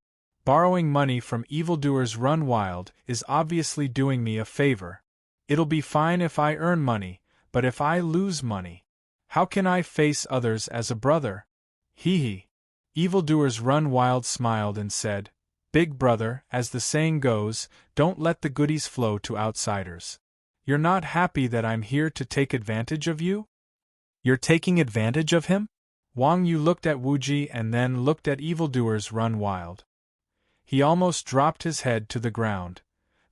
Borrowing money from evildoers run wild is obviously doing me a favor. It'll be fine if I earn money, but if I lose money, how can I face others as a brother? Hee hee. Evildoers run wild smiled and said, Big brother, as the saying goes, don't let the goodies flow to outsiders. You're not happy that I'm here to take advantage of you? You're taking advantage of him? Wang Yu looked at Wuji and then looked at evildoers run wild. He almost dropped his head to the ground.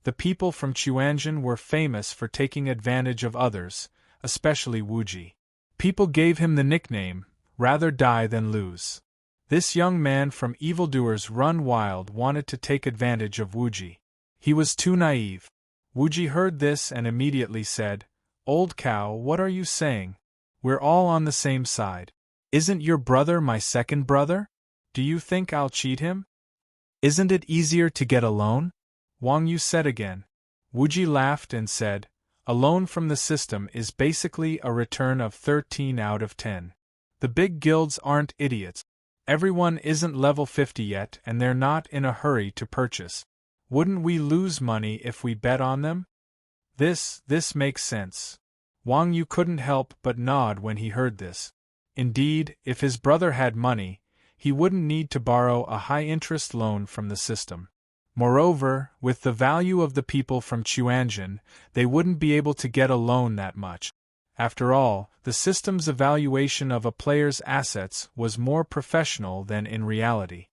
The people from Chuanjin were famous for taking advantage of others, especially Wuji. People gave him the nickname, rather die than lose. This young man from evildoers run wild wanted to take advantage of Wuji. He was too naive. Wuji heard this and immediately said, Old cow, what are you saying? We're all on the same side. Isn't your brother my second brother? Do you think I'll cheat him? Isn't it easier to get a loan? Wang Yu said again. Wuji laughed and said, A loan from the system is basically a return of 13 out of 10. The big guilds aren't idiots. Everyone isn't level 50 yet and they're not in a hurry to purchase. Wouldn't we lose money if we bet on them? This makes sense. Wang Yu couldn't help but nod when he heard this. Indeed, if his brother had money, he wouldn't need to borrow a high-interest loan from the system. Moreover, with the value of the people from Chuanjin, they wouldn't be able to get a loan that much. After all, the system's evaluation of a player's assets was more professional than in reality.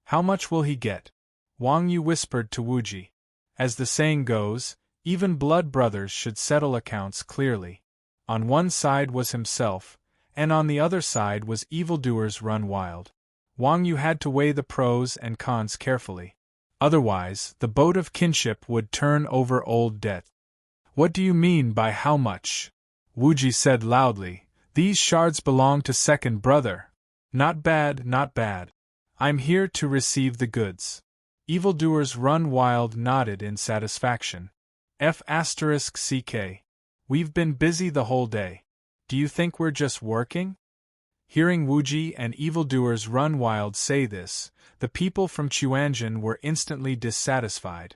How much will he get? Wang Yu whispered to Wuji. As the saying goes, even blood brothers should settle accounts clearly. On one side was himself, and on the other side was evildoers run wild. Wang Yu had to weigh the pros and cons carefully. Otherwise, the boat of kinship would turn over old debt. What do you mean by how much? Wuji said loudly, These shards belong to second brother. Not bad, not bad. I'm here to receive the goods. Evildoers run wild nodded in satisfaction. F***ck. We've been busy the whole day. Do you think we're just working? Hearing Wuji and evildoers run wild say this, the people from Chuanjin were instantly dissatisfied.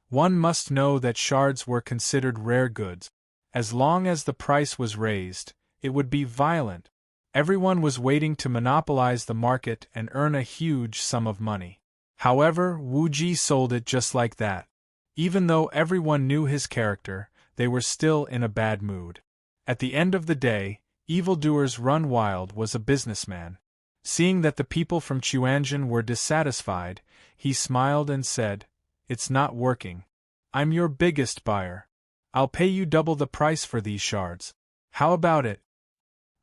One must know that shards were considered rare goods. As long as the price was raised, it would be violent. Everyone was waiting to monopolize the market and earn a huge sum of money. However, Wuji sold it just like that. Even though everyone knew his character, they were still in a bad mood. At the end of the day, evildoers run wild was a businessman. Seeing that the people from Chuanjin were dissatisfied, he smiled and said, It's not working. I'm your biggest buyer. I'll pay you double the price for these shards. How about it?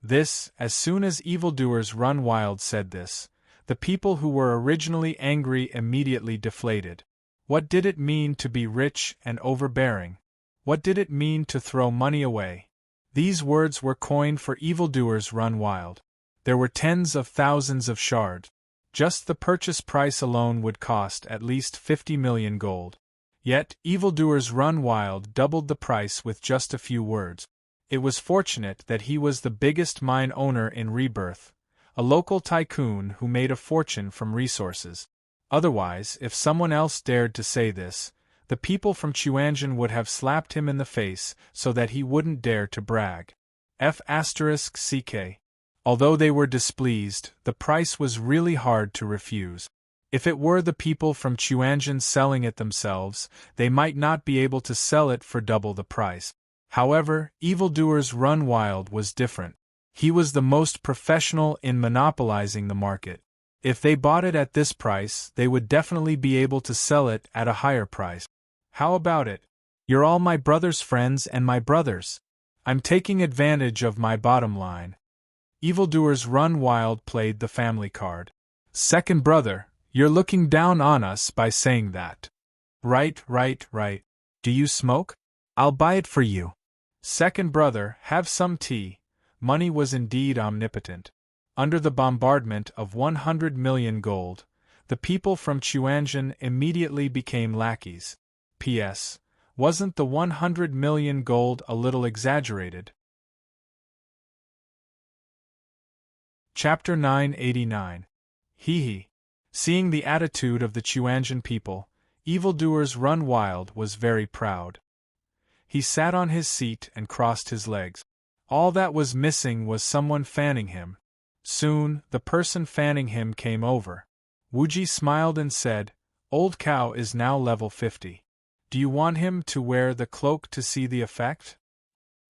As soon as evildoers run wild said this, the people who were originally angry immediately deflated. What did it mean to be rich and overbearing? What did it mean to throw money away? These words were coined for evildoers run wild. There were tens of thousands of shards. Just the purchase price alone would cost at least 50 million gold. Yet, evildoers run wild doubled the price with just a few words. It was fortunate that he was the biggest mine owner in Rebirth, a local tycoon who made a fortune from resources. Otherwise, if someone else dared to say this, the people from Chuanjin would have slapped him in the face so that he wouldn't dare to brag. F***ck. Although they were displeased, the price was really hard to refuse. If it were the people from Chuanjin selling it themselves, they might not be able to sell it for double the price. However, evildoers run wild was different. He was the most professional in monopolizing the market. If they bought it at this price, they would definitely be able to sell it at a higher price. How about it? You're all my brother's friends and my brothers. I'm taking advantage of my bottom line. Evildoers run wild played the family card. Second brother, you're looking down on us by saying that. Right. Do you smoke? I'll buy it for you. Second brother, have some tea. Money was indeed omnipotent. Under the bombardment of 100 million gold, the people from Chuanjin immediately became lackeys. P.S. Wasn't the 100 million gold a little exaggerated? Chapter 989. Hee. Seeing the attitude of the Chuanjian people, Evildoers Run Wild was very proud. He sat on his seat and crossed his legs. All that was missing was someone fanning him. Soon, the person fanning him came over. Wuji smiled and said, "Old Cow is now level 50. Do you want him to wear the cloak to see the effect?"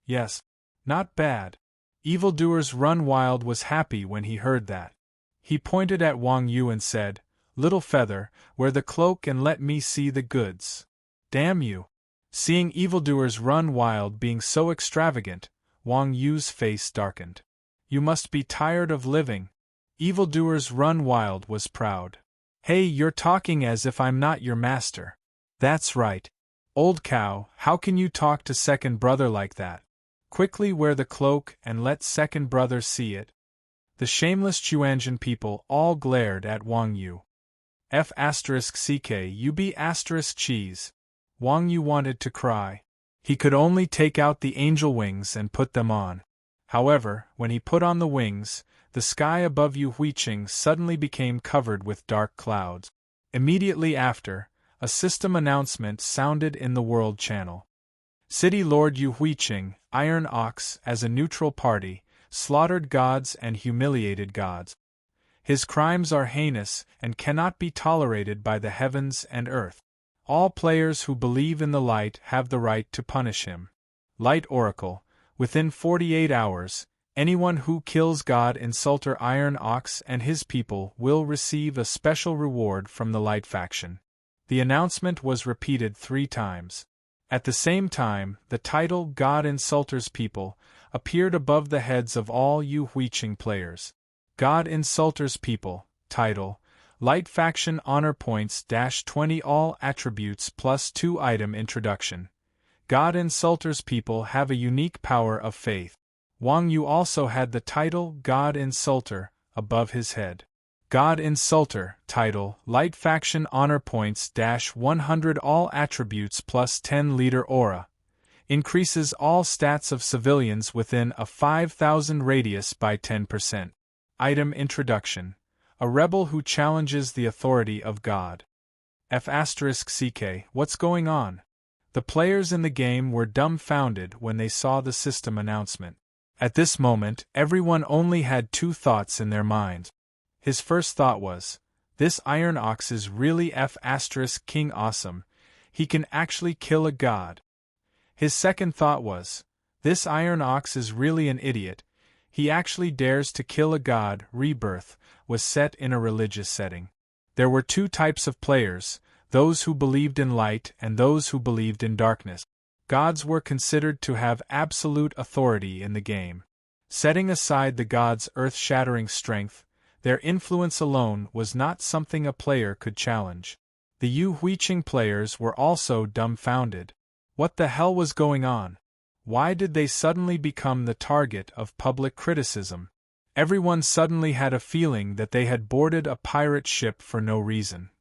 "Yes." "Not bad." Evildoers Run Wild was happy when he heard that. He pointed at Wang Yu and said, "Little Feather, wear the cloak and let me see the goods." "Damn you!" Seeing Evildoers Run Wild being so extravagant, Wang Yu's face darkened. "You must be tired of living." Evildoers Run Wild was proud. "Hey, you're talking as if I'm not your master." "That's right. Old Cow, how can you talk to second brother like that? Quickly wear the cloak and let second brother see it." The shameless Chuanjian people all glared at Wang Yu. F*CK cheese. Wang Yu wanted to cry. He could only take out the angel wings and put them on. However, when he put on the wings, the sky above Yu Huiqing suddenly became covered with dark clouds. Immediately after, a system announcement sounded in the World Channel. City Lord Yu Huiqing, Iron Ox, as a neutral party, slaughtered gods and humiliated gods. His crimes are heinous and cannot be tolerated by the heavens and earth. All players who believe in the light have the right to punish him. Light Oracle, within 48 hours, anyone who kills God Insulter Iron Ox and his people will receive a special reward from the Light faction. The announcement was repeated 3 times. At the same time, the title God Insulter's People appeared above the heads of all Yu Huiqing players. God Insulter's People, title, Light Faction Honor Points -20 All Attributes +2 Item Introduction. God Insulter's People have a unique power of faith. Wang Yu also had the title God Insulter above his head. God Insulter, title, Light Faction Honor Points -100 All Attributes +10 Leader Aura. Increases all stats of civilians within a 5,000 radius by 10%. Item Introduction. A rebel who challenges the authority of God. F*CK, what's going on? The players in the game were dumbfounded when they saw the system announcement. At this moment, everyone only had 2 thoughts in their minds. His first thought was, "This Iron Ox is really F*King awesome, he can actually kill a god." His second thought was, "This Iron Ox is really an idiot, he actually dares to kill a god." Rebirth was set in a religious setting. There were 2 types of players, those who believed in light and those who believed in darkness. Gods were considered to have absolute authority in the game. Setting aside the gods' earth-shattering strength, their influence alone was not something a player could challenge. The Yu Huiqing players were also dumbfounded. What the hell was going on? Why did they suddenly become the target of public criticism? Everyone suddenly had a feeling that they had boarded a pirate ship for no reason.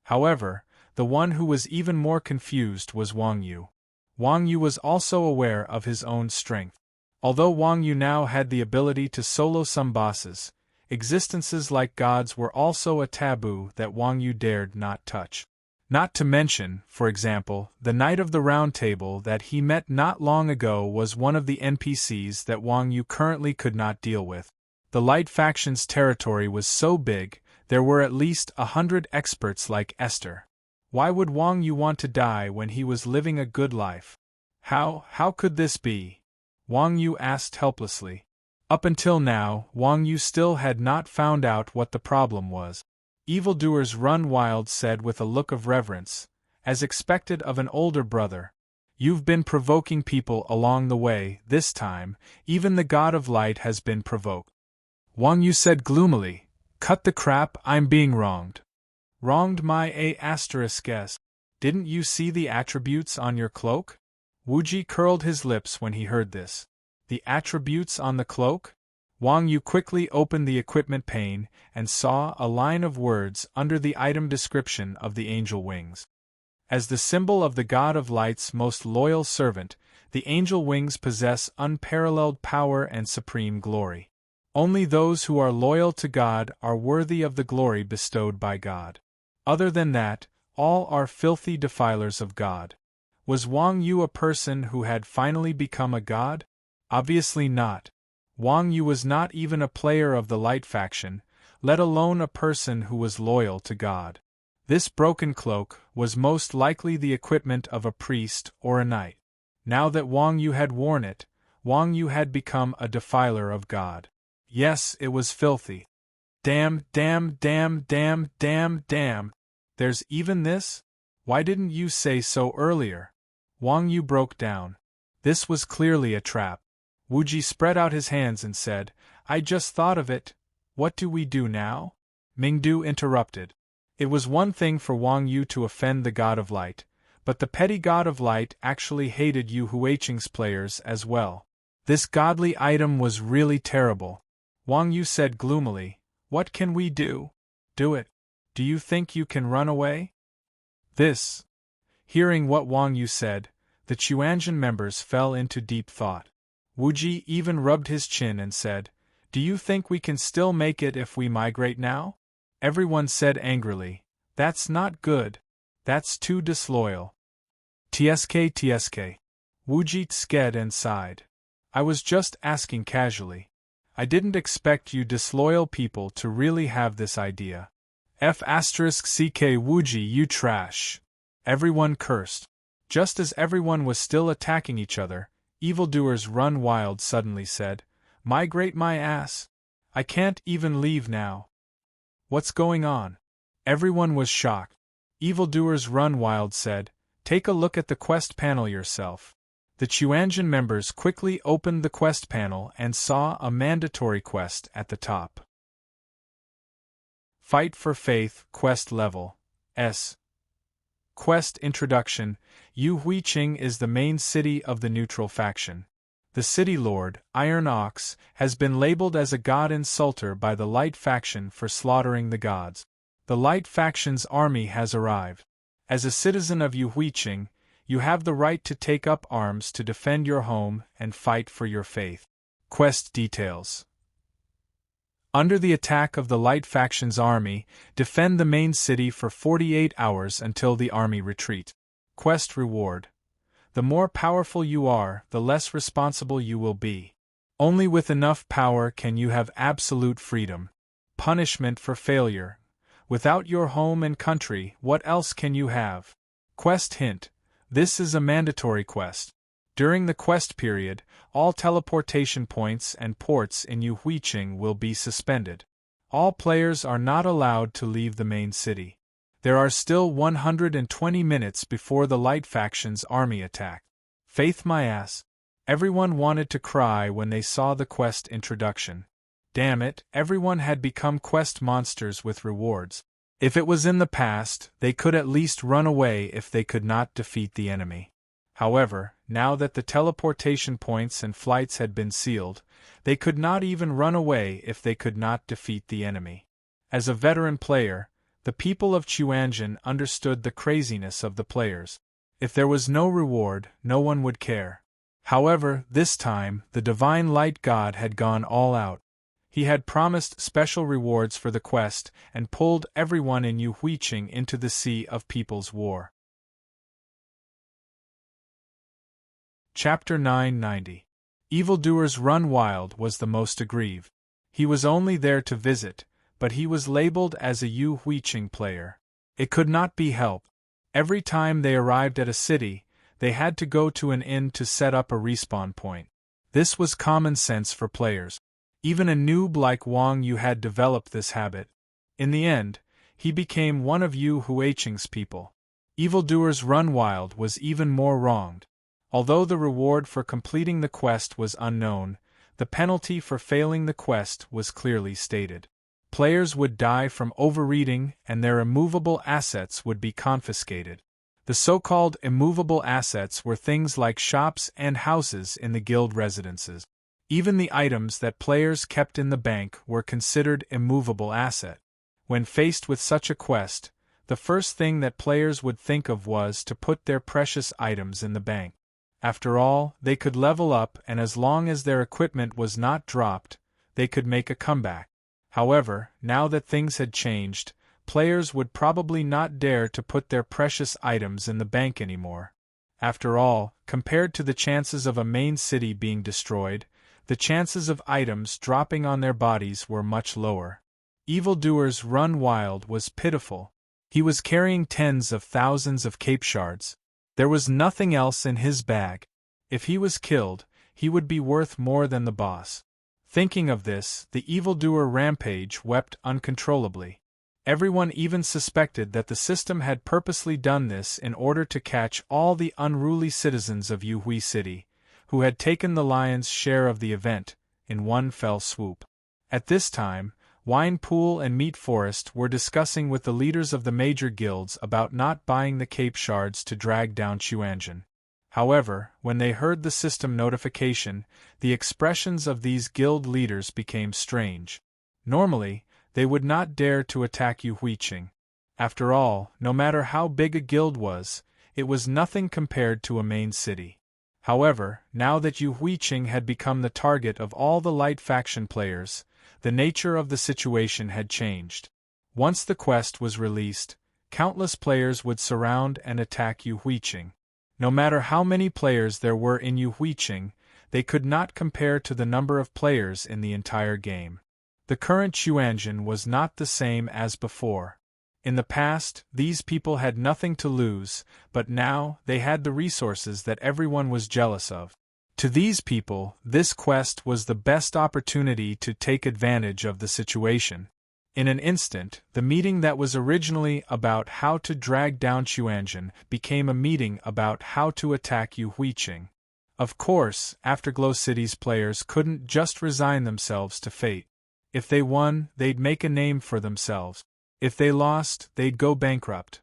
However, the one who was even more confused was Wang Yu. Wang Yu was also aware of his own strength. Although Wang Yu now had the ability to solo some bosses, existences like gods were also a taboo that Wang Yu dared not touch. Not to mention, for example, the Knight of the Round Table that he met not long ago was one of the NPCs that Wang Yu currently could not deal with. The Light Faction's territory was so big, there were at least 100 experts like Esther. Why would Wang Yu want to die when he was living a good life? How could this be? Wang Yu asked helplessly. Up until now, Wang Yu still had not found out what the problem was. Evildoers Run Wild said with a look of reverence, as expected of an older brother, "You've been provoking people along the way. This time, even the God of Light has been provoked." Wang Yu said gloomily, "Cut the crap, I'm being wronged." "Wronged my ****? Didn't you see the attributes on your cloak?" Wuji curled his lips when he heard this. The attributes on the cloak? Wang Yu quickly opened the equipment pane and saw a line of words under the item description of the angel wings. As the symbol of the God of Light's most loyal servant, the angel wings possess unparalleled power and supreme glory. Only those who are loyal to God are worthy of the glory bestowed by God. Other than that, all are filthy defilers of God. Was Wang Yu a person who had finally become a god? Obviously not. Wang Yu was not even a player of the light faction, let alone a person who was loyal to God. This broken cloak was most likely the equipment of a priest or a knight. Now that Wang Yu had worn it, Wang Yu had become a defiler of God. Yes, it was filthy. Damn, damn, damn, damn, damn, damn. There's even this? Why didn't you say so earlier? Wang Yu broke down. This was clearly a trap. Wuji spread out his hands and said, I just thought of it. What do we do now? Mingdu interrupted. It was one thing for Wang Yu to offend the God of Light, but the petty God of Light actually hated Yu Huiqing's players as well. This godly item was really terrible. Wang Yu said gloomily, What can we do? Do it. Do you think you can run away? This. Hearing what Wang Yu said, the Chuanjian members fell into deep thought. Wuji even rubbed his chin and said, Do you think we can still make it if we migrate now? Everyone said angrily, That's not good. That's too disloyal. TSK. Wuji sked and sighed. I was just asking casually. I didn't expect you disloyal people to really have this idea. F***ck Wuji, you trash. Everyone cursed. Just as everyone was still attacking each other, Evildoers Run Wild suddenly said, Migrate my ass. I can't even leave now. What's going on? Everyone was shocked. Evildoers Run Wild said, Take a look at the quest panel yourself. The Chuanjian members quickly opened the quest panel and saw a mandatory quest at the top. Fight for Faith, Quest Level S. Quest Introduction. Yu Huiqing is the main city of the neutral faction. The city lord, Iron Ox, has been labeled as a god insulter by the Light faction for slaughtering the gods. The Light faction's army has arrived. As a citizen of Yu Huiqing, you have the right to take up arms to defend your home and fight for your faith. Quest details. Under the attack of the Light faction's army, defend the main city for 48 hours until the army retreat. Quest reward. The more powerful you are, the less responsible you will be. Only with enough power can you have absolute freedom. Punishment for failure. Without your home and country, what else can you have? Quest hint. This is a mandatory quest. During the quest period, all teleportation points and ports in Yu Huiqing will be suspended. All players are not allowed to leave the main city. There are still 120 minutes before the Light faction's army attack. Faith my ass. Everyone wanted to cry when they saw the quest introduction. Damn it, everyone had become quest monsters with rewards. If it was in the past, they could at least run away if they could not defeat the enemy. However, now that the teleportation points and flights had been sealed, they could not even run away if they could not defeat the enemy. As a veteran player, the people of Chuanjian understood the craziness of the players. If there was no reward, no one would care. However, this time, the Divine Light God had gone all out. He had promised special rewards for the quest and pulled everyone in Yu Huiqing into the Sea of People's War. Chapter 990. Evildoers Run Wild was the most aggrieved. He was only there to visit, but he was labeled as a Yu Huiqing player. It could not be helped. Every time they arrived at a city, they had to go to an inn to set up a respawn point. This was common sense for players. Even a noob like Wang Yu had developed this habit. In the end, he became one of Yu Huiqing's people. Evildoers Run Wild was even more wronged. Although the reward for completing the quest was unknown, the penalty for failing the quest was clearly stated. Players would die from overreading and their immovable assets would be confiscated. The so-called immovable assets were things like shops and houses in the guild residences. Even the items that players kept in the bank were considered immovable asset. When faced with such a quest, the first thing that players would think of was to put their precious items in the bank. After all, they could level up, and as long as their equipment was not dropped, they could make a comeback. However, now that things had changed, players would probably not dare to put their precious items in the bank anymore. After all, compared to the chances of a main city being destroyed, the chances of items dropping on their bodies were much lower. Evildoer's run wild was pitiful. He was carrying tens of thousands of cape shards. There was nothing else in his bag. If he was killed, he would be worth more than the boss. Thinking of this, the evildoer Rampage wept uncontrollably. Everyone even suspected that the system had purposely done this in order to catch all the unruly citizens of Yuhui City, who had taken the lion's share of the event, in one fell swoop. At this time, Wine Pool and Meat Forest were discussing with the leaders of the major guilds about not buying the cape shards to drag down Chuanjin. However, when they heard the system notification, the expressions of these guild leaders became strange. Normally, they would not dare to attack Yuhuiqing. After all, no matter how big a guild was, it was nothing compared to a main city. However, now that Yuhuiqing had become the target of all the light faction players, the nature of the situation had changed. Once the quest was released, countless players would surround and attack Yuhuiqing. No matter how many players there were in Yuhuiqing, they could not compare to the number of players in the entire game. The current Chuanjin was not the same as before. In the past, these people had nothing to lose, but now they had the resources that everyone was jealous of. To these people, this quest was the best opportunity to take advantage of the situation. In an instant, the meeting that was originally about how to drag down Chuanjin became a meeting about how to attack Yuhuiqing. Of course, Afterglow City's players couldn't just resign themselves to fate. If they won, they'd make a name for themselves. If they lost, they'd go bankrupt.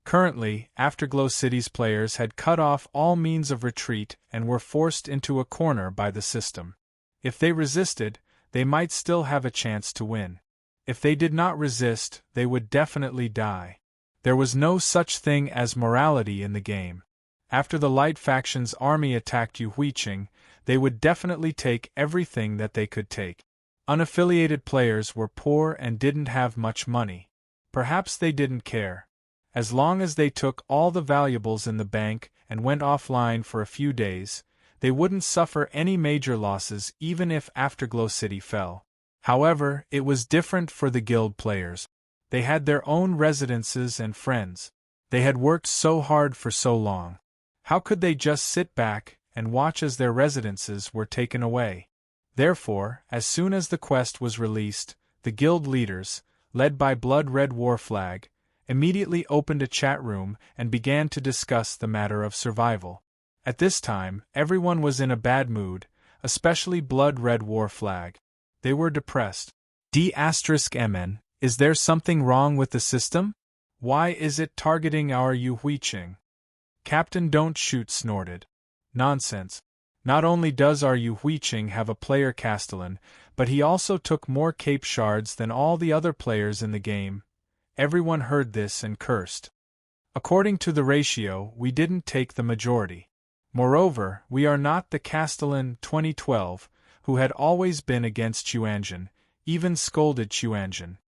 Currently, Afterglow City's players had cut off all means of retreat and were forced into a corner by the system. If they resisted, they might still have a chance to win. If they did not resist, they would definitely die. There was no such thing as morality in the game. After the Light Faction's army attacked Yuhuiqing, they would definitely take everything that they could take. Unaffiliated players were poor and didn't have much money. Perhaps they didn't care. As long as they took all the valuables in the bank and went offline for a few days, they wouldn't suffer any major losses even if Afterglow City fell. However, it was different for the guild players. They had their own residences and friends. They had worked so hard for so long. How could they just sit back and watch as their residences were taken away? Therefore, as soon as the quest was released, the guild leaders, led by Blood Red Warflag, immediately opened a chat room and began to discuss the matter of survival. At this time, everyone was in a bad mood, especially Blood Red Warflag. They were depressed. D*MN, is there something wrong with the system? Why is it targeting our Yuhuiqing? Captain Don't Shoot snorted. Nonsense. Not only does our Yuhuiqing have a player Castellan, but he also took more cape shards than all the other players in the game. Everyone heard this and cursed. According to the ratio, we didn't take the majority. Moreover, we are not the Castellan 2012, who had always been against Chuanjin, even scolded Chuanjin.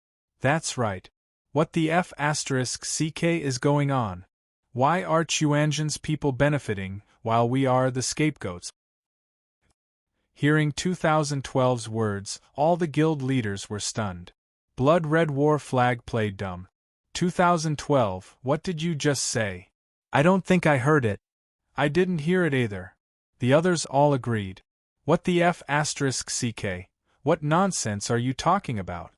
That's right. What the F***ck is going on? Why are Chuanjin's people benefiting, while we are the scapegoats? Hearing 2012's words, all the guild leaders were stunned. Blood Red Warflag played dumb. 2012, what did you just say? I don't think I heard it. I didn't hear it either. The others all agreed. What the F***ck? What nonsense are you talking about?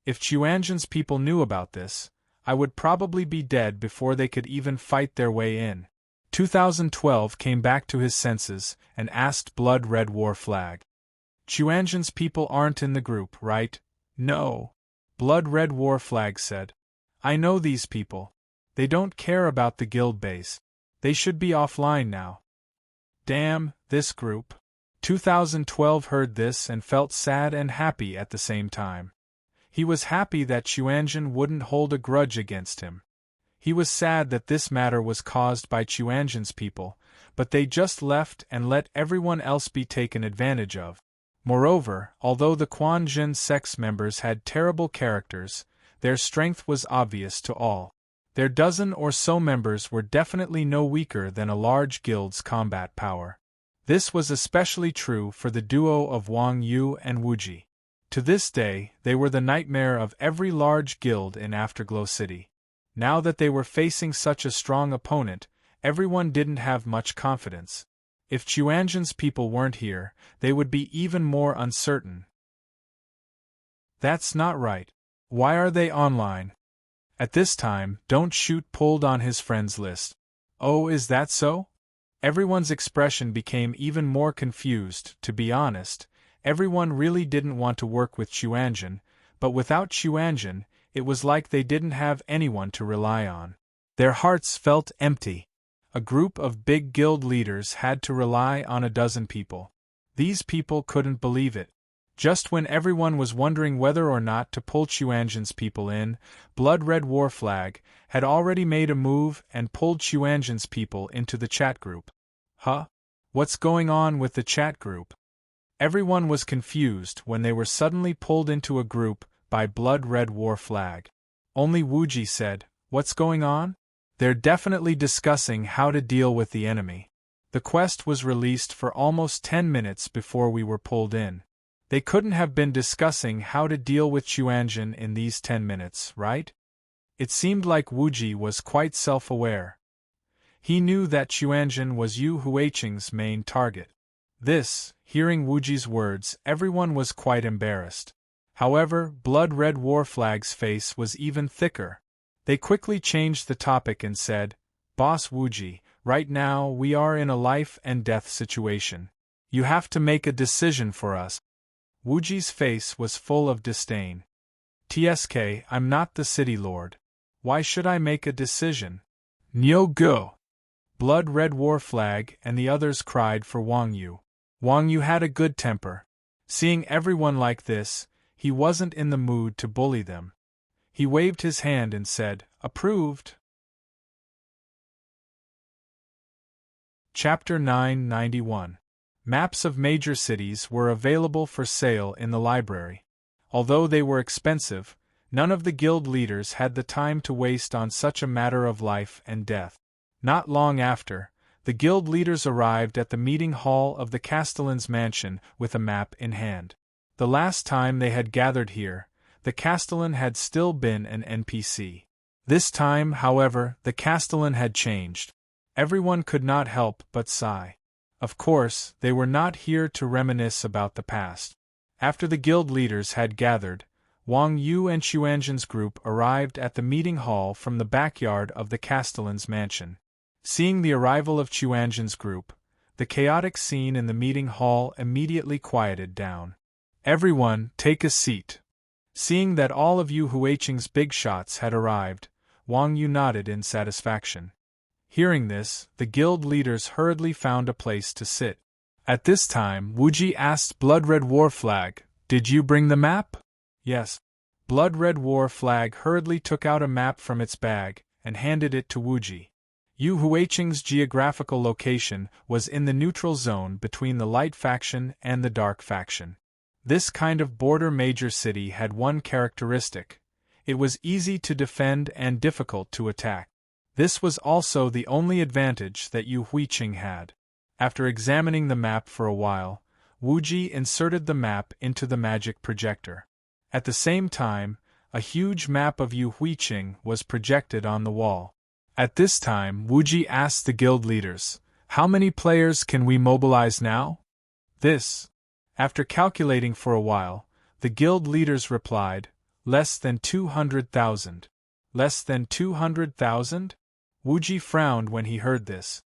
If Chuanjin's people knew about this, I would probably be dead before they could even fight their way in. 2012 came back to his senses and asked Blood Red Warflag. Chuanjin's people aren't in the group, right? No. Blood Red Warflag said. I know these people. They don't care about the guild base. They should be offline now. Damn, this group. 2012 heard this and felt sad and happy at the same time. He was happy that Chuanjin wouldn't hold a grudge against him. He was sad that this matter was caused by Chuanjin's people, but they just left and let everyone else be taken advantage of. Moreover, although the Quanjin sex members had terrible characters, their strength was obvious to all. Their dozen or so members were definitely no weaker than a large guild's combat power. This was especially true for the duo of Wang Yu and Wuji. To this day, they were the nightmare of every large guild in Afterglow City. Now that they were facing such a strong opponent, everyone didn't have much confidence. If Chuanjin's people weren't here, they would be even more uncertain. That's not right. Why are they online? At this time, Don't Shoot pulled on his friends list. Oh, is that so? Everyone's expression became even more confused. To be honest, everyone really didn't want to work with Chuanjin, but without Chuanjin, it was like they didn't have anyone to rely on. Their hearts felt empty. A group of big guild leaders had to rely on a dozen people. These people couldn't believe it. Just when everyone was wondering whether or not to pull Chuanjin's people in, Blood Red War Flag had already made a move and pulled Chuanjin's people into the chat group. Huh? What's going on with the chat group? Everyone was confused when they were suddenly pulled into a group by Blood Red War Flag. Only Wuji said, "What's going on?" "They're definitely discussing how to deal with the enemy." The quest was released for almost 10 minutes before we were pulled in. They couldn't have been discussing how to deal with Chuanjin in these 10 minutes, right? It seemed like Wuji was quite self-aware. He knew that Chuanjin was Yu Huiqing's main target. Hearing Wuji's words, everyone was quite embarrassed. However, Blood Red War Flag's face was even thicker. They quickly changed the topic and said, "Boss Wuji, right now we are in a life and death situation. You have to make a decision for us." Wuji's face was full of disdain. "TSK, I'm not the city lord. Why should I make a decision?" "Nyo go!" Blood Red War Flag and the others cried for Wang Yu. Wang Yu had a good temper. Seeing everyone like this, he wasn't in the mood to bully them. He waved his hand and said, "Approved." Chapter 991. Maps of major cities were available for sale in the library. Although they were expensive, none of the guild leaders had the time to waste on such a matter of life and death. Not long after, the guild leaders arrived at the meeting hall of the Castellan's mansion with a map in hand. The last time they had gathered here, the Castellan had still been an NPC. This time, however, the Castellan had changed. Everyone could not help but sigh. Of course, they were not here to reminisce about the past. After the guild leaders had gathered, Wang Yu and Chuanjin's group arrived at the meeting hall from the backyard of the Castellan's mansion. Seeing the arrival of Chuanjin's group, the chaotic scene in the meeting hall immediately quieted down. "Everyone, take a seat." Seeing that all of Yu Huiqing's big shots had arrived, Wang Yu nodded in satisfaction. Hearing this, the guild leaders hurriedly found a place to sit. At this time, Wuji asked Blood Red War Flag, "Did you bring the map?" "Yes." Blood Red War Flag hurriedly took out a map from its bag and handed it to Wuji. Yu Huiqing's geographical location was in the neutral zone between the light faction and the dark faction. This kind of border major city had one characteristic: it was easy to defend and difficult to attack. This was also the only advantage that Yu Huiqing had. After examining the map for a while, Wuji inserted the map into the magic projector. At the same time, a huge map of Yu Huiqing was projected on the wall. At this time, Wuji asked the guild leaders, "How many players can we mobilize now?" After calculating for a while, the guild leaders replied, "Less than 200,000. Less than 200,000? Wuji frowned when he heard this.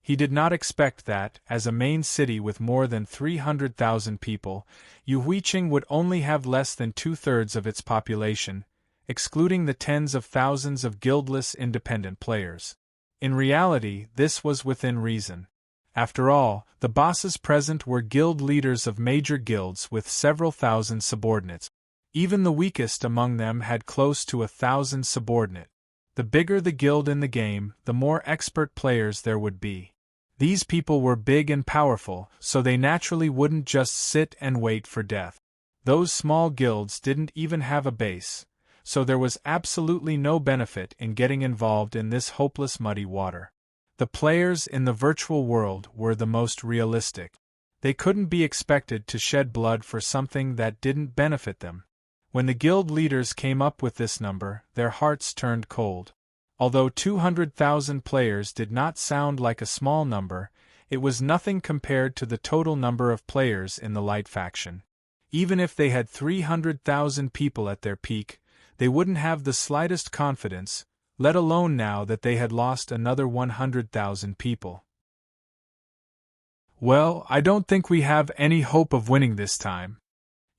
He did not expect that, as a main city with more than 300,000 people, Yu Huiqing would only have less than 2/3 of its population, excluding the tens of thousands of guildless independent players. In reality, this was within reason. After all, the bosses present were guild leaders of major guilds with several thousand subordinates. Even the weakest among them had close to 1,000 subordinate. The bigger the guild in the game, the more expert players there would be. These people were big and powerful, so they naturally wouldn't just sit and wait for death. Those small guilds didn't even have a base, so there was absolutely no benefit in getting involved in this hopeless muddy water. The players in the virtual world were the most realistic. They couldn't be expected to shed blood for something that didn't benefit them. When the guild leaders came up with this number, their hearts turned cold. Although 200,000 players did not sound like a small number, it was nothing compared to the total number of players in the Light faction. Even if they had 300,000 people at their peak, they wouldn't have the slightest confidence, let alone now that they had lost another 100,000 people. Well, I don't think we have any hope of winning this time.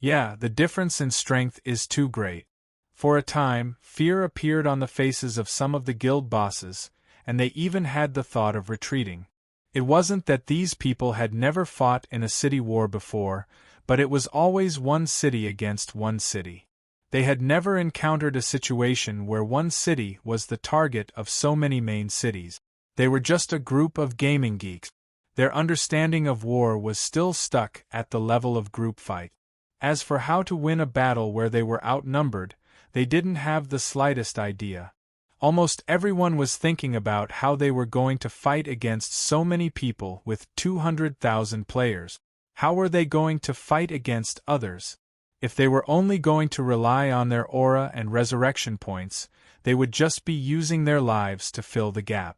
Yeah, the difference in strength is too great. For a time, fear appeared on the faces of some of the guild bosses, and they even had the thought of retreating. It wasn't that these people had never fought in a city war before, but it was always one city against one city. They had never encountered a situation where one city was the target of so many main cities. They were just a group of gaming geeks. Their understanding of war was still stuck at the level of group fight. As for how to win a battle where they were outnumbered, they didn't have the slightest idea. Almost everyone was thinking about how they were going to fight against so many people with 200,000 players. How were they going to fight against others? If they were only going to rely on their aura and resurrection points, they would just be using their lives to fill the gap.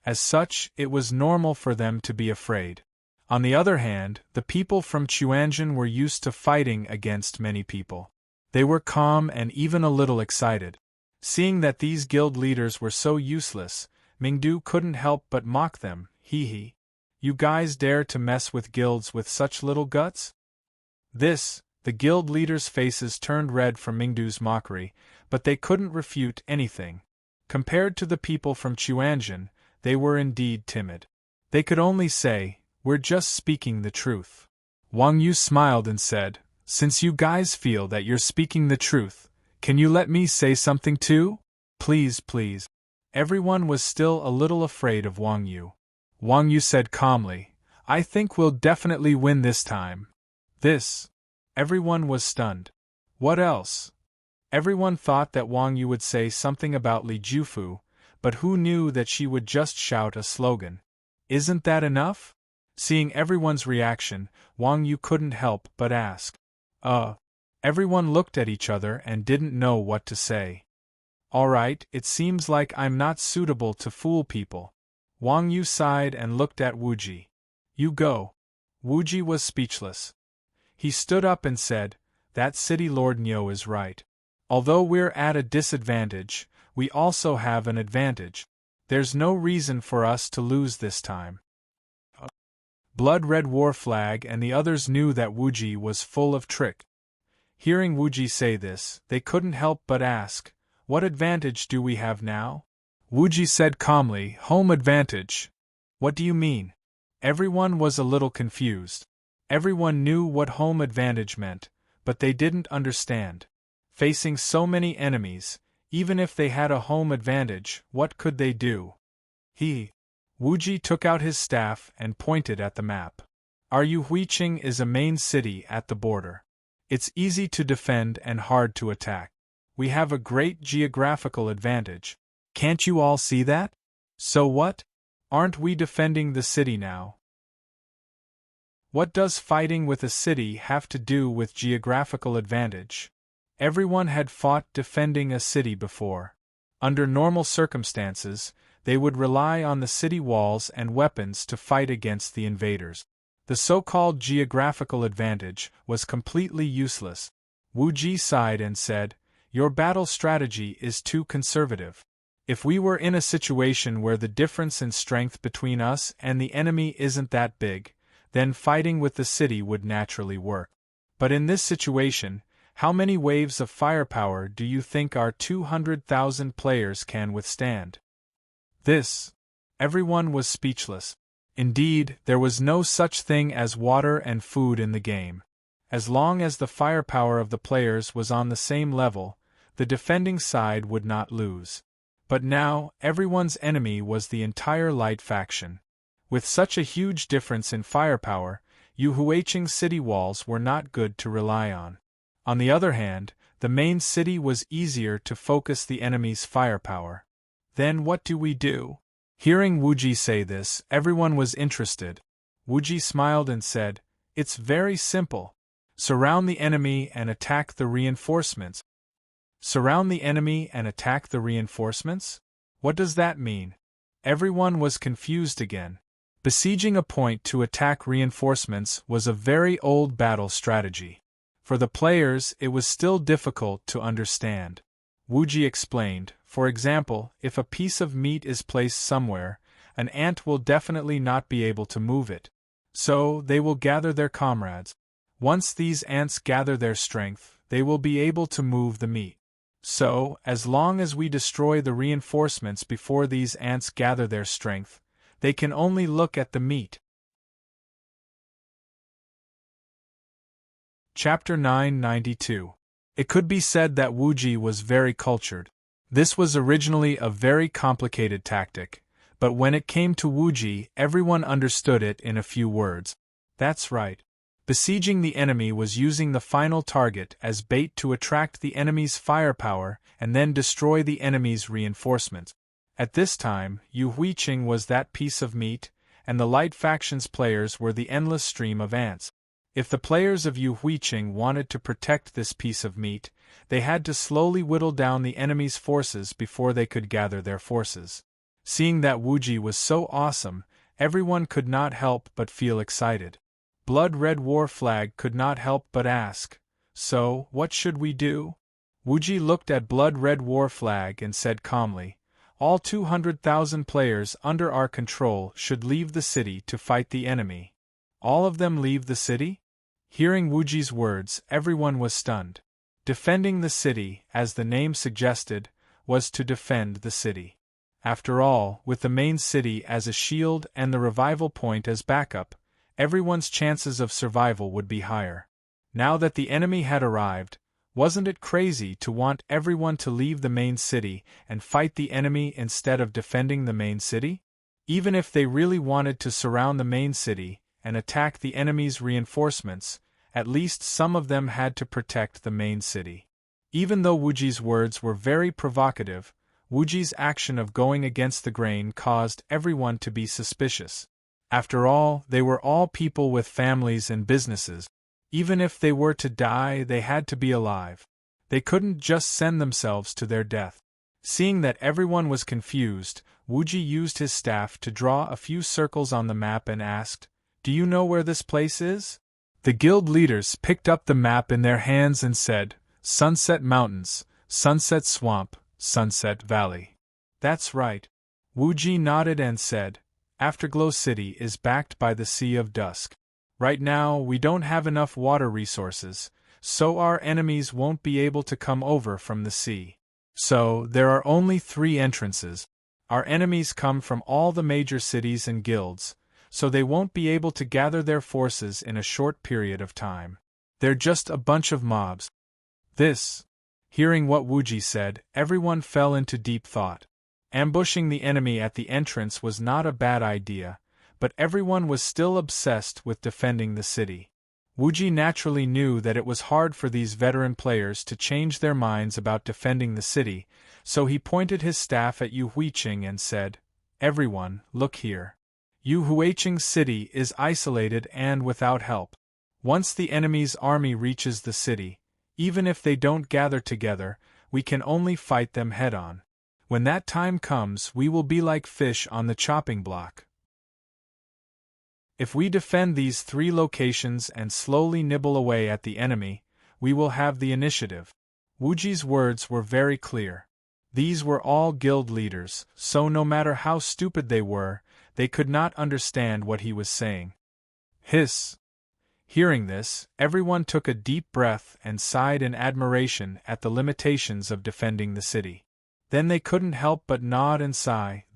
As such, it was normal for them to be afraid. On the other hand, the people from Chuanjin were used to fighting against many people. They were calm and even a little excited. Seeing that these guild leaders were so useless, Mingdu couldn't help but mock them. Hee. You guys dare to mess with guilds with such little guts? The guild leaders' faces turned red from Mingdu's mockery, but they couldn't refute anything. Compared to the people from Chuanjin, they were indeed timid. They could only say, "We're just speaking the truth." Wang Yu smiled and said, "Since you guys feel that you're speaking the truth, can you let me say something too? Please. Everyone was still a little afraid of Wang Yu. Wang Yu said calmly, "I think we'll definitely win this time." Everyone was stunned. What else? Everyone thought that Wang Yu would say something about Li Jufu, but who knew that she would just shout a slogan? "Isn't that enough?" Seeing everyone's reaction, Wang Yu couldn't help but ask. Everyone looked at each other and didn't know what to say. Alright, it seems like I'm not suitable to fool people. Wang Yu sighed and looked at Wuji. You go. Wuji was speechless. He stood up and said, "That city lord Nyo is right. Although we're at a disadvantage, we also have an advantage. There's no reason for us to lose this time." Blood Red War Flag and the others knew that Wuji was full of trick. Hearing Wuji say this, they couldn't help but ask, "What advantage do we have now?" Wuji said calmly, "Home advantage." "What do you mean?" Everyone was a little confused. Everyone knew what home advantage meant, but they didn't understand. Facing so many enemies, even if they had a home advantage, what could they do? Wuji took out his staff and pointed at the map. Our Yuhuiqing is a main city at the border. It's easy to defend and hard to attack. We have a great geographical advantage. Can't you all see that? So what? Aren't we defending the city now? What does fighting with a city have to do with geographical advantage? Everyone had fought defending a city before. Under normal circumstances, they would rely on the city walls and weapons to fight against the invaders. The so-called geographical advantage was completely useless. Wu Ji sighed and said, "Your battle strategy is too conservative. If we were in a situation where the difference in strength between us and the enemy isn't that big, then fighting with the city would naturally work. But in this situation, how many waves of firepower do you think our 200,000 players can withstand?" Everyone was speechless. Indeed, there was no such thing as water and food in the game. As long as the firepower of the players was on the same level, the defending side would not lose. But now, everyone's enemy was the entire Light faction. With such a huge difference in firepower, Yu Huicheng's city walls were not good to rely on. On the other hand, the main city was easier to focus the enemy's firepower. Then what do we do? Hearing Wuji say this, everyone was interested. Wuji smiled and said, "It's very simple. Surround the enemy and attack the reinforcements." Surround the enemy and attack the reinforcements? What does that mean? Everyone was confused again. Besieging a point to attack reinforcements was a very old battle strategy. For the players, it was still difficult to understand. Wuji explained, for example, if a piece of meat is placed somewhere, an ant will definitely not be able to move it. So, they will gather their comrades. Once these ants gather their strength, they will be able to move the meat. So, as long as we destroy the reinforcements before these ants gather their strength, they can only look at the meat. Chapter 992. It could be said that Wuji was very cultured. This was originally a very complicated tactic, but when it came to Wuji, everyone understood it in a few words. That's right. Besieging the enemy was using the final target as bait to attract the enemy's firepower and then destroy the enemy's reinforcements. At this time, Yu Huicheng was that piece of meat, and the light faction's players were the endless stream of ants. If the players of Yu Huicheng wanted to protect this piece of meat, they had to slowly whittle down the enemy's forces before they could gather their forces. Seeing that Wuji was so awesome, everyone could not help but feel excited. Blood Red War Flag could not help but ask, "So, what should we do?" Wuji looked at Blood Red War Flag and said calmly, "All 200,000 players under our control should leave the city to fight the enemy." All of them leave the city? Hearing Wuji's words, everyone was stunned. Defending the city, as the name suggested, was to defend the city. After all, with the main city as a shield and the revival point as backup, everyone's chances of survival would be higher. Now that the enemy had arrived, wasn't it crazy to want everyone to leave the main city and fight the enemy instead of defending the main city? Even if they really wanted to surround the main city and attack the enemy's reinforcements, at least some of them had to protect the main city. Even though Wuji's words were very provocative, Wuji's action of going against the grain caused everyone to be suspicious. After all, they were all people with families and businesses. Even if they were to die, they had to be alive. They couldn't just send themselves to their death. Seeing that everyone was confused, Wuji used his staff to draw a few circles on the map and asked, "Do you know where this place is?" The guild leaders picked up the map in their hands and said, "Sunset Mountains, Sunset Swamp, Sunset Valley." "That's right." Wuji nodded and said, "Afterglow City is backed by the Sea of Dusk. Right now, we don't have enough water resources, so our enemies won't be able to come over from the sea. So, there are only 3 entrances. Our enemies come from all the major cities and guilds, so they won't be able to gather their forces in a short period of time. They're just a bunch of mobs." Hearing what Wuji said, everyone fell into deep thought. Ambushing the enemy at the entrance was not a bad idea, but everyone was still obsessed with defending the city. Wuji naturally knew that it was hard for these veteran players to change their minds about defending the city, so he pointed his staff at Yu Huicheng and said, "Everyone, look here. Yu Huicheng's city is isolated and without help. Once the enemy's army reaches the city, even if they don't gather together, we can only fight them head-on. When that time comes, we will be like fish on the chopping block. If we defend these 3 locations and slowly nibble away at the enemy, we will have the initiative." Wuji's words were very clear. These were all guild leaders, so no matter how stupid they were, they could not understand what he was saying. Hiss! Hearing this, everyone took a deep breath and sighed in admiration at the limitations of defending the city. Then they couldn't help but nod and sigh.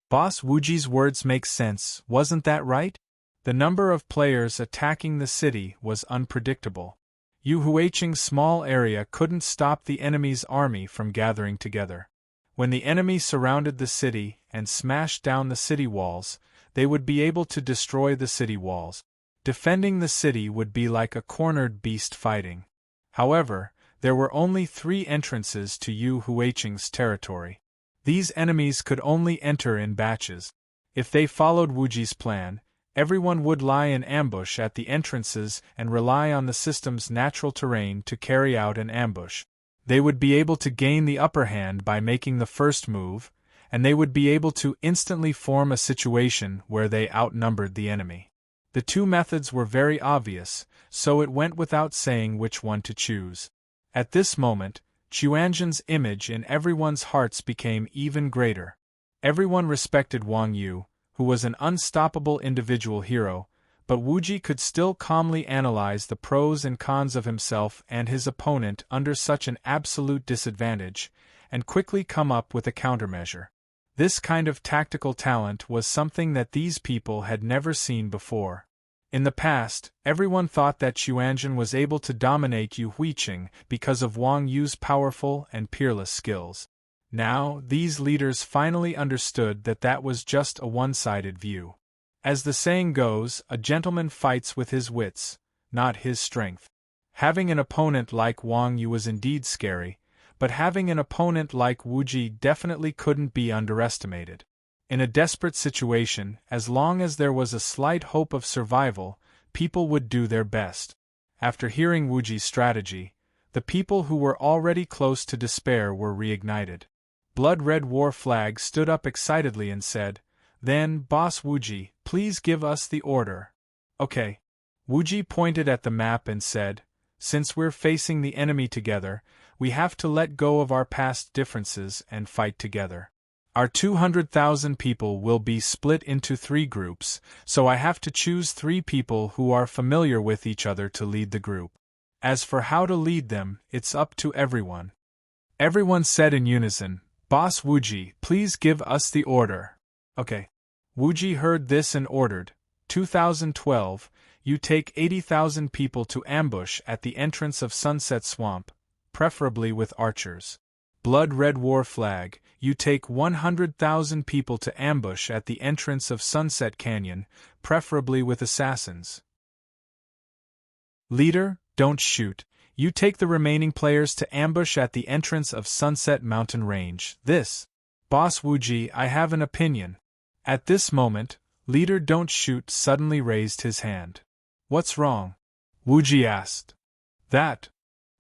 Boss Wuji's words make sense, wasn't that right? The number of players attacking the city was unpredictable. Yu Huicheng's small area couldn't stop the enemy's army from gathering together. When the enemy surrounded the city and smashed down the city walls, they would be able to destroy the city walls. Defending the city would be like a cornered beast fighting. However, there were only 3 entrances to Yu Huiqing's territory. These enemies could only enter in batches. If they followed Wuji's plan, everyone would lie in ambush at the entrances and rely on the system's natural terrain to carry out an ambush. They would be able to gain the upper hand by making the first move, and they would be able to instantly form a situation where they outnumbered the enemy. The 2 methods were very obvious, so it went without saying which one to choose. At this moment, Xuanzhen's image in everyone's hearts became even greater. Everyone respected Wang Yu, who was an unstoppable individual hero, but Wuji could still calmly analyze the pros and cons of himself and his opponent under such an absolute disadvantage, and quickly come up with a countermeasure. This kind of tactical talent was something that these people had never seen before. In the past, everyone thought that Xuanzhen was able to dominate Yu Huiqing because of Wang Yu's powerful and peerless skills. Now, these leaders finally understood that that was just a one-sided view. As the saying goes, a gentleman fights with his wits, not his strength. Having an opponent like Wang Yu was indeed scary, but having an opponent like Wuji definitely couldn't be underestimated. In a desperate situation, as long as there was a slight hope of survival, people would do their best. After hearing Wuji's strategy, the people who were already close to despair were reignited. Blood Red War Flag stood up excitedly and said, "Then, Boss Wuji, please give us the order." "Okay." Wuji pointed at the map and said, "Since we're facing the enemy together, we have to let go of our past differences and fight together. Our 200,000 people will be split into 3 groups, so I have to choose 3 people who are familiar with each other to lead the group. As for how to lead them, it's up to everyone." Everyone said in unison, "Boss Wuji, please give us the order." "Okay." Wuji heard this and ordered, 2012, you take 80,000 people to ambush at the entrance of Sunset Swamp, preferably with archers. Blood Red War Flag, you take 100,000 people to ambush at the entrance of Sunset Canyon, preferably with assassins. Leader, don't shoot, you take the remaining players to ambush at the entrance of Sunset Mountain Range. This. Boss Wuji, I have an opinion. At this moment, Leader Don't Shoot suddenly raised his hand. "What's wrong?" Wuji asked. "That,"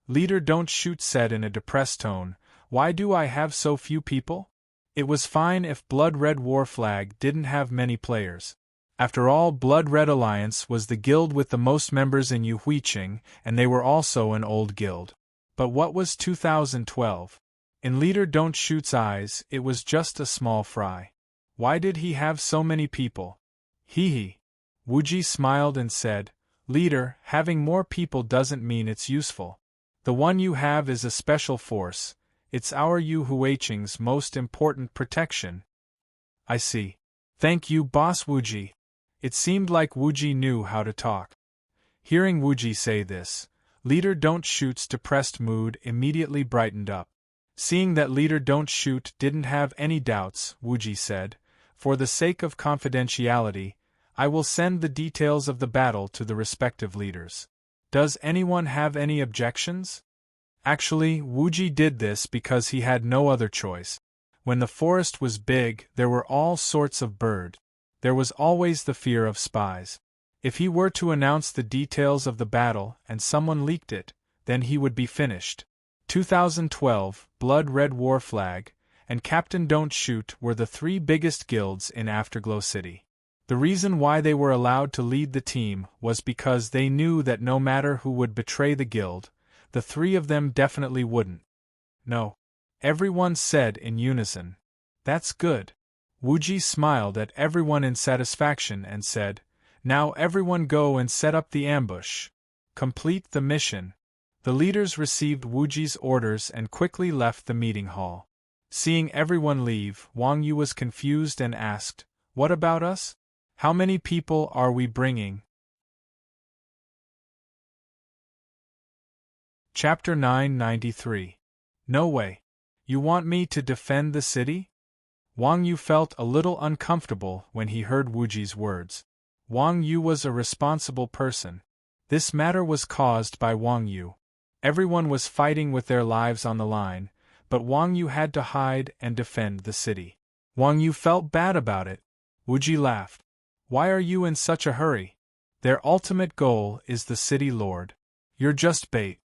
Leader Don't Shoot said in a depressed tone, "why do I have so few people? It was fine if Blood Red War Flag didn't have many players. After all, Blood Red Alliance was the guild with the most members in Yu Huiqing, and they were also an old guild. But what was 2012? In Leader Don't Shoot's eyes, it was just a small fry. Why did he have so many people? Hee. Wuji smiled and said, "Leader, having more people doesn't mean it's useful. The one you have is a special force. It's our Yu Huiqing's most important protection." "I see. Thank you, Boss Wuji." It seemed like Wuji knew how to talk. Hearing Wuji say this, Leader Don't Shoot's depressed mood immediately brightened up. Seeing that Leader Don't Shoot didn't have any doubts, Wuji said, "For the sake of confidentiality, I will send the details of the battle to the respective leaders. Does anyone have any objections?" Actually, Wuji did this because he had no other choice. When the forest was big, there were all sorts of birds. There was always the fear of spies. If he were to announce the details of the battle and someone leaked it, then he would be finished. 2012, Blood Red War Flag, and Captain Don't Shoot were the 3 biggest guilds in Afterglow City. The reason why they were allowed to lead the team was because they knew that no matter who would betray the guild, the 3 of them definitely wouldn't. "No." Everyone said in unison. "That's good." Wuji smiled at everyone in satisfaction and said, "Now everyone go and set up the ambush. Complete the mission." The leaders received Wuji's orders and quickly left the meeting hall. Seeing everyone leave, Wang Yu was confused and asked, "What about us? How many people are we bringing?" Chapter 993. No way. You want me to defend the city? Wang Yu felt a little uncomfortable when he heard Wuji's words. Wang Yu was a responsible person. This matter was caused by Wang Yu. Everyone was fighting with their lives on the line, but Wang Yu had to hide and defend the city. Wang Yu felt bad about it. Wuji laughed. Why are you in such a hurry? Their ultimate goal is the city lord. You're just bait.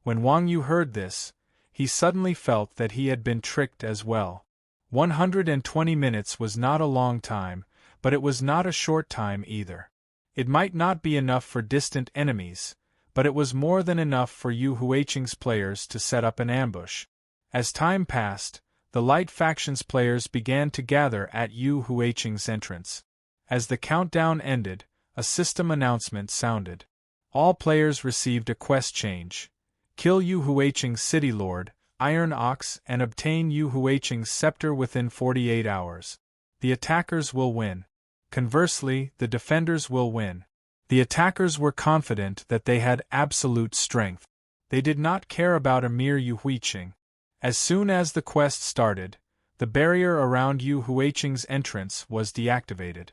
When Wang Yu heard this, he suddenly felt that he had been tricked as well. 120 minutes was not a long time, but it was not a short time either. It might not be enough for distant enemies, but it was more than enough for Yu Huiqing's players to set up an ambush. As time passed, the Light Faction's players began to gather at Yu Huiqing's entrance. As the countdown ended, a system announcement sounded. All players received a quest change. Kill Yu Huiqing's city lord, Iron Ox, and obtain Yu Huiqing's scepter within 48 hours. The attackers will win. Conversely, the defenders will win. The attackers were confident that they had absolute strength. They did not care about a mere Yu Huiqing. As soon as the quest started, the barrier around Yu Huiqing's entrance was deactivated.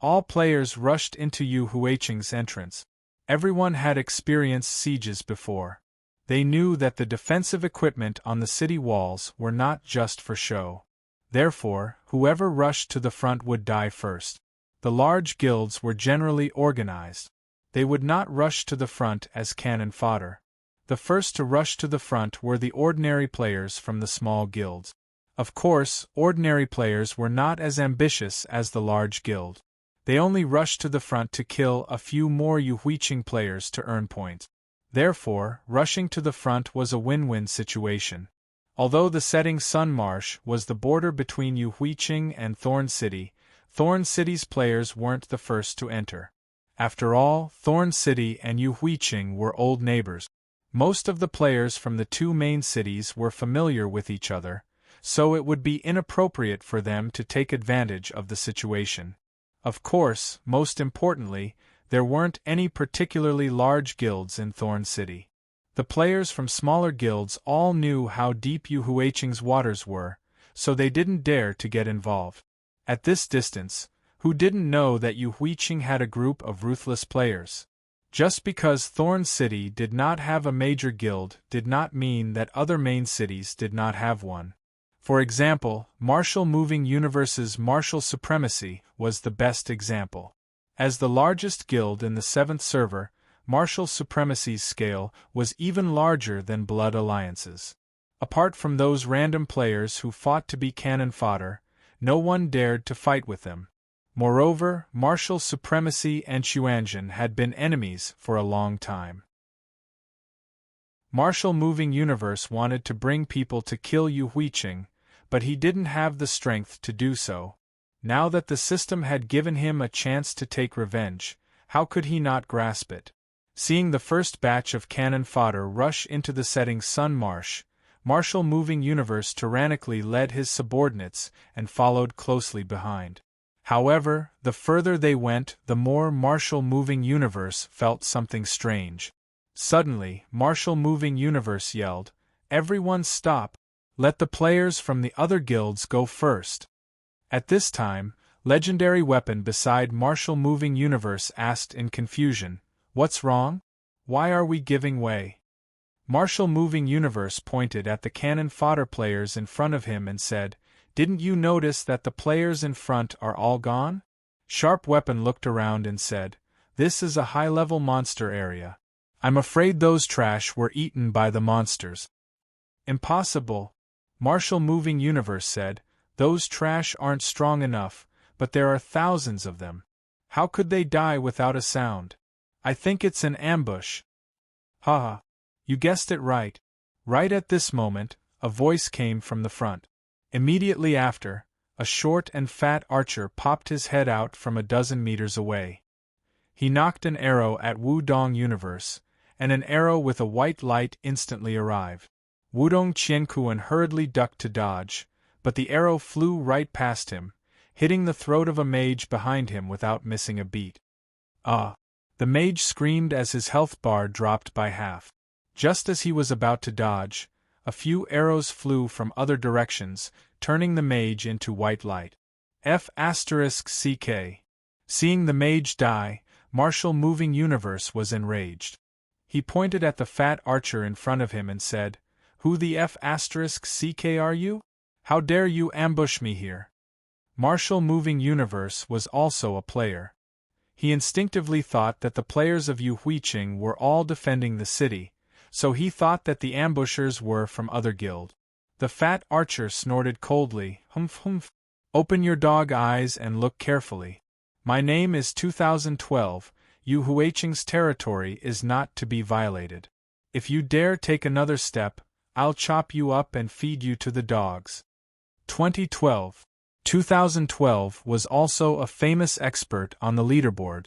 All players rushed into Yu Huiqing's entrance. Everyone had experienced sieges before. They knew that the defensive equipment on the city walls were not just for show. Therefore, whoever rushed to the front would die first. The large guilds were generally organized. They would not rush to the front as cannon fodder. The first to rush to the front were the ordinary players from the small guilds. Of course, ordinary players were not as ambitious as the large guild. They only rushed to the front to kill a few more Yu Huiqing players to earn points. Therefore, rushing to the front was a win-win situation. Although the setting Sun Marsh was the border between Yu Huiqing and Thorn City, Thorn City's players weren't the first to enter. After all, Thorn City and Yu Huiqing were old neighbors. Most of the players from the two main cities were familiar with each other, so it would be inappropriate for them to take advantage of the situation. Of course, most importantly, there weren't any particularly large guilds in Thorn City. The players from smaller guilds all knew how deep Yu Huiqing's waters were, so they didn't dare to get involved. At this distance, who didn't know that Yu Huiqing had a group of ruthless players? Just because Thorn City did not have a major guild did not mean that other main cities did not have one. For example, Martial Moving Universe's Martial Supremacy was the best example. As the largest guild in the 7th server, Martial Supremacy's scale was even larger than Blood Alliance's. Apart from those random players who fought to be cannon fodder, no one dared to fight with them. Moreover, Martial Supremacy and Xuanzhen had been enemies for a long time. Martial Moving Universe wanted to bring people to kill Yu Huiqing, but he didn't have the strength to do so. Now that the system had given him a chance to take revenge, how could he not grasp it? Seeing the first batch of cannon fodder rush into the setting Sun Marsh, Martial Moving Universe tyrannically led his subordinates and followed closely behind. However, the further they went, the more Martial Moving Universe felt something strange. Suddenly, Martial Moving Universe yelled, "Everyone stop! Let the players from the other guilds go first!" At this time, Legendary Weapon beside Martial Moving Universe asked in confusion, "What's wrong? Why are we giving way?" Martial Moving Universe pointed at the cannon fodder players in front of him and said, "Didn't you notice that the players in front are all gone?" Sharp Weapon looked around and said, "This is a high-level monster area. I'm afraid those trash were eaten by the monsters." "Impossible," Martial Moving Universe said, "those trash aren't strong enough, but there are thousands of them. How could they die without a sound? I think it's an ambush." "Haha. You guessed it right." Right at this moment, a voice came from the front. Immediately after, a short and fat archer popped his head out from a dozen meters away. He knocked an arrow at Wudong Universe, and an arrow with a white light instantly arrived. Wudong Qiankuan hurriedly ducked to dodge, but the arrow flew right past him, hitting the throat of a mage behind him without missing a beat. "Ah!" The mage screamed as his health bar dropped by half. Just as he was about to dodge, A few arrows flew from other directions, turning the mage into white light. F***CK. Seeing the mage die, Martial Moving Universe was enraged. He pointed at the fat archer in front of him and said, "Who the F***CK are you? How dare you ambush me here?" Martial Moving Universe was also a player. He instinctively thought that the players of Yu Huiqing were all defending the city, so he thought that the ambushers were from other guild. The fat archer snorted coldly, "Humph humph. Open your dog eyes and look carefully. My name is 2012, Yu Huiqing's territory is not to be violated. If you dare take another step, I'll chop you up and feed you to the dogs." 2012 was also a famous expert on the leaderboard.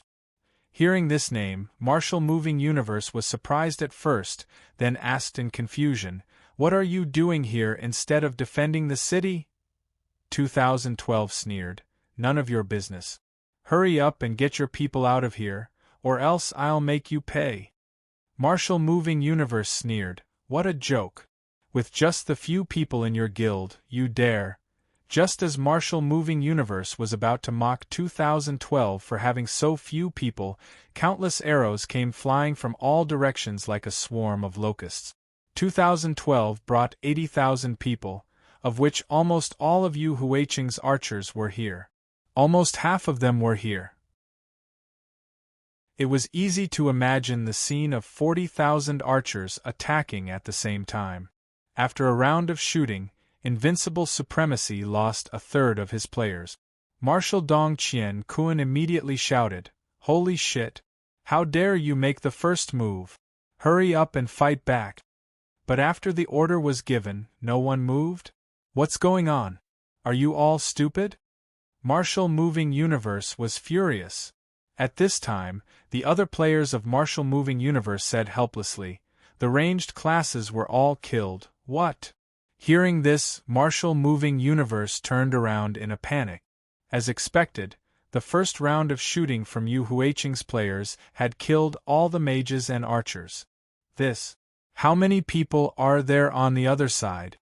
Hearing this name, Martial Moving Universe was surprised at first, then asked in confusion, "What are you doing here instead of defending the city?" 2012 sneered, "None of your business. Hurry up and get your people out of here, or else I'll make you pay." Martial Moving Universe sneered, "What a joke. With just the few people in your guild, you dare." Just as Martial Moving Universe was about to mock 2012 for having so few people, countless arrows came flying from all directions like a swarm of locusts. 2012 brought 80,000 people, of which almost all of Yu Huiqing's archers were here. Almost half of them were here. It was easy to imagine the scene of 40,000 archers attacking at the same time. After a round of shooting, Invincible Supremacy lost a third of his players. Martial Dong Qian Kuan immediately shouted, "Holy shit! How dare you make the first move? Hurry up and fight back." But after the order was given, no one moved? What's going on? Are you all stupid? Martial Moving Universe was furious. At this time, the other players of Martial Moving Universe said helplessly, "The ranged classes were all killed, what?" Hearing this, Martial Moving Universe turned around in a panic. As expected, the first round of shooting from Yu Huiqing's players had killed all the mages and archers. How many people are there on the other side?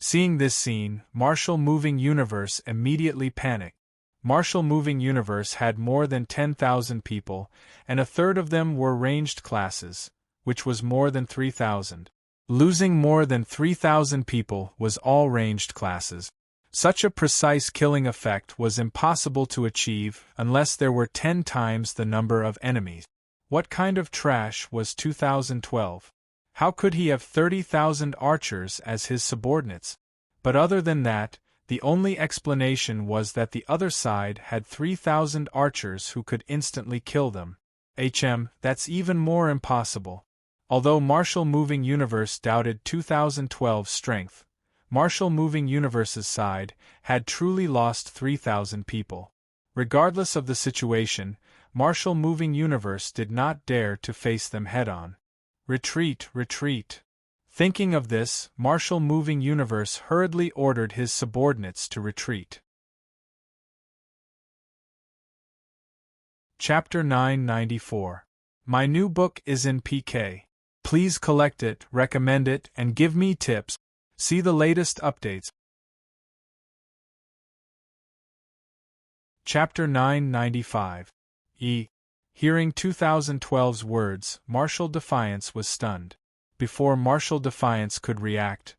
Seeing this scene, Martial Moving Universe immediately panicked. Martial Moving Universe had more than 10,000 people, and a third of them were ranged classes, which was more than 3,000. Losing more than 3,000 people was all ranged classes. Such a precise killing effect was impossible to achieve unless there were 10 times the number of enemies. What kind of trash was 2012? How could he have 30,000 archers as his subordinates? But other than that, the only explanation was that the other side had 3,000 archers who could instantly kill them. That's even more impossible. Although Martial Moving Universe doubted 2012's strength, Martial Moving Universe's side had truly lost 3,000 people. Regardless of the situation, Martial Moving Universe did not dare to face them head-on. Retreat, retreat. Thinking of this, Martial Moving Universe hurriedly ordered his subordinates to retreat. Chapter 994. My new book is in PK. Please collect it, recommend it, and give me tips. See the latest updates. Chapter 995. Hearing 2012's words, Martial Defiance was stunned. Before Martial Defiance could react,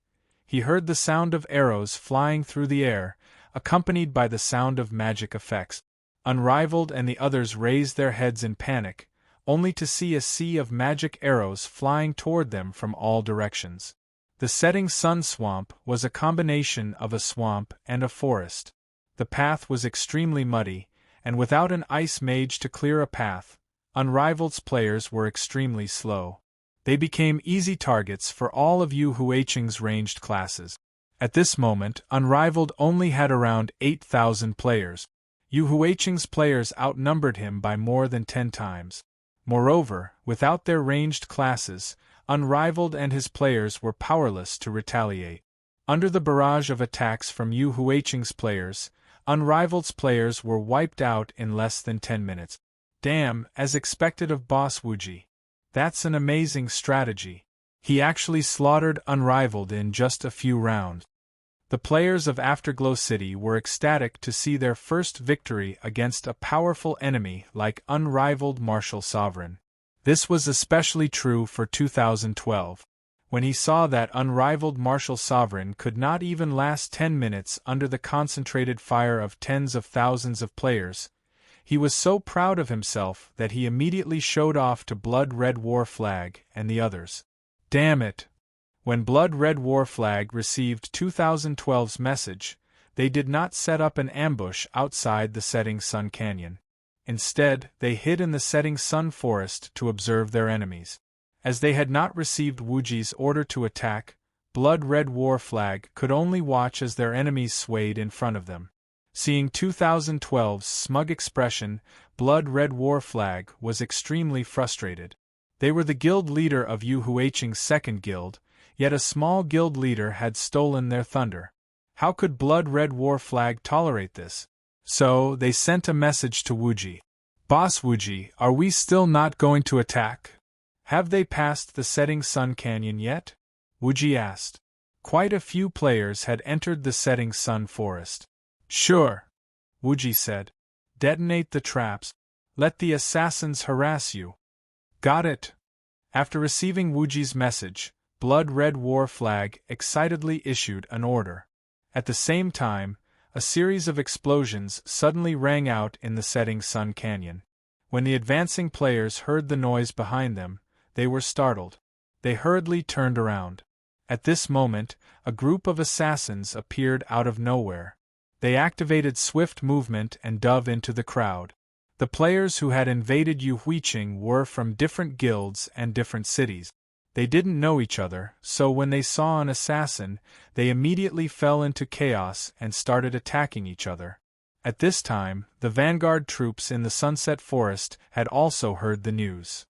he heard the sound of arrows flying through the air, accompanied by the sound of magic effects. Unrivaled and the others raised their heads in panic, only to see a sea of magic arrows flying toward them from all directions. The setting sun swamp was a combination of a swamp and a forest. The path was extremely muddy, and without an ice mage to clear a path, Unrivaled's players were extremely slow. They became easy targets for all of Yu Huiqing's ranged classes. At this moment, Unrivaled only had around 8,000 players. Yu Huiqing's players outnumbered him by more than 10 times. Moreover, without their ranged classes, Unrivaled and his players were powerless to retaliate. Under the barrage of attacks from Yu Huiqing's players, Unrivaled's players were wiped out in less than 10 minutes. Damn, as expected of Boss Wuji. That's an amazing strategy. He actually slaughtered Unrivaled in just a few rounds. The players of Afterglow City were ecstatic to see their first victory against a powerful enemy like Unrivaled Martial Sovereign. This was especially true for 2012. When he saw that Unrivaled Martial Sovereign could not even last 10 minutes under the concentrated fire of tens of thousands of players, he was so proud of himself that he immediately showed off to Blood Red War Flag and the others. Damn it! When Blood Red War Flag received 2012's message, they did not set up an ambush outside the Setting Sun Canyon. Instead, they hid in the Setting Sun Forest to observe their enemies. As they had not received Wuji's order to attack, Blood Red War Flag could only watch as their enemies swayed in front of them. Seeing 2012's smug expression, Blood Red War Flag was extremely frustrated. They were the guild leader of Yu Huiqing's second guild, yet a small guild leader had stolen their thunder. How could Blood Red War Flag tolerate this? So, they sent a message to Wuji. "Boss Wuji, are we still not going to attack? Have they passed the Setting Sun Canyon yet?" Wuji asked. Quite a few players had entered the Setting Sun Forest. "Sure," Wuji said. "Detonate the traps. Let the assassins harass you." "Got it." After receiving Wuji's message, Blood Red War Flag excitedly issued an order. At the same time, a series of explosions suddenly rang out in the Setting Sun Canyon. When the advancing players heard the noise behind them, they were startled. They hurriedly turned around. At this moment, a group of assassins appeared out of nowhere. They activated swift movement and dove into the crowd. The players who had invaded Yu Huiqing were from different guilds and different cities. They didn't know each other, so when they saw an assassin, they immediately fell into chaos and started attacking each other. At this time, the vanguard troops in the Sunset Forest had also heard the news.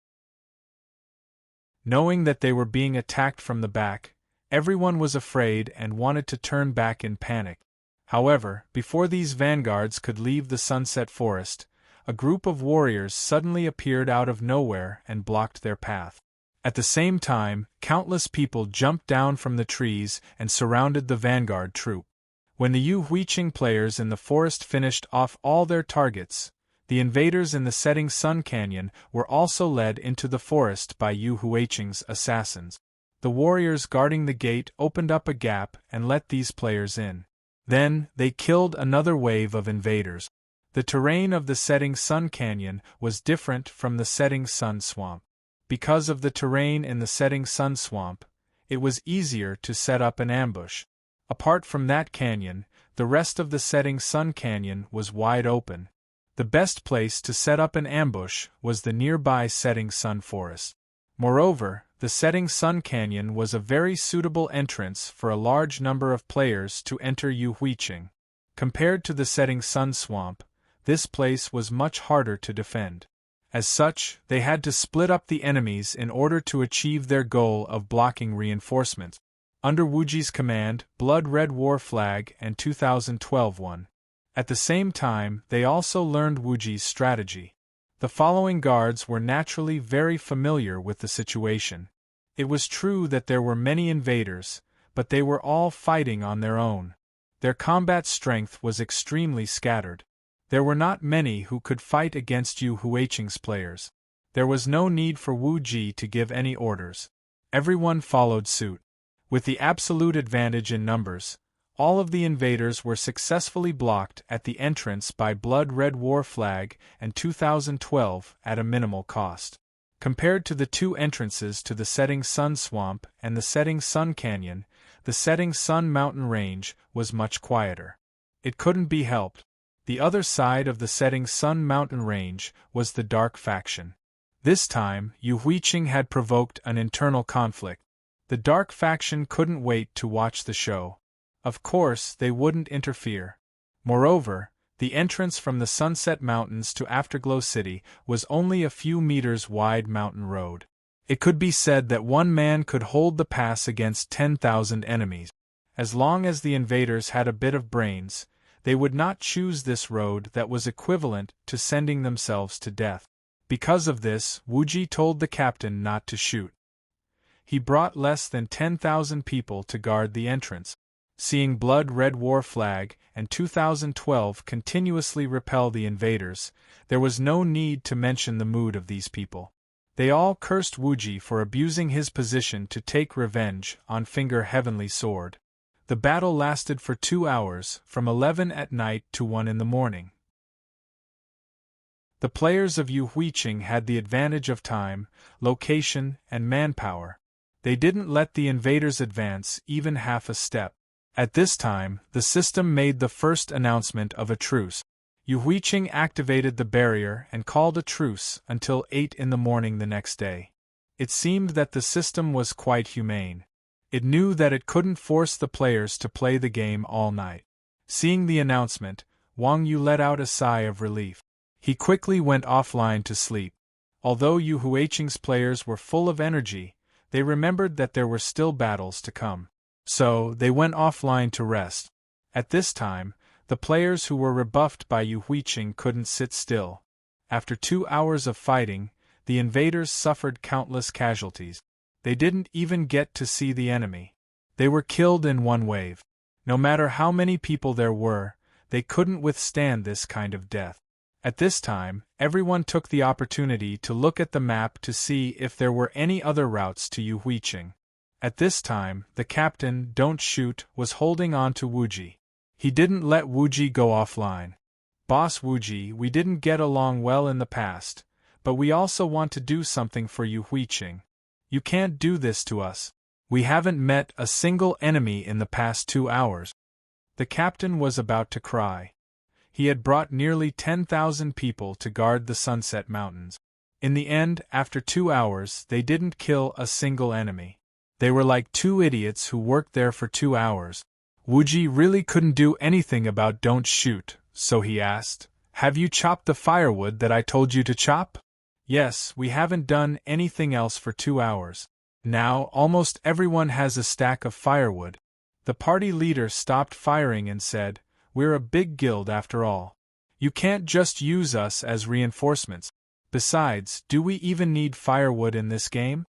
Knowing that they were being attacked from the back, everyone was afraid and wanted to turn back in panic. However, before these vanguards could leave the Sunset Forest, a group of warriors suddenly appeared out of nowhere and blocked their path. At the same time, countless people jumped down from the trees and surrounded the vanguard troop. When the Yu Huiqing players in the forest finished off all their targets, the invaders in the Setting Sun Canyon were also led into the forest by Yu Huiqing's assassins. The warriors guarding the gate opened up a gap and let these players in. Then, they killed another wave of invaders. The terrain of the Setting Sun Canyon was different from the Setting Sun Swamp. Because of the terrain in the Setting Sun Swamp, it was easier to set up an ambush. Apart from that canyon, the rest of the Setting Sun Canyon was wide open. The best place to set up an ambush was the nearby Setting Sun Forest. Moreover, the Setting Sun Canyon was a very suitable entrance for a large number of players to enter Yu Huiqing. Compared to the Setting Sun Swamp, this place was much harder to defend. As such, they had to split up the enemies in order to achieve their goal of blocking reinforcements. Under Wuji's command, Blood Red War Flag and 2012 won. At the same time, they also learned Wuji's strategy. The following guards were naturally very familiar with the situation. It was true that there were many invaders, but they were all fighting on their own. Their combat strength was extremely scattered. There were not many who could fight against Yu Huiqing's players. There was no need for Wu Ji to give any orders. Everyone followed suit. With the absolute advantage in numbers, all of the invaders were successfully blocked at the entrance by Blood Red War Flag and 2012 at a minimal cost. Compared to the two entrances to the Setting Sun Swamp and the Setting Sun Canyon, the Setting Sun Mountain Range was much quieter. It couldn't be helped. The other side of the Setting Sun Mountain Range was the Dark Faction. This time, Yu Huiqing had provoked an internal conflict. The Dark Faction couldn't wait to watch the show. Of course, they wouldn't interfere. Moreover, the entrance from the Sunset Mountains to Afterglow City was only a few meters wide mountain road. It could be said that one man could hold the pass against 10,000 enemies. As long as the invaders had a bit of brains, they would not choose this road that was equivalent to sending themselves to death. Because of this, Wu Ji told the captain not to shoot. he brought less than 10,000 people to guard the entrance. Seeing blood-red war flag and 2012 continuously repel the invaders, there was no need to mention the mood of these people. They all cursed Wuji for abusing his position to take revenge on Finger Heavenly Sword. The battle lasted for 2 hours, from 11 at night to 1 in the morning. The players of Yu Huiqing had the advantage of time, location, and manpower. They didn't let the invaders advance even half a step. At this time, the system made the first announcement of a truce. Yu Huiqing activated the barrier and called a truce until 8 in the morning the next day. It seemed that the system was quite humane. It knew that it couldn't force the players to play the game all night. Seeing the announcement, Wang Yu let out a sigh of relief. He quickly went offline to sleep. Although Yu Huiqing's players were full of energy, they remembered that there were still battles to come. So, they went offline to rest. At this time, the players who were rebuffed by Yu Huiqing couldn't sit still. After 2 hours of fighting, the invaders suffered countless casualties. They didn't even get to see the enemy. They were killed in one wave. No matter how many people there were, they couldn't withstand this kind of death. At this time, everyone took the opportunity to look at the map to see if there were any other routes to Yu Huiqing. At this time, the captain, Don't Shoot, was holding on to Wuji. He didn't let Wuji go offline. Boss Wuji, we didn't get along well in the past, but we also want to do something for Yu Huiqing. You can't do this to us. We haven't met a single enemy in the past 2 hours. The captain was about to cry. He had brought nearly 10,000 people to guard the Sunset Mountains. In the end, after 2 hours, they didn't kill a single enemy. They were like 2 idiots who worked there for 2 hours. Wuji really couldn't do anything about Don't Shoot, so he asked, "Have you chopped the firewood that I told you to chop?" "Yes, we haven't done anything else for 2 hours. Now, almost everyone has a stack of firewood." The party leader stopped firing and said, "We're a big guild after all. You can't just use us as reinforcements. Besides, do we even need firewood in this game?"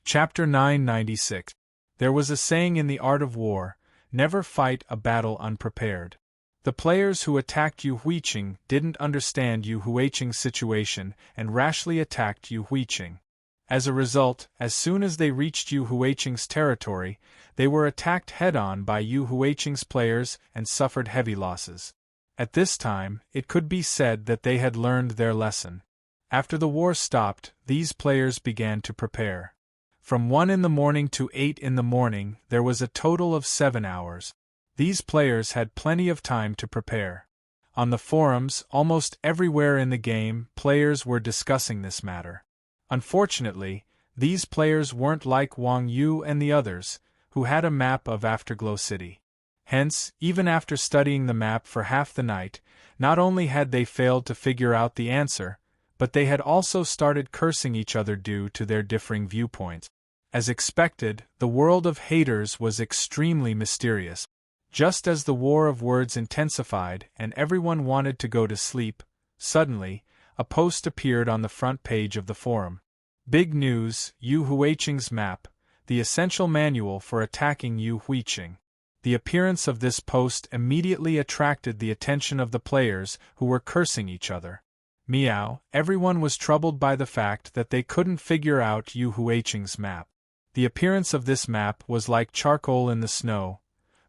Chapter 996. There was a saying in the art of war, never fight a battle unprepared. The players who attacked Yu Huiqing didn't understand Yu Huiqing's situation and rashly attacked Yu Huiqing. As a result, as soon as they reached Yu Huiqing's territory, they were attacked head-on by Yu Huiqing's players and suffered heavy losses. At this time, it could be said that they had learned their lesson. After the war stopped, these players began to prepare. From 1 in the morning to 8 in the morning, there was a total of 7 hours. These players had plenty of time to prepare. On the forums, almost everywhere in the game, players were discussing this matter. Unfortunately, these players weren't like Wang Yu and the others, who had a map of Afterglow City. Hence, even after studying the map for half the night, not only had they failed to figure out the answer, but they had also started cursing each other due to their differing viewpoints. As expected, the world of haters was extremely mysterious. Just as the war of words intensified and everyone wanted to go to sleep, suddenly, a post appeared on the front page of the forum. Big news, Yu Huiqing's map, the essential manual for attacking Yu Huiqing. The appearance of this post immediately attracted the attention of the players who were cursing each other. Meow, everyone was troubled by the fact that they couldn't figure out Yu Huiqing's map. The appearance of this map was like charcoal in the snow.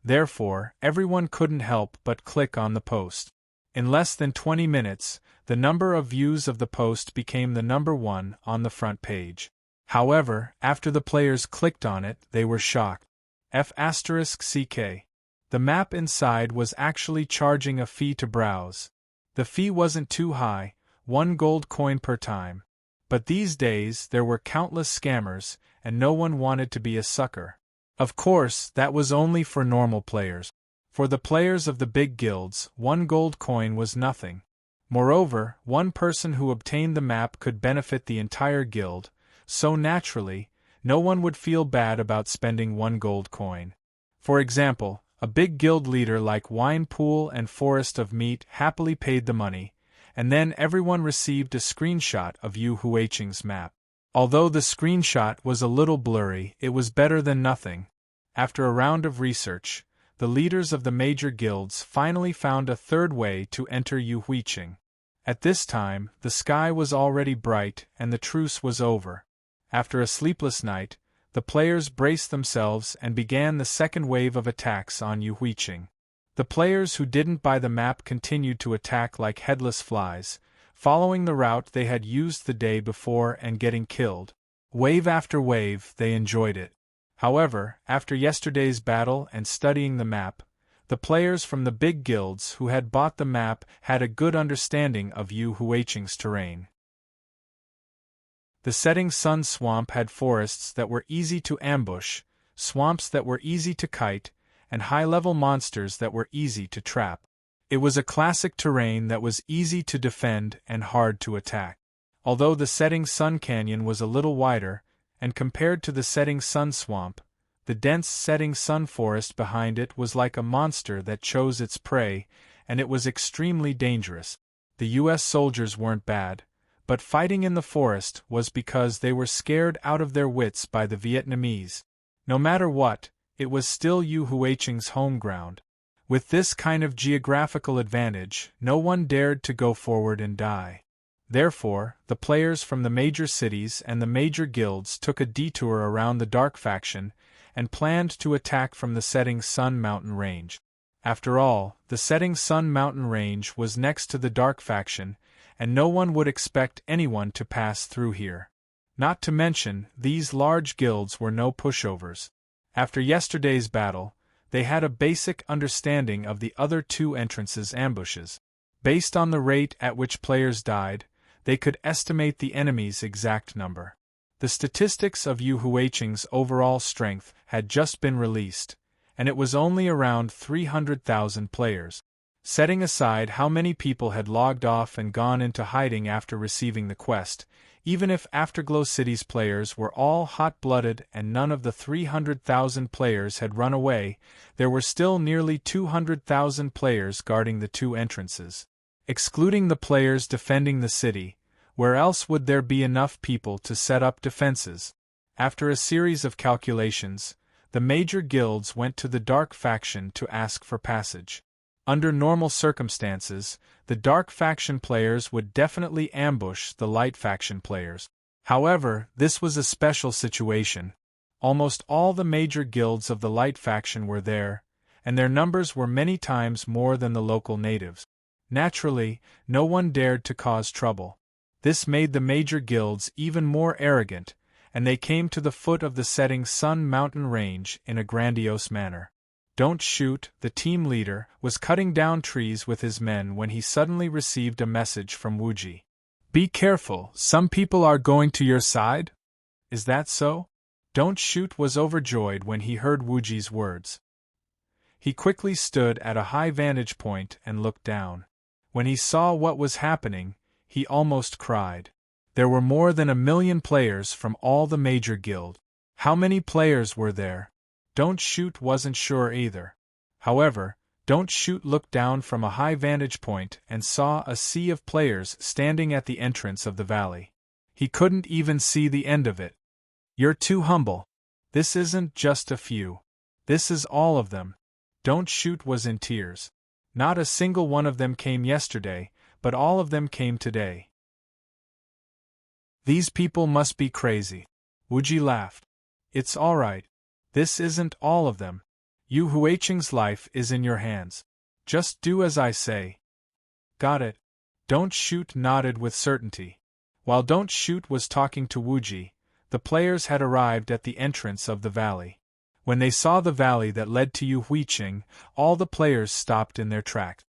Therefore, everyone couldn't help but click on the post. In less than 20 minutes, the number of views of the post became the number 1 on the front page. However, after the players clicked on it, they were shocked. F***CK. The map inside was actually charging a fee to browse. The fee wasn't too high, 1 gold coin per time. But these days there were countless scammers, and no one wanted to be a sucker. Of course, that was only for normal players. For the players of the big guilds, 1 gold coin was nothing. Moreover, one person who obtained the map could benefit the entire guild, so naturally, no one would feel bad about spending 1 gold coin. For example, a big guild leader like Wine Pool and Forest of Meat happily paid the money, and then everyone received a screenshot of Yu Huiqing's map. Although the screenshot was a little blurry, it was better than nothing. After a round of research, the leaders of the major guilds finally found a third way to enter Yu Huiqing. At this time, the sky was already bright and the truce was over. After a sleepless night, the players braced themselves and began the second wave of attacks on Yu Huiqing. The players who didn't buy the map continued to attack like headless flies, following the route they had used the day before and getting killed. Wave after wave, they enjoyed it. However, after yesterday's battle and studying the map, the players from the big guilds who had bought the map had a good understanding of Yu Huiqing's terrain. The setting sun swamp had forests that were easy to ambush, swamps that were easy to kite, and high-level monsters that were easy to trap. It was a classic terrain that was easy to defend and hard to attack. Although the setting sun canyon was a little wider, and compared to the setting sun swamp, the dense setting sun forest behind it was like a monster that chose its prey, and it was extremely dangerous. The US soldiers weren't bad, but fighting in the forest was because they were scared out of their wits by the Vietnamese. No matter what, it was still Yu Huiqing's home ground. With this kind of geographical advantage, no one dared to go forward and die. Therefore, the players from the major cities and the major guilds took a detour around the Dark Faction and planned to attack from the Setting Sun Mountain Range. After all, the Setting Sun Mountain Range was next to the Dark Faction, and no one would expect anyone to pass through here. Not to mention, these large guilds were no pushovers. After yesterday's battle, they had a basic understanding of the other two entrances' ambushes. Based on the rate at which players died, they could estimate the enemy's exact number. The statistics of Yu Huiqing's overall strength had just been released, and it was only around 300,000 players. Setting aside how many people had logged off and gone into hiding after receiving the quest, even if Afterglow City's players were all hot-blooded and none of the 300,000 players had run away, there were still nearly 200,000 players guarding the two entrances. Excluding the players defending the city, where else would there be enough people to set up defenses? After a series of calculations, the major guilds went to the Dark Faction to ask for passage. Under normal circumstances, the Dark Faction players would definitely ambush the Light Faction players. However, this was a special situation. Almost all the major guilds of the Light Faction were there, and their numbers were many times more than the local natives. Naturally, no one dared to cause trouble. This made the major guilds even more arrogant, and they came to the foot of the Setting Sun Mountain Range in a grandiose manner. Don't shoot, the team leader, was cutting down trees with his men when he suddenly received a message from Wuji. Be careful, some people are going to your side? Is that so? Don't Shoot was overjoyed when he heard Wuji's words. He quickly stood at a high vantage point and looked down. When he saw what was happening, he almost cried. There were more than 1 million players from all the major guilds. How many players were there? Don't Shoot wasn't sure either. However, Don't Shoot looked down from a high vantage point and saw a sea of players standing at the entrance of the valley. He couldn't even see the end of it. You're too humble. This isn't just a few. This is all of them. Don't Shoot was in tears. Not a single one of them came yesterday, but all of them came today. These people must be crazy. Wuji laughed. It's all right. This isn't all of them. Yu Huiqing's life is in your hands. Just do as I say. Got it. Don't Shoot nodded with certainty. While Don't Shoot was talking to Wuji, the players had arrived at the entrance of the valley. When they saw the valley that led to Yu Huiqing, all the players stopped in their tracks.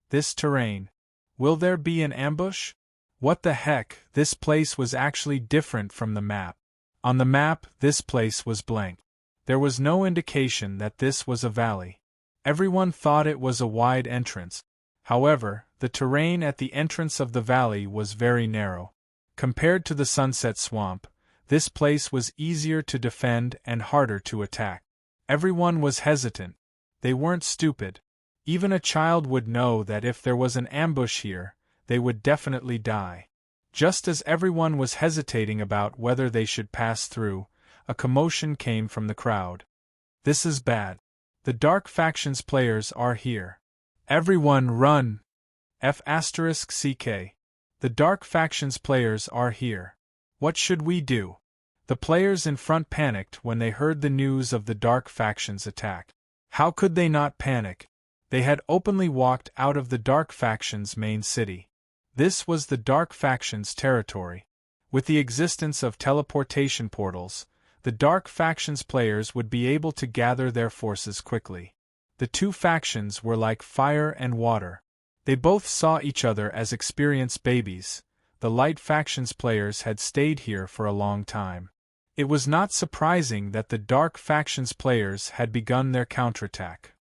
This terrain. Will there be an ambush? What the heck, this place was actually different from the map. On the map, this place was blank. There was no indication that this was a valley. Everyone thought it was a wide entrance. However, the terrain at the entrance of the valley was very narrow. Compared to the Sunset Swamp, this place was easier to defend and harder to attack. Everyone was hesitant. They weren't stupid. Even a child would know that if there was an ambush here, they would definitely die. Just as everyone was hesitating about whether they should pass through, a commotion came from the crowd. This is bad. The Dark Factions players are here. Everyone run! F***CK. The Dark Factions players are here. What should we do? The players in front panicked when they heard the news of the Dark Factions attack. How could they not panic? They had openly walked out of the Dark Factions' main city. This was the Dark Factions' territory. With the existence of teleportation portals, the Dark Factions players would be able to gather their forces quickly. The two factions were like fire and water. They both saw each other as experienced babies. The Light Factions players had stayed here for a long time. It was not surprising that the Dark Factions players had begun their counterattack.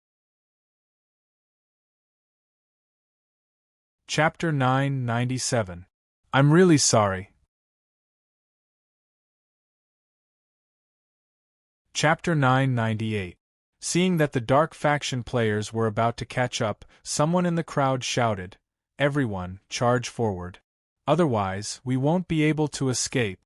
Chapter 997. I'm really sorry. Chapter 998. Seeing that the Dark Faction players were about to catch up, someone in the crowd shouted, "Everyone, charge forward. Otherwise, we won't be able to escape."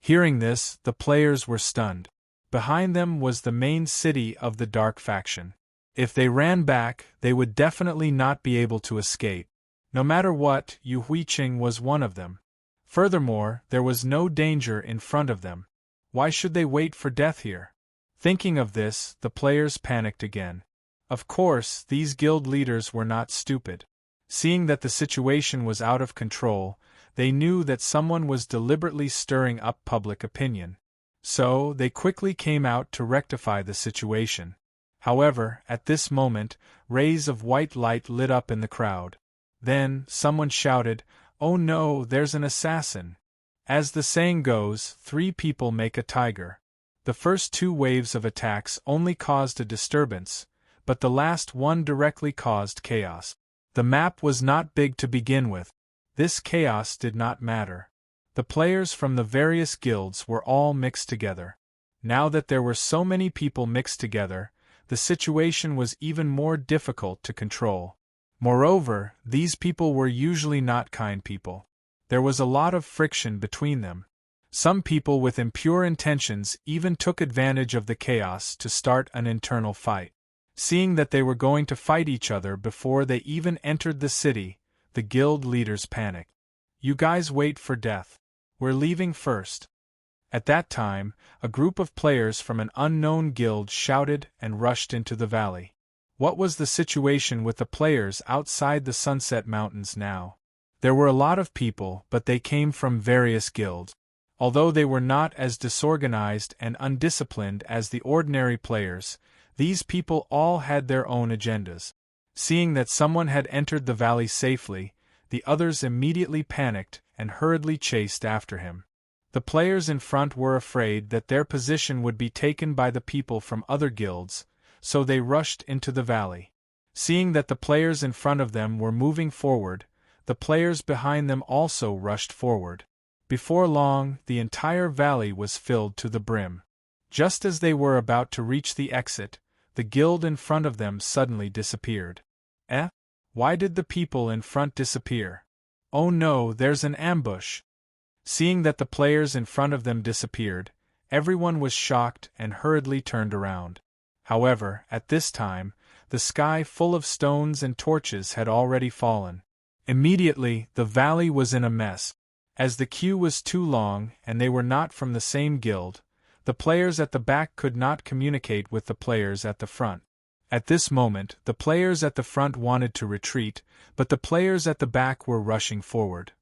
Hearing this, the players were stunned. Behind them was the main city of the Dark Faction. If they ran back, they would definitely not be able to escape. No matter what, Yu Huiqing was one of them. Furthermore, there was no danger in front of them. Why should they wait for death here? Thinking of this, the players panicked again. Of course, these guild leaders were not stupid. Seeing that the situation was out of control, they knew that someone was deliberately stirring up public opinion. So, they quickly came out to rectify the situation. However, at this moment, rays of white light lit up in the crowd. Then, someone shouted, "Oh no, there's an assassin!" As the saying goes, 3 people make a tiger. The first 2 waves of attacks only caused a disturbance, but the last one directly caused chaos. The map was not big to begin with. This chaos did not matter. The players from the various guilds were all mixed together. Now that there were so many people mixed together, the situation was even more difficult to control. Moreover, these people were usually not kind people. There was a lot of friction between them. Some people with impure intentions even took advantage of the chaos to start an internal fight. Seeing that they were going to fight each other before they even entered the city, the guild leaders panicked. "You guys wait for death. We're leaving first." At that time, a group of players from an unknown guild shouted and rushed into the valley. What was the situation with the players outside the Sunset Mountains now? There were a lot of people, but they came from various guilds. Although they were not as disorganized and undisciplined as the ordinary players, these people all had their own agendas. Seeing that someone had entered the valley safely, the others immediately panicked and hurriedly chased after him. The players in front were afraid that their position would be taken by the people from other guilds, so they rushed into the valley. Seeing that the players in front of them were moving forward, the players behind them also rushed forward. Before long, the entire valley was filled to the brim. Just as they were about to reach the exit, the guild in front of them suddenly disappeared. Why did the people in front disappear? Oh no, there's an ambush! Seeing that the players in front of them disappeared, everyone was shocked and hurriedly turned around. However, at this time, the sky full of stones and torches had already fallen. Immediately, the valley was in a mess. As the queue was too long and they were not from the same guild, the players at the back could not communicate with the players at the front. At this moment, the players at the front wanted to retreat, but the players at the back were rushing forward.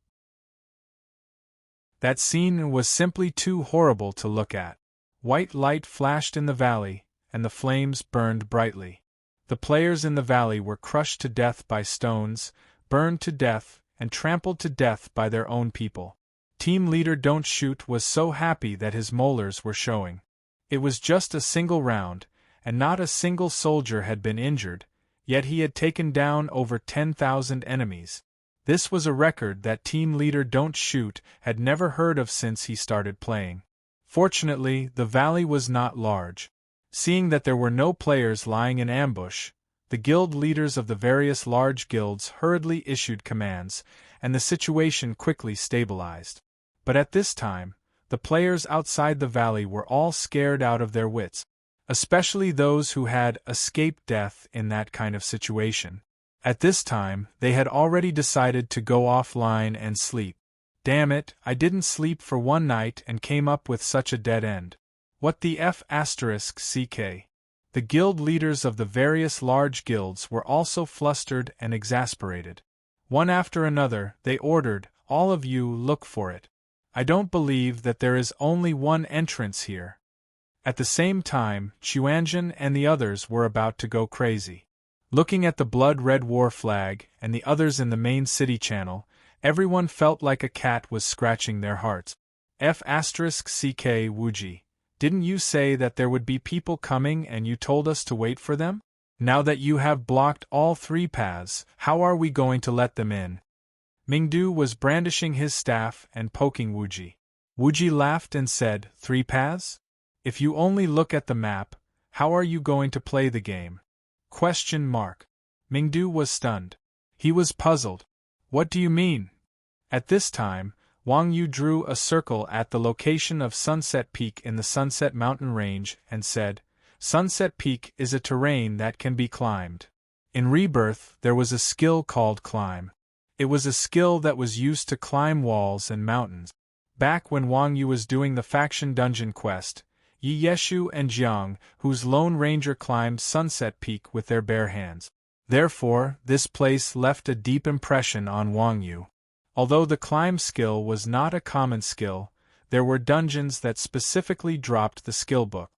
That scene was simply too horrible to look at. White light flashed in the valley, and the flames burned brightly. The players in the valley were crushed to death by stones, burned to death, and trampled to death by their own people. Team leader Don't Shoot was so happy that his molars were showing. It was just a single round, and not a single soldier had been injured, yet he had taken down over 10,000 enemies. This was a record that team leader Don't Shoot had never heard of since he started playing. Fortunately, the valley was not large. Seeing that there were no players lying in ambush, the guild leaders of the various large guilds hurriedly issued commands, and the situation quickly stabilized. But at this time, the players outside the valley were all scared out of their wits, especially those who had escaped death in that kind of situation. At this time, they had already decided to go offline and sleep. Damn it, I didn't sleep for one night and came up with such a dead end. What the F***ck? The guild leaders of the various large guilds were also flustered and exasperated. One after another, they ordered, all of you look for it. I don't believe that there is only one entrance here. At the same time, Chuanjin and the others were about to go crazy. Looking at the blood-red war flag and the others in the main city channel, everyone felt like a cat was scratching their hearts. F***ck Wuji. Didn't you say that there would be people coming and you told us to wait for them? Now that you have blocked all 3 paths, how are we going to let them in? Mingdu was brandishing his staff and poking Wuji. Wuji laughed and said, 3 paths? If you only look at the map, how are you going to play the game? ? Mingdu was stunned. He was puzzled. What do you mean? At this time, Wang Yu drew a circle at the location of Sunset Peak in the Sunset Mountain Range and said, Sunset Peak is a terrain that can be climbed. In Rebirth, there was a skill called Climb. It was a skill that was used to climb walls and mountains. Back when Wang Yu was doing the faction dungeon quest, Yi Yeshu and Jiang, whose Lone Ranger climbed Sunset Peak with their bare hands. Therefore, this place left a deep impression on Wang Yu. Although the climb skill was not a common skill, there were dungeons that specifically dropped the skill book.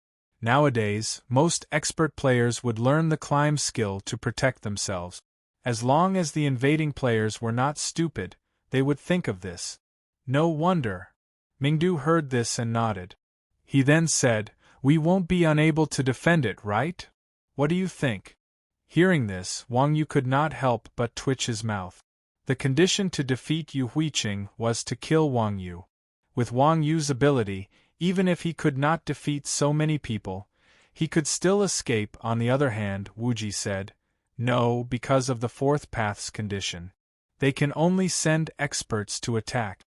Nowadays, most expert players would learn the climb skill to protect themselves. As long as the invading players were not stupid, they would think of this. No wonder. Mingdu heard this and nodded. He then said, we won't be unable to defend it, right? What do you think? Hearing this, Wang Yu could not help but twitch his mouth. The condition to defeat Yu Huiqing was to kill Wang Yu. With Wang Yu's ability, even if he could not defeat so many people, he could still escape. On the other hand, Wuji said, no, because of the 4th path's condition. They can only send experts to attack.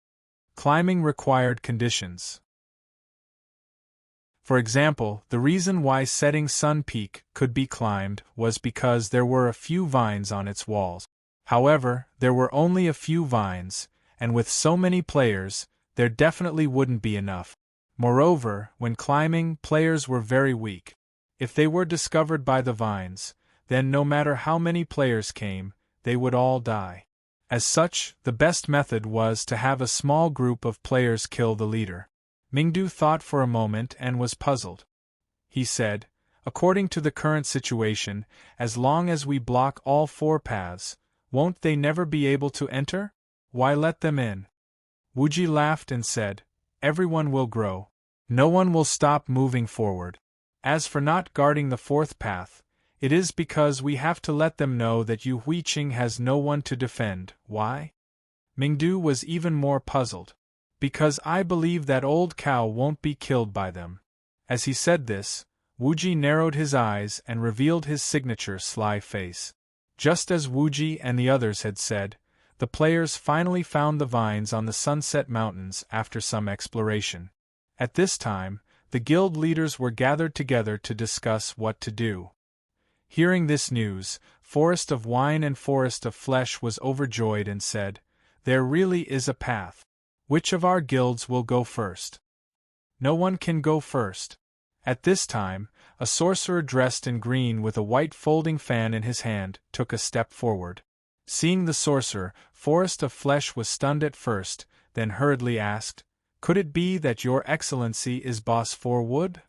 Climbing required conditions. For example, the reason why Setting Sun Peak could be climbed was because there were a few vines on its walls. However, there were only a few vines, and with so many players, there definitely wouldn't be enough. Moreover, when climbing, players were very weak. If they were discovered by the vines, then no matter how many players came, they would all die. As such, the best method was to have a small group of players kill the leader. Mingdu thought for a moment and was puzzled. He said, according to the current situation, as long as we block all 4 paths, won't they never be able to enter? Why let them in? Wuji laughed and said, everyone will grow. No one will stop moving forward. As for not guarding the 4th path, it is because we have to let them know that Yu Huiqing has no one to defend. Why? Mingdu was even more puzzled. Because I believe that old cow won't be killed by them. As he said this, Wuji narrowed his eyes and revealed his signature sly face. Just as Wuji and the others had said, the players finally found the vines on the Sunset Mountains after some exploration. At this time, the guild leaders were gathered together to discuss what to do. Hearing this news, Forest of Wine and Forest of Flesh was overjoyed and said, there really is a path. Which of our guilds will go first? No one can go first. At this time, a sorcerer dressed in green with a white folding fan in his hand took a step forward. Seeing the sorcerer, Forest of Flesh was stunned at first, then hurriedly asked, could it be that your excellency is Boss Forwood?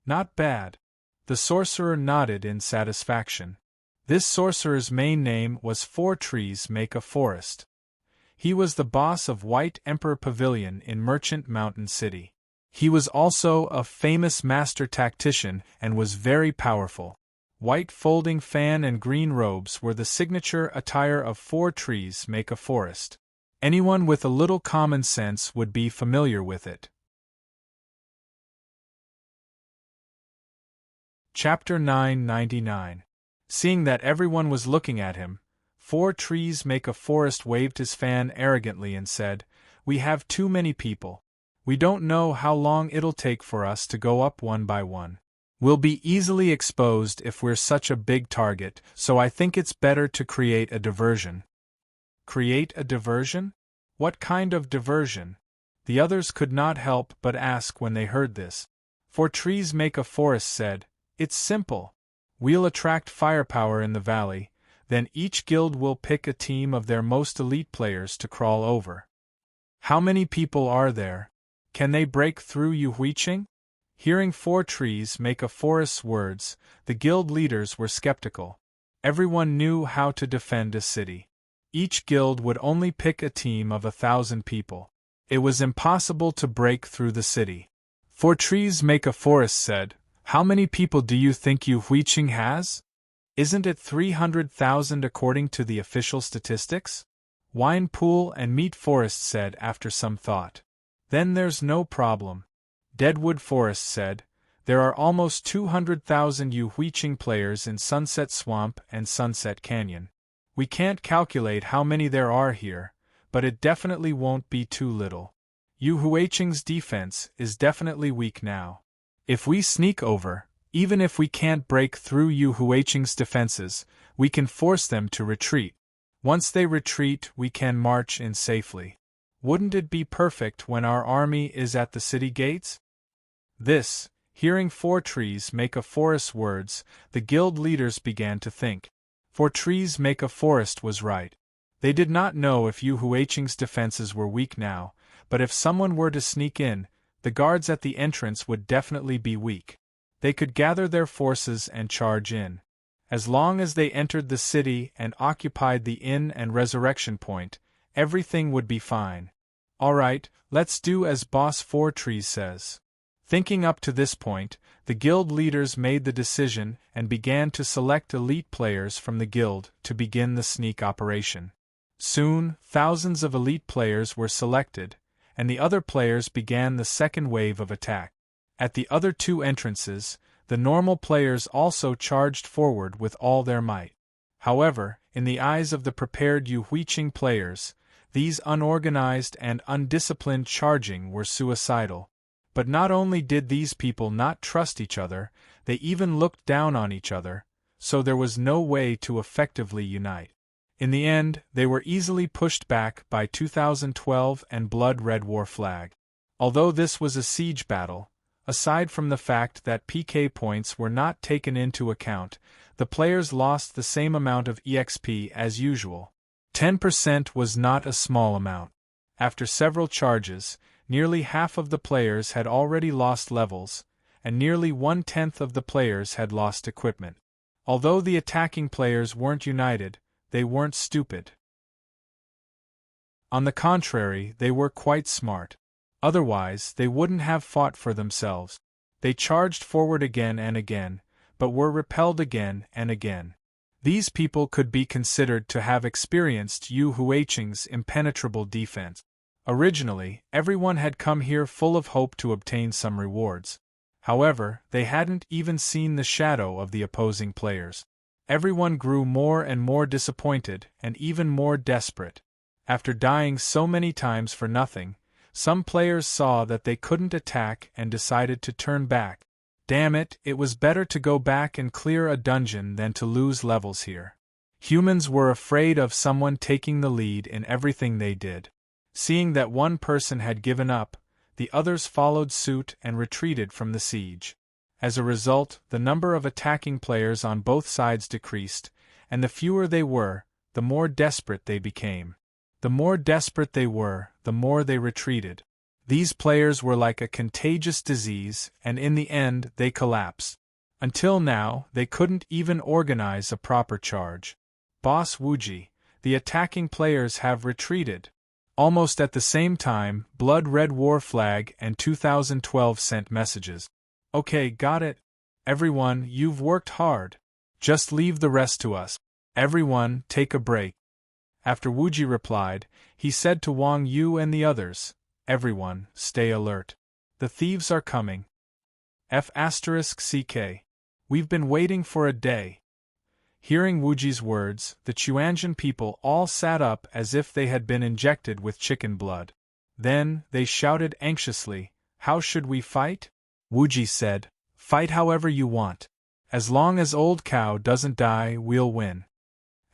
Not bad. The sorcerer nodded in satisfaction. This sorcerer's main name was 4 Trees Make a Forest. He was the boss of White Emperor Pavilion in Merchant Mountain City. He was also a famous master tactician and was very powerful. White folding fan and green robes were the signature attire of 4 Trees Make a Forest. Anyone with a little common sense would be familiar with it. Chapter 999. Seeing that everyone was looking at him, 4 trees make a forest waved his fan arrogantly and said, "We have too many people. We don't know how long it'll take for us to go up one by one. We'll be easily exposed if we're such a big target, so I think it's better to create a diversion." Create a diversion? What kind of diversion? The others could not help but ask when they heard this. 4 trees make a forest said, "It's simple. We'll attract firepower in the valley, then each guild will pick a team of their most elite players to crawl over." How many people are there? Can they break through Yuhuiching? Hearing 4 trees make a forest's words, the guild leaders were skeptical. Everyone knew how to defend a city. Each guild would only pick a team of 1,000 people. It was impossible to break through the city. 4 trees make a forest said, "How many people do you think Yuhuiching has? Isn't it 300,000 according to the official statistics?" Wine Pool and Meat Forest said after some thought. "Then there's no problem." Deadwood Forest said, "There are almost 200,000 Yuhuiching players in Sunset Swamp and Sunset Canyon. We can't calculate how many there are here, but it definitely won't be too little. Yuhuiching's defense is definitely weak now. If we sneak over, even if we can't break through Yuhuiching's defenses, we can force them to retreat. Once they retreat, we can march in safely. Wouldn't it be perfect when our army is at the city gates?" This, hearing 4 trees make a forest's words, the guild leaders began to think. 4 trees make a forest was right. They did not know if Yuhuiching's defenses were weak now, but if someone were to sneak in, the guards at the entrance would definitely be weak. They could gather their forces and charge in. As long as they entered the city and occupied the inn and resurrection point, everything would be fine. "All right, let's do as Boss 4 Trees says." Thinking up to this point, the guild leaders made the decision and began to select elite players from the guild to begin the sneak operation. Soon, thousands of elite players were selected, and the other players began the second wave of attack. At the other 2 entrances, the normal players also charged forward with all their might. However, in the eyes of the prepared Yuhuiching players, these unorganized and undisciplined charging were suicidal. But not only did these people not trust each other, they even looked down on each other, so there was no way to effectively unite. In the end, they were easily pushed back by 2012 and Blood Red War Flag. Although this was a siege battle, aside from the fact that PK points were not taken into account, the players lost the same amount of EXP as usual. 10% was not a small amount. After several charges, nearly half of the players had already lost levels, and nearly 1/10 of the players had lost equipment. Although the attacking players weren't united, they weren't stupid. On the contrary, they were quite smart. Otherwise, they wouldn't have fought for themselves. They charged forward again and again, but were repelled again and again. These people could be considered to have experienced Yuhuiching's impenetrable defense. Originally, everyone had come here full of hope to obtain some rewards. However, they hadn't even seen the shadow of the opposing players. Everyone grew more and more disappointed and even more desperate. After dying so many times for nothing, some players saw that they couldn't attack and decided to turn back. Damn it, it was better to go back and clear a dungeon than to lose levels here. Humans were afraid of someone taking the lead in everything they did. Seeing that one person had given up, the others followed suit and retreated from the siege. As a result, the number of attacking players on both sides decreased, and the fewer they were, the more desperate they became. The more desperate they were, the more they retreated. These players were like a contagious disease, and in the end they collapsed. Until now, they couldn't even organize a proper charge. Boss Wuji, the attacking players have retreated. Almost at the same time, Blood Red War Flag and 2012 sent messages. Okay, got it. Everyone, you've worked hard. Just leave the rest to us. Everyone, take a break. After Wuji replied, he said to Wang Yu and the others, everyone, stay alert. The thieves are coming. F***CK. We've been waiting for a day. Hearing Wuji's words, the Chuanjian people all sat up as if they had been injected with chicken blood. Then, they shouted anxiously, "How should we fight?" Wuji said, "Fight however you want. As long as Old Cow doesn't die, we'll win."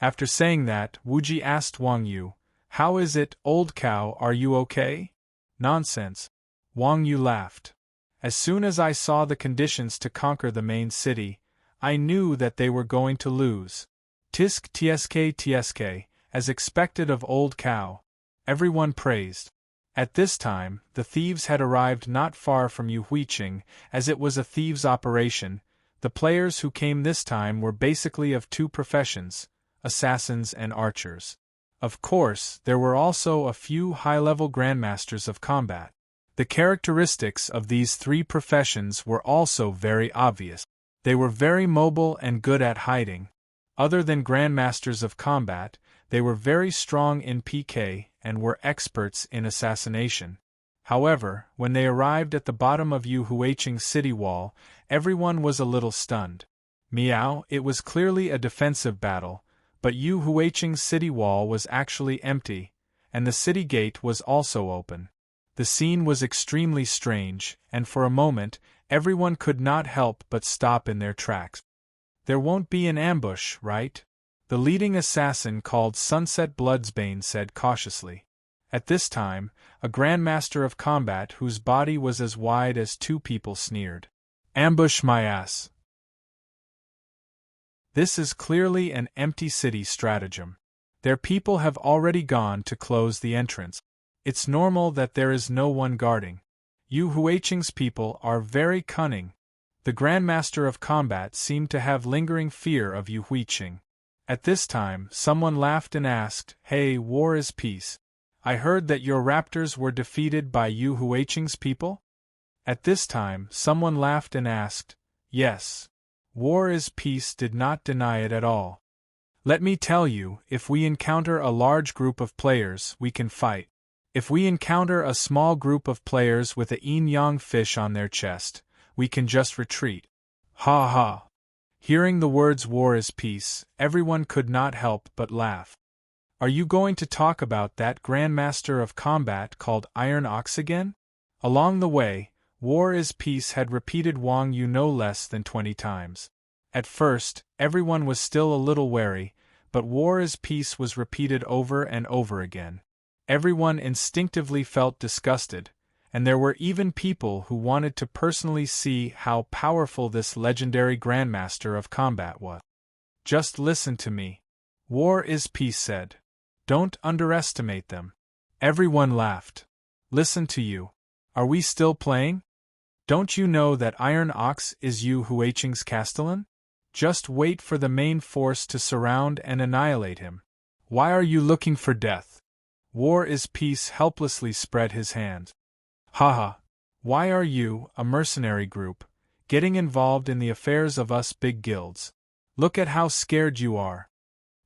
After saying that, Wuji asked Wang Yu, "How is it, Old Cow, are you okay?" "Nonsense." Wang Yu laughed. "As soon as I saw the conditions to conquer the main city, I knew that they were going to lose. Tisk tsk, as expected of Old Cow." Everyone praised. At this time, the thieves had arrived not far from Yu Huiqing, as it was a thieves' operation. The players who came this time were basically of two professions, assassins and archers. Of course, there were also a few high-level grandmasters of combat. The characteristics of these three professions were also very obvious. They were very mobile and good at hiding. Other than grandmasters of combat, they were very strong in PK and were experts in assassination. However, when they arrived at the bottom of Yu Huiqing's city wall, everyone was a little stunned. Meow, it was clearly a defensive battle, but Yu Huiqing's city wall was actually empty, and the city gate was also open. The scene was extremely strange, and for a moment, everyone could not help but stop in their tracks. "There won't be an ambush, right?" the leading assassin called Sunset Bloodsbane said cautiously. At this time, a grandmaster of combat whose body was as wide as two people sneered. "Ambush my ass." This is clearly an empty city stratagem. Their people have already gone to close the entrance. It's normal that there is no one guarding. Yu Huiqing's people are very cunning. The Grandmaster of Combat seemed to have lingering fear of Yu Huiqing. At this time, someone laughed and asked, "Hey, war is peace. I heard that your raptors were defeated by Yu Huiqing's people?" At this time, someone laughed and asked, "Yes. War is peace," did not deny it at all. "Let me tell you, if we encounter a large group of players, we can fight. If we encounter a small group of players with a yin-yang fish on their chest, we can just retreat." Ha ha! Hearing the words "war is peace," everyone could not help but laugh. "Are you going to talk about that Grandmaster of Combat called Iron Ox again?" Along the way, "war is peace" had repeated Wang Yu no less than 20 times. At first, everyone was still a little wary, but "war is peace" was repeated over and over again. Everyone instinctively felt disgusted, and there were even people who wanted to personally see how powerful this legendary Grandmaster of Combat was. "Just listen to me," "War is peace" said. "Don't underestimate them." Everyone laughed. "Listen to you. Are we still playing? Don't you know that Iron Ox is Yu Huiqing's castellan? Just wait for the main force to surround and annihilate him. Why are you looking for death?" War is peace helplessly spread his hands. "Haha! Why are you, a mercenary group, getting involved in the affairs of us big guilds? Look at how scared you are."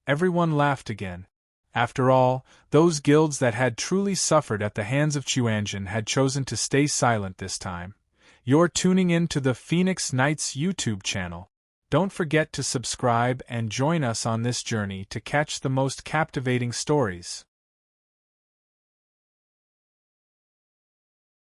Everyone laughed again. After all, those guilds that had truly suffered at the hands of Chuanjian had chosen to stay silent this time. You're tuning in to the Phoenix Knights YouTube channel. Don't forget to subscribe and join us on this journey to catch the most captivating stories.